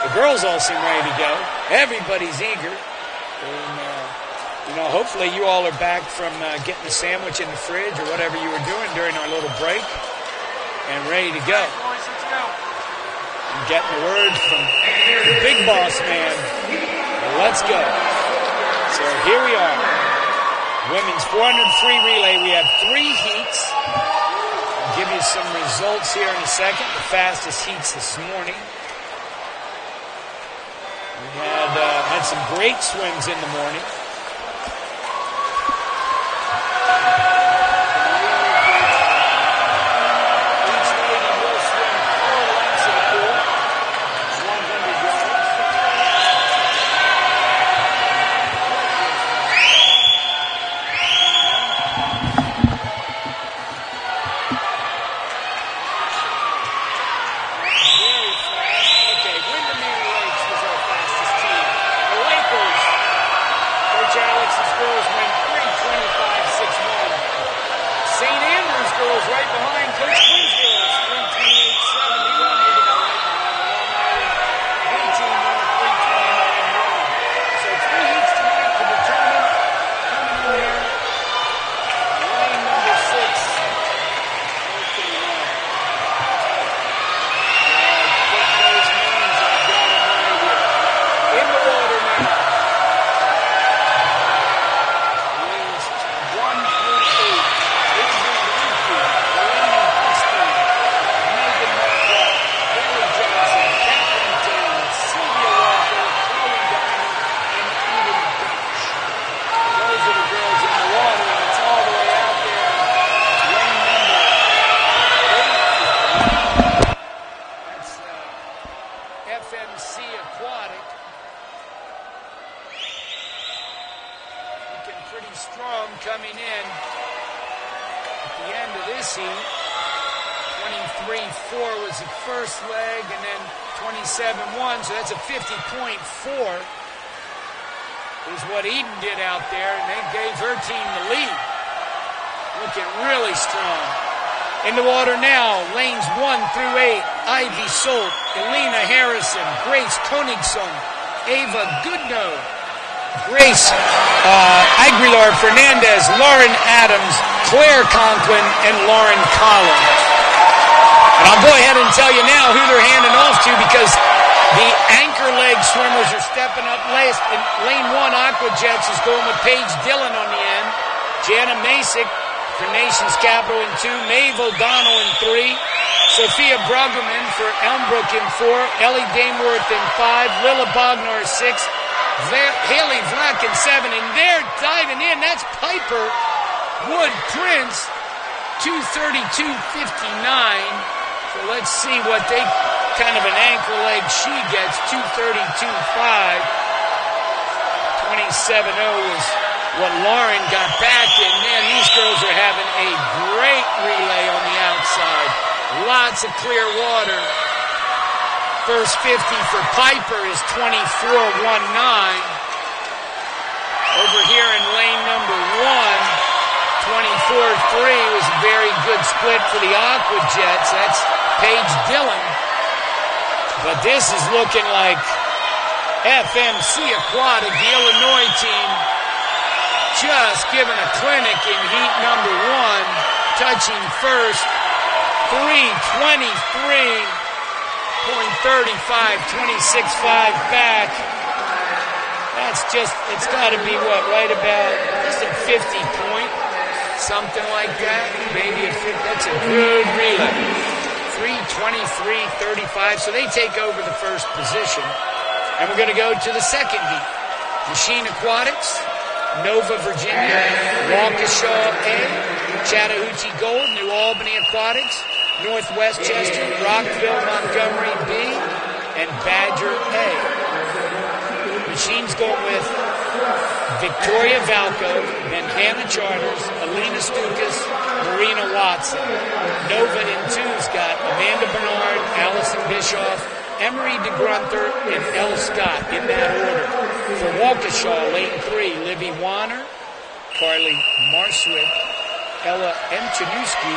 the girls all seem ready to go. Everybody's eager. And, hopefully you all are back from getting a sandwich in the fridge or whatever you were doing during our little break and ready to go. I'm getting a word from the big boss man. Let's go. So here we are. Women's 400 free relay. We have 3 heats. I'll give you some results here in a second. The fastest heats this morning. We had some great swims in the morning. Each lady will swim 4 lengths of the pool. It's 100 yards. Right behind Coach Queensville, 3:28.7. He won over the Long Island B team won a 3:29.1. So 3 heats tonight to determine coming in here. Lane number 6. Okay, put those names. I've got them right here. In the water now. Lanes 1 through 8. FMC Aquatic. Looking pretty strong coming in at the end of this heat. 23.4 was the first leg, and then 27.1, so that's a 50.4. is what Eden did out there, and they gave her team the lead. Looking really strong. In the water now, lanes 1 through 8. Ivy Solt, Elena Harrison, Grace Konigsson, Ava Goodnow, Grace Aguilar Fernandez, Lauren Adams, Claire Conklin, and Lauren Collins. And I'll go ahead and tell you now who they're handing off to, because the anchor leg swimmers are stepping up last. In lane 1, Aquajets is going with Paige Dillon on the end. Jana Masick for Nation's Capital in 2. Maeve O'Donnell in 3. Sophia Bruggerman for Elmbrook in 4. Ellie Dameworth in 5. Lilla Bognar 6. Haley Vlack in 7. And they're diving in. That's Piper Wood Prince, 2:32:59. So let's see what they, kind of an ankle leg she gets, 2:32.5. 27.0 was what Lauren got back in. Man, these girls are having a great relay on the outside. Lots of clear water. First 50 for Piper is 24.19. Over here in lane number 1, 24.3 was a very good split for the Aquajets. That's Paige Dillon. But this is looking like FMC Aquatic, the Illinois team, just giving a clinic in heat number 1, touching first, 3:23.35, 26.5 back. That's just, it's got to be what, right about just a 50 point, something like that. Maybe a 50, that's a good relay. 3:23.35, so they take over the first position. And we're going to go to the second heat. Machine Aquatics, Nova, Virginia, Waukesha A, Chattahoochee Gold, New Albany Aquatics, Northwest Chester, Rockville, Montgomery B, and Badger A. Machines going with Victoria Valco, then Hannah Charters, Alina Stukas, Marina Watson. Nova in 2's got Amanda Bernard, Allison Bischoff, Emery DeGrunter, and Elle Scott in that order. For Waukesha, lane 3, Livy Warner, Carly Marswick, Ella Antonuski,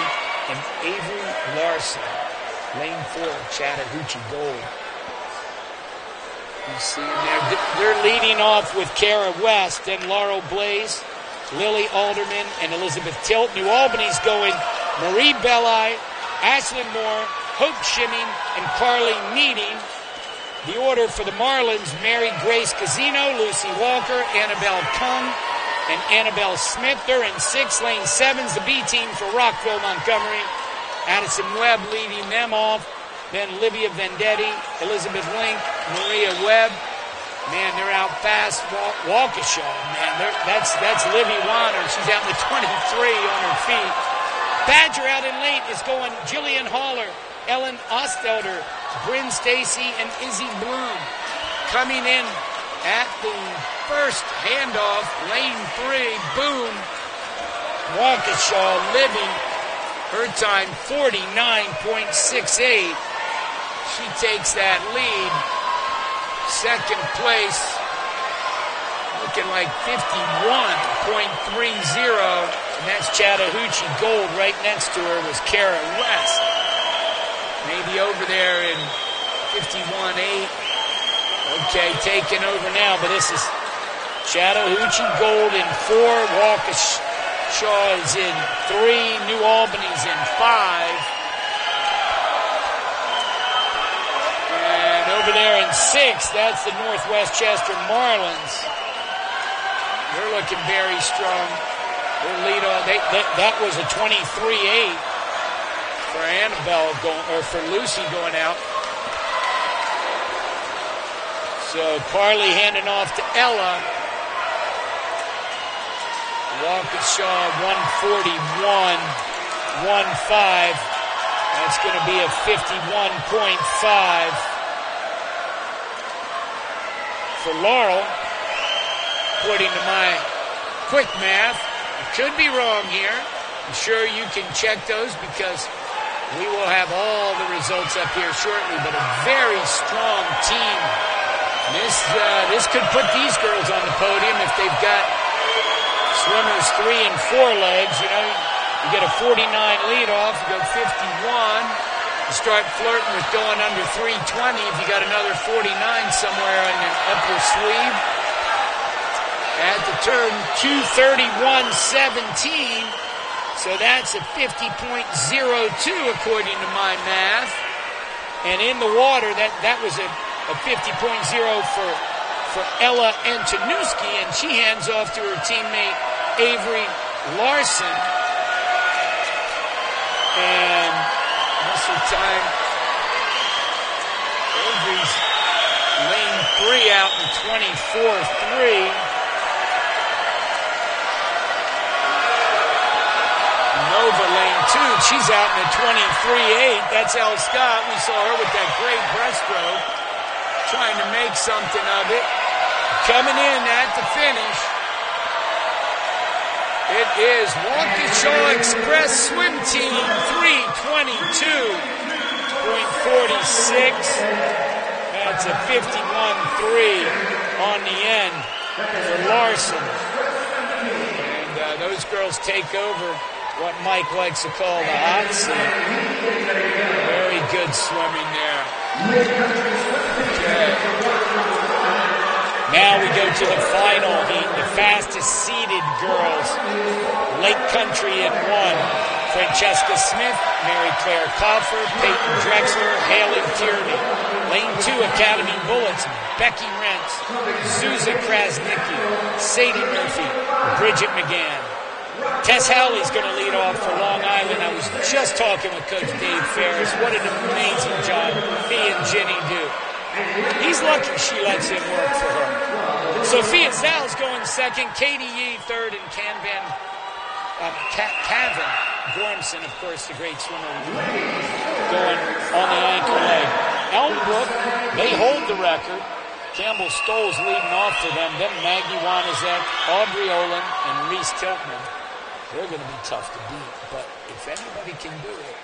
and Avery Larson. Lane 4, Chattahoochee Gold. You see they're leading off with Kara West, then Laurel Blaze, Lily Alderman, and Elizabeth Tilt. New Albany's going Marie Belli, Ashlyn Moore, Hope Shimming, and Carly Needing. The order for the Marlins, Mary Grace Casino, Lucy Walker, Annabelle Kung, and Annabelle Smith. They're in 6. Lane 7's the B team for Rockville, Montgomery. Addison Webb leading them off. Then Livia Vendetti, Elizabeth Link, Maria Webb. Man, they're out fast. Waukesha, man, that's Livy Warner. She's out in the 23 on her feet. Badger out in late is going Jillian Haller, Ellen Ostelder, Bryn Stacy, and Izzy Bloom. Coming in at the first handoff, lane 3, boom. Waukesha living her time 49.68. She takes that lead. Second place, looking like 51.30. And that's Chattahoochee Gold. Right next to her was Kara West. Maybe over there in 51.8. Okay, taking over now, but this is Chattahoochee Gold in 4. Waukesha is in 3. New Albany's in 5. And over there in 6, that's the Northwest Chester Marlins. They're looking very strong. Their lead on, that was a 23.8 for Annabelle going, or for Lucy going out. So Carly handing off to Ella. Waukesha 141.15. That's going to be a 51.5 for Laurel. According to my quick math, I could be wrong here. I'm sure you can check those because we will have all the results up here shortly. But a very strong team This could put these girls on the podium if they've got swimmers 3 and 4 legs. You know, you get a 49 lead off, you go 51. You start flirting with going under 320 if you got another 49 somewhere on your upper sleeve. At the turn, 2:31.17. So that's a 50.02 according to my math. And in the water, that was a 50.0 for Ella Antonuski, and she hands off to her teammate Avery Larson. And muscle time. Avery's lane 3 out in 24.3. Nova lane 2, she's out in a 23.8. That's Elle Scott. We saw her with that great breaststroke, trying to make something of it. Coming in at the finish, it is Waukesha Express Swim Team 3:22.46. That's a 51.3 on the end for Larson. And those girls take over what Mike likes to call the hot seat. Very good swimming there. Okay. Now we go to the final heat, the fastest seeded girls. Lake Country in 1. Francesca Smith, Mary Claire Coffer, Peyton Drexler, Haley Tierney. Lane 2, Academy Bullets, Becky Rentz, Zuza Krasnicki, Sadie Murphy, Bridget McGann. Tess Howley's going to lead off for Long Island. I was just talking with Coach Dave Ferris. What an amazing job he and Ginny do. He's lucky she lets him work for her. Sophia Zal's going second, Katie Yee third, and Kevin Gormson, of course, the great swimmer, going on the anchor leg. Elmbrook, they hold the record. Campbell Stoll's leading off to them. Then Maggie Wanizek, Audrey Olin, and Reese Tiltman. They're going to be tough to beat, but if anybody can do it,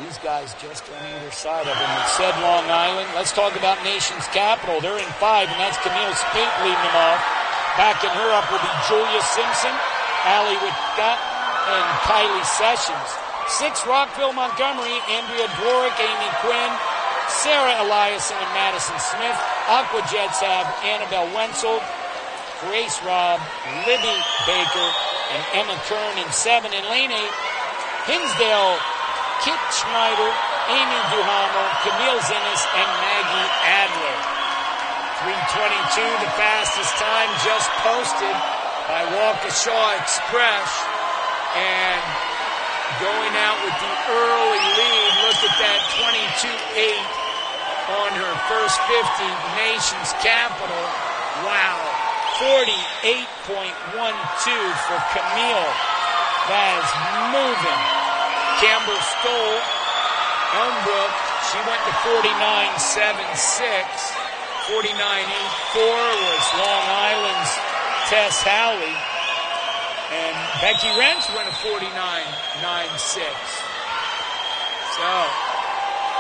these guys just on either side of them. We said Long Island. Let's talk about Nation's Capital. They're in 5, and that's Camille Spink leading them off. Backing her up will be Julia Simpson, Allie Whitcott, and Kylie Sessions. 6, Rockville, Montgomery, Andrea Dworick, Amy Quinn, Sarah Eliason, and Madison Smith. Aqua Jets have Annabelle Wenzel, Grace Robb, Libby Baker, and Emma Kern in 7. In lane 8, Hinsdale, Kit Schneider, Amy Duhamel, Camille Zinnes, and Maggie Adler. 3:22, the fastest time just posted by Waukesha Express. And going out with the early lead, look at that, 22.8 on her first 50, Nation's Capital. Wow, 48.12 for Camille. That is moving. Camber Stoll, Elmbrook, she went to 49.76. 49.84 was Long Island's Tess Howley. And Becky Rentz went to 49.96. So,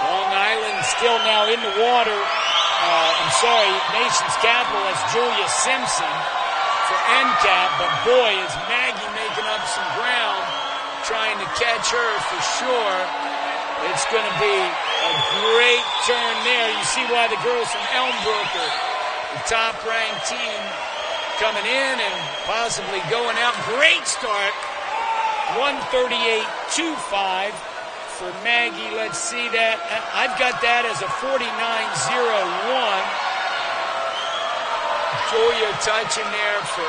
Long Island still now in the water. Nation's Capital has Julia Simpson for NCAP, but boy, is Maggie making up some ground, trying to catch her for sure. It's going to be a great turn there. You see why the girls from Elmbrook are the top-ranked team coming in and possibly going out. Great start, 1:38.25 for Maggie. Let's see that. I've got that as a 49.01. Julia touching there for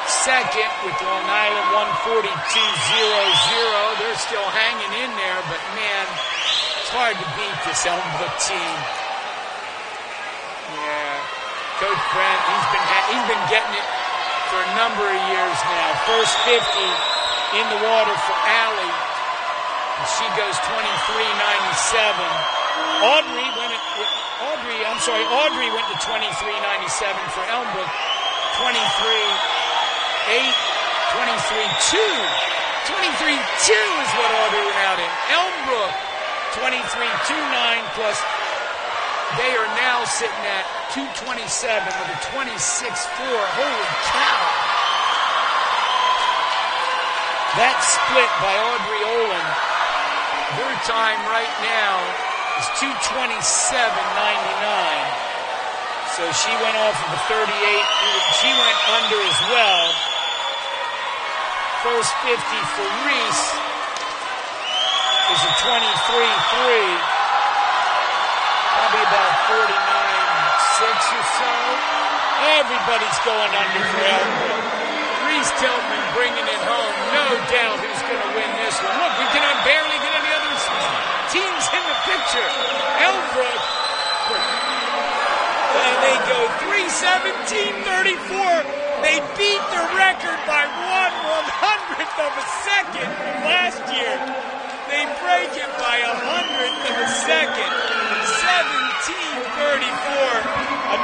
second with Long Island, 1:42.00. They're still hanging in there, but man, it's hard to beat this Elmbrook team. Yeah, Coach Brent, he's been getting it for a number of years now. First 50 in the water for Allie. And she goes 23.97. Audrey went to 23.97 for Elmbrook. 23.8, 23.2. 23.2 is what Audrey went out in. Elmbrook, 23.29 plus They are now sitting at 227 with a 26.4. Holy cow. That split by Audrey Olin. Her time right now is 227.99. So she went off of a 38. She went under as well. First 50 for Reese is a 23.3. Probably about 49.6 or so. Everybody's going under for Elbrook. Reese Tiltman bringing it home. No doubt who's going to win this one. Look, we can barely get any other teams in the picture. Elbrook. They go 3:17.34. They beat the record by 1/100th of a second from last year. They break it by 100th of a second. 17.34.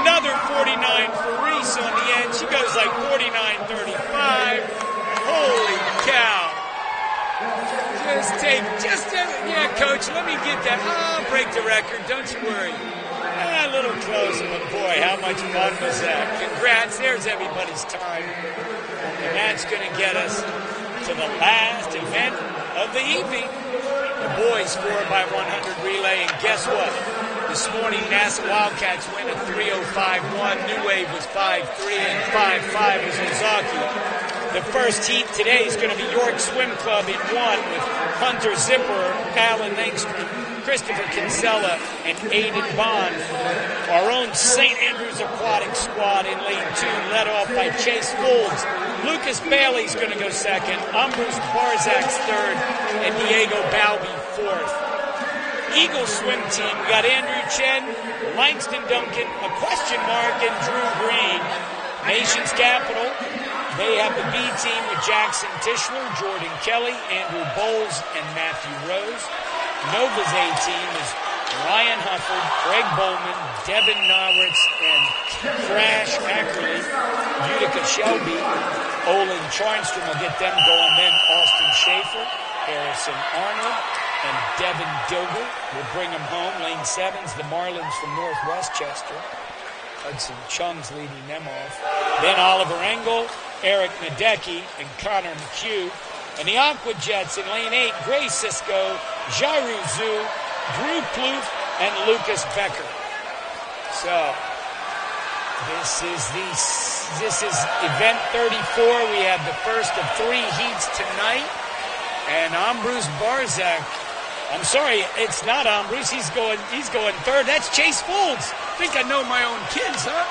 Another 49 for Reese on the end. She goes like 49.35. Holy cow. Yeah, coach, let me get that. I'll break the record. Don't you worry. A little closer, but boy, how much fun was that? Congrats, there's everybody's time. And that's going to get us to the last event of the evening. The boys 4x100 relay, and guess what? This morning, NASA Wildcats win at 3:05.1. New Wave was 5:3, and 5:5 was Ozaki. The first heat today is going to be York Swim Club in 1 with Hunter Zipper, Alan Engstrom, Christopher Kinsella, and Aiden Bond. Our own St. Andrews Aquatic squad in lane 2, led off by Chase Folds. Lucas Bailey's going to go second. Ambrose Barzak's third, and Diego Balbi fourth. Eagle swim team, we got Andrew Chen, Langston Duncan, a question mark, and Drew Green. Nation's Capital, they have the B team with Jackson Tischler, Jordan Kelly, Andrew Bowles, and Matthew Rose. Nova's A team is Ryan Hufford, Greg Bowman, Devin Nowritz, and Crash Ackerley, Utica Shelby. Olin Charnstrom will get them going, then Austin Schaefer, Harrison Arnold, and Devin Dilger will bring them home. Lane 7's the Marlins from North Westchester. Hudson Chung's leading them off. Then Oliver Engel, Eric Nadecki, and Connor McHugh. And the Aqua Jets in lane 8, Gray Cisco, Jaru Zhu, Drew Plouffe, and Lucas Becker. So, this is event 34. We have the first of 3 heats tonight. And Ambrose Barzak, I'm sorry, it's not Ambrose. He's going third. That's Chase Folds. I think I know my own kids, huh?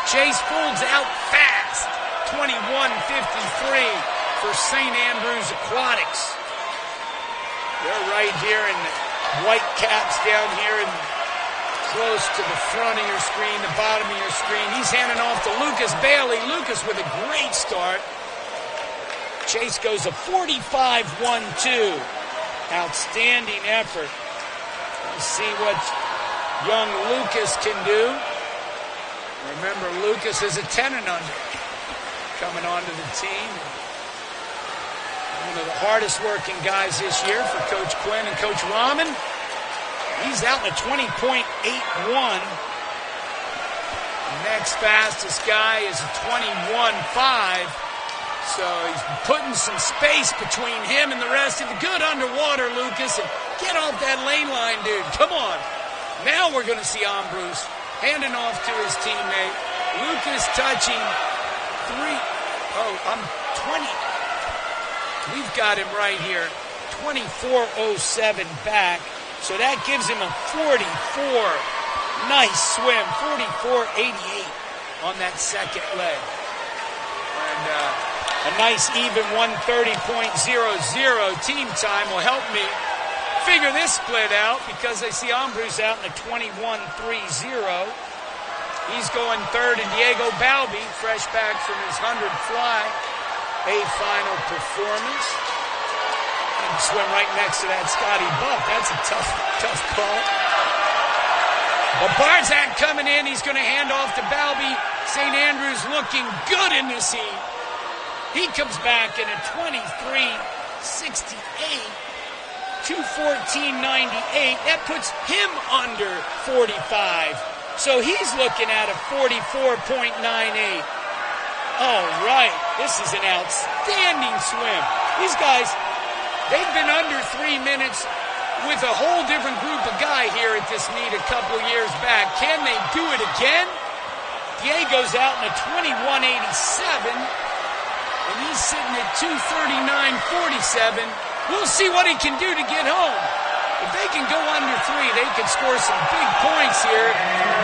Chase Folds out fast. 21.53 for St. Andrews Aquatics. They're right here in the white caps down here and close to the front of your screen, the bottom of your screen. He's handing off to Lucas Bailey. Lucas with a great start. Chase goes a 45.12. Outstanding effort. Let's see what young Lucas can do. Remember, Lucas is a 10 and under coming onto the team. One of the hardest working guys this year for Coach Quinn and Coach Rahman. He's out in a 20.81. The next fastest guy is a 21.5. So he's putting some space between him and the rest of the good underwater, Lucas. And get off that lane line, dude. Come on. Now we're going to see Ambrose handing off to his teammate. Lucas touching 3. Oh, I'm 20. We've got him right here. 24.07 back. So that gives him a 44. Nice swim. 44.88 on that second leg. And, a nice even 130.00 team time will help me figure this split out because I see Ambrose out in a 21.30. He's going third, and Diego Balbi, fresh back from his 100 fly, a final performance. And swim right next to that Scotty Buff. That's a tough call. But Barzak coming in, he's going to hand off to Balbi. St. Andrews looking good in this heat. He comes back in a 23.68. 2:14.98. That puts him under 45. So he's looking at a 44.98. All right, this is an outstanding swim. These guys, they've been under 3 minutes with a whole different group of guy here at this meet a couple years back. Can they do it again? Diego's out in a 21.87, and he's sitting at 2:39.47. We'll see what he can do to get home. If they can go under 3, they can score some big points here.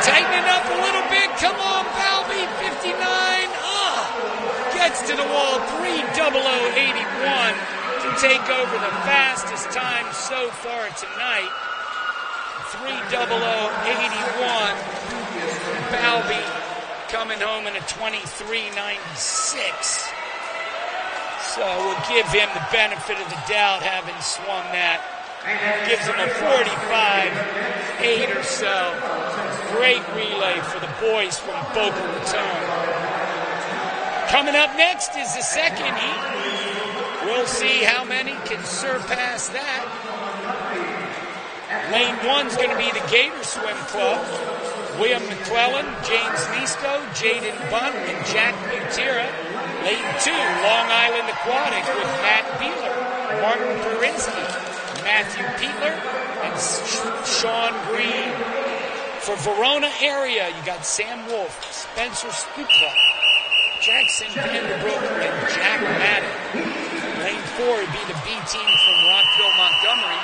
Tighten it up a little bit. Come on, Balby, 59. Gets to the wall, 3:00.81 to take over the fastest time so far tonight. 3:00.81. Balby coming home in a 23.96. So we'll give him the benefit of the doubt having swum that. Gives him a 45.8 or so. Great relay for the boys from Boca Raton. Coming up next is the second heat. We'll see how many can surpass that. Lane 1's going to be the Gator Swim Club. William McClellan, James Listo, Jaden Bunt, and Jack Butera. Lane 2, Long Island Aquatic with Matt Beeler, Martin Perinsky, Matthew Peetler, and Sean Green. For Verona area, you got Sam Wolf, Spencer Stupla, Jackson Vanderbrook, and Jack Madden. Lane 4 would be the B team from Rockville, Montgomery.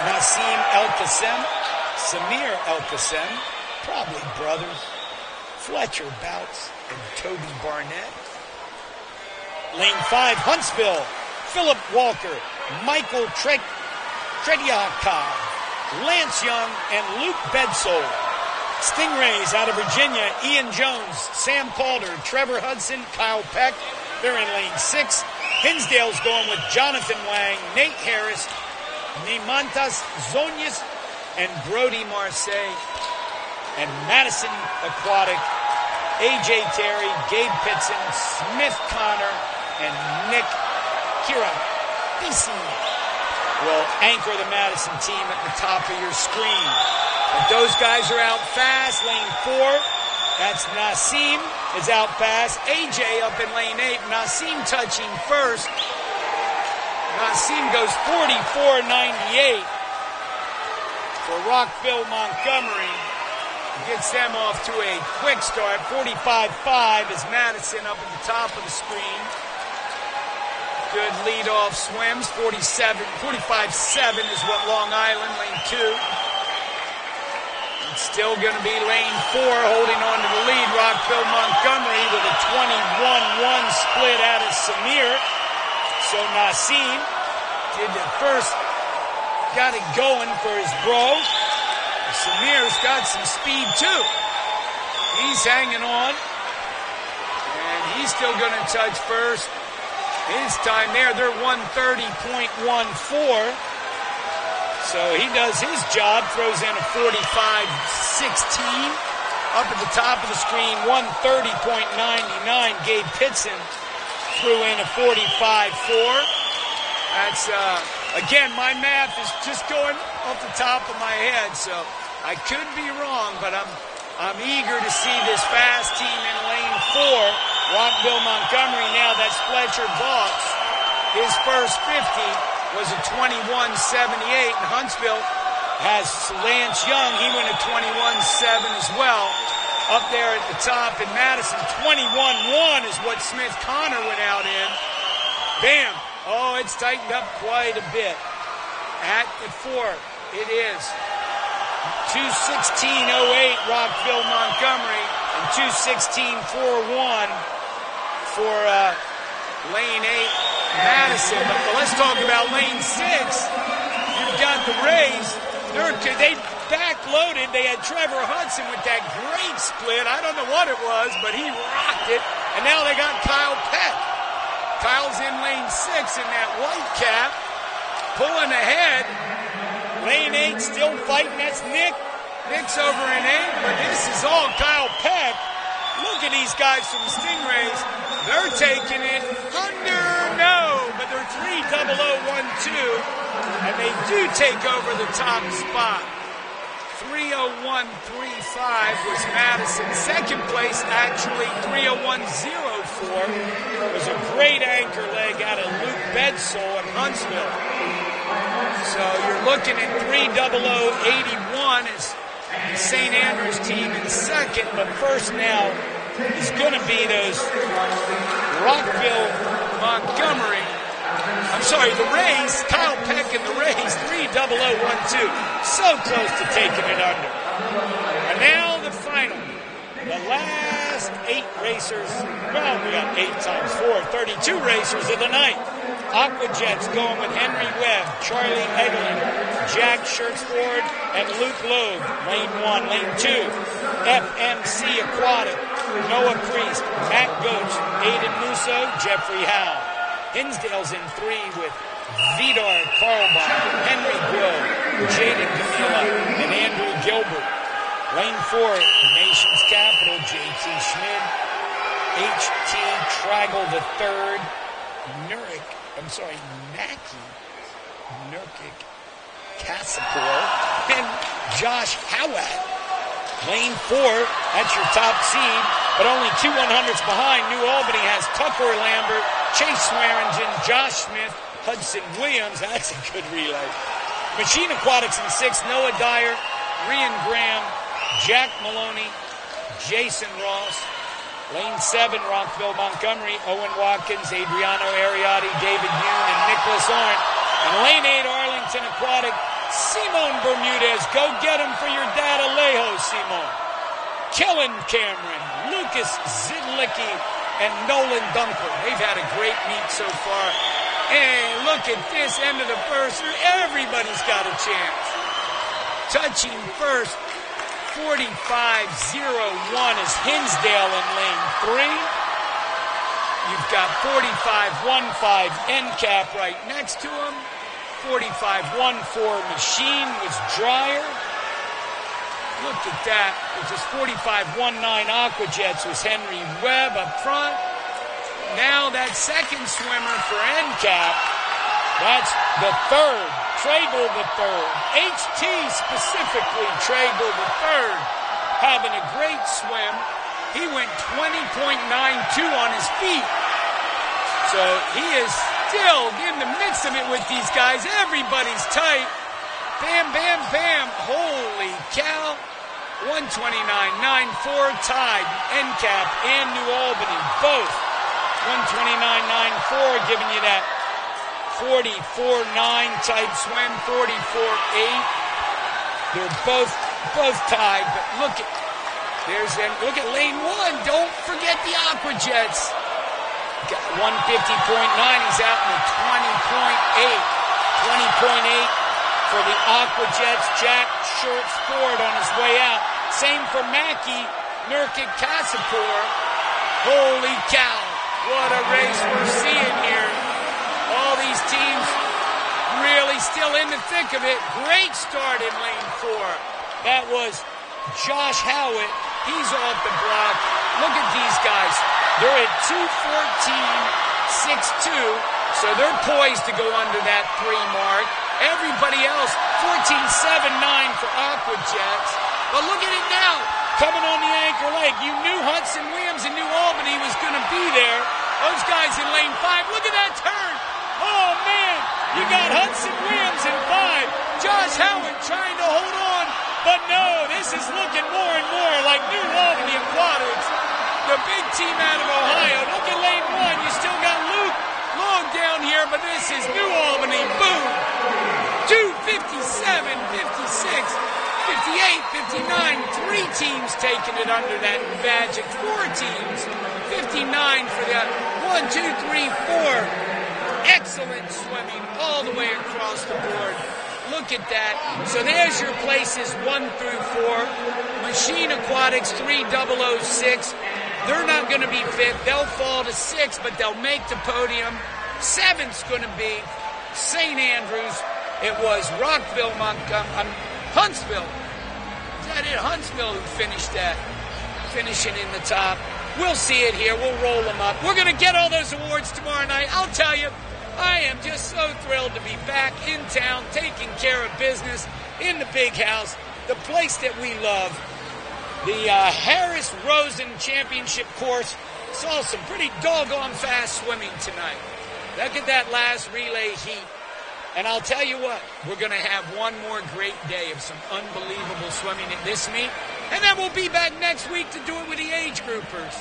Nassim El-Qassem, Samir El-Qassem, probably brothers, Fletcher Bouts, and Toby Barnett. Lane 5, Huntsville, Philip Walker, Michael Trediakov, Lance Young, and Luke Bedsole. Stingrays out of Virginia, Ian Jones, Sam Calder, Trevor Hudson, Kyle Peck. They're in lane 6. Hinsdale's going with Jonathan Wang, Nate Harris, Nemantas Zonius, and Brody Marseille. And Madison Aquatic, A.J. Terry, Gabe Pitson, Smith Connor, and Nick Kirabisi will anchor the Madison team at the top of your screen. But those guys are out fast. Lane 4, that's Nassim is out fast. A.J. up in lane 8. Nassim touching first. Nassim goes 44.98 for Rockville, Montgomery. Gets them off to a quick start. 45.5 is Madison up at the top of the screen. Good lead-off swims. 45.7 is what Long Island, lane 2. It's still going to be lane 4 holding on to the lead. Rockville, Montgomery with a 21-1 split out of Samir. So Nassim did the first, got it going for his bro. Samir's got some speed too. He's hanging on. And he's still going to touch first. His time there, they're 1:30.14. So he does his job, throws in a 45.16. Up at the top of the screen, 1:30.99. Gabe Pitson threw in a 45.4. That's, again, my math is just going off the top of my head, so I could be wrong, but I'm eager to see this fast team in lane 4. Rockville, Montgomery now, that's Fletcher Boggs. His first 50 was a 21.78, and Huntsville has Lance Young. He went a 21.7 as well. Up there at the top in Madison, 21.1 is what Smith Connor went out in. Bam! Oh, it's tightened up quite a bit. At the 4, it is 2:16.08 Rockville, Montgomery, and 2:16.41 for lane 8 Madison. But let's talk about lane 6. You've got the Rays. They backloaded. They had Trevor Hudson with that great split. I don't know what it was, but he rocked it. And now they got Kyle Peck. Kyle's in lane 6 in that white cap, pulling ahead. Lane 8 still fighting. That's Nick. Nick's over in 8, but this is all Kyle Peck. Look at these guys from Stingrays. They're taking it under, no, but they're 3:00.12. And they do take over the top spot. 3:01.35 was Madison. Second place, actually, 3:01.04 was a great anchor leg out of Luke Bedsole in Huntsville. So you're looking at 3:00.81 as the St. Andrews team in second, but first now is going to be those Rockville, Montgomery. I'm sorry, the Rays, Kyle Peck and the Rays, 3:00.12. So close to taking it under. And now the final. The last 8 racers, well, we got 8 times 4, 32 racers of the night. Aquajets going with Henry Webb, Charlie Eglin, Jack Schertzford, and Luke Loeb. Lane 1, lane 2. FMC Aquatic, Noah Priest, Matt Goetz, Aiden Musso, Jeffrey Howe. Hinsdale's in 3 with Vidar Karlbach, Henry Grove, Jaden Camila, and Andrew Gilbert. Lane 4, Nation's Capital, J.T. Schmid, H.T. Traggle III, Naki Nurkic Kassapur, and Josh Howat. Lane 4, that's your top seed, but only 2 100s behind. New Albany has Tucker Lambert, Chase Swearingen, Josh Smith, Hudson Williams. That's a good relay. Machine Aquatics in 6, Noah Dyer, Rian Graham, Jack Maloney, Jason Ross. Lane 7, Rockville, Montgomery, Owen Watkins, Adriano Ariotti, David Yoon, and Nicholas Arndt. And lane 8, Arlington Aquatic, Simon Bermudez. Go get him for your dad, Alejo, Simon. Kellen Cameron, Lucas Zidlicki, and Nolan Dunkel. They've had a great meet so far. Hey, look at this end of the first. Everybody's got a chance. Touching first, 45.01 is Hinsdale in lane 3. You've got 45.15 NCAP right next to him. 45.14 Machine was Dreyer. Look at that. It was 45.19 Aquajets was Henry Webb up front. Now that second swimmer for NCAP, that's the third, Tragle the third. HT specifically, Tragle the third, having a great swim. He went 20.92 on his feet. So he is still in the midst of it with these guys. Everybody's tight. Bam, bam, bam. Holy cow. 129.94 tied. NCAP and New Albany, both. 129.94 giving you that 44.9 type swim, 44.8. They're both tied, but look at lane 1. Don't forget the Aquajets. Got 150.9. He's out in the 20.8. 20.8 for the Aquajets. Jack Schertz Ford on his way out. Same for Mackie Nurkic Kassapur. Holy cow. What a race we're seeing here. All these teams really still in the thick of it. Great start in lane 4. That was Josh Howitt. He's off the block. Look at these guys. They're at 2:14.62, so they're poised to go under that 3 mark. Everybody else, 14.79 for Aquajets. But look at it now. Coming on the anchor leg. You knew Hudson Williams in New Albany was going to be there. Those guys in lane 5. Look at that turn. Oh, man. You got Hudson Williams in 5. Josh Howard trying to hold on. But no, this is looking more and more like New Albany Aquatics. The big team out of Ohio. Look at lane 1. You still got Luke Long down here, but this is New Albany. Boom. 2:57, 56, 58, 59. 3 teams taking it under that magic. 4 teams. 59 for that. 1, 2, 3, 4. Excellent swimming all the way across the board. Look at that. So there's your places 1 through 4. Machine Aquatics 3:00.06. They're not going to be 5th. They'll fall to 6th, but they'll make the podium. 7th's going to be St. Andrews. It was Rockville, Huntsville. Is that it? Huntsville who finished that. Finishing in the top. We'll see it here. We'll roll them up. We're going to get all those awards tomorrow night. I'll tell you, I am just so thrilled to be back in town, taking care of business in the big house, the place that we love. The Harris Rosen Championship course saw some pretty doggone fast swimming tonight. Look at that last relay heat. And I'll tell you what, we're going to have one more great day of some unbelievable swimming at this meet. And then we'll be back next week to do it with the age groupers.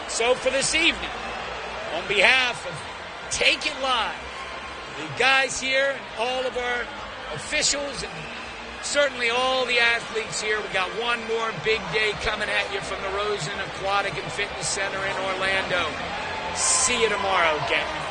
So for this evening, on behalf of Take It Live, the guys here and all of our officials and certainly all the athletes here, we got one more big day coming at you from the Rosen Aquatic and Fitness Center in Orlando. See you tomorrow, gang.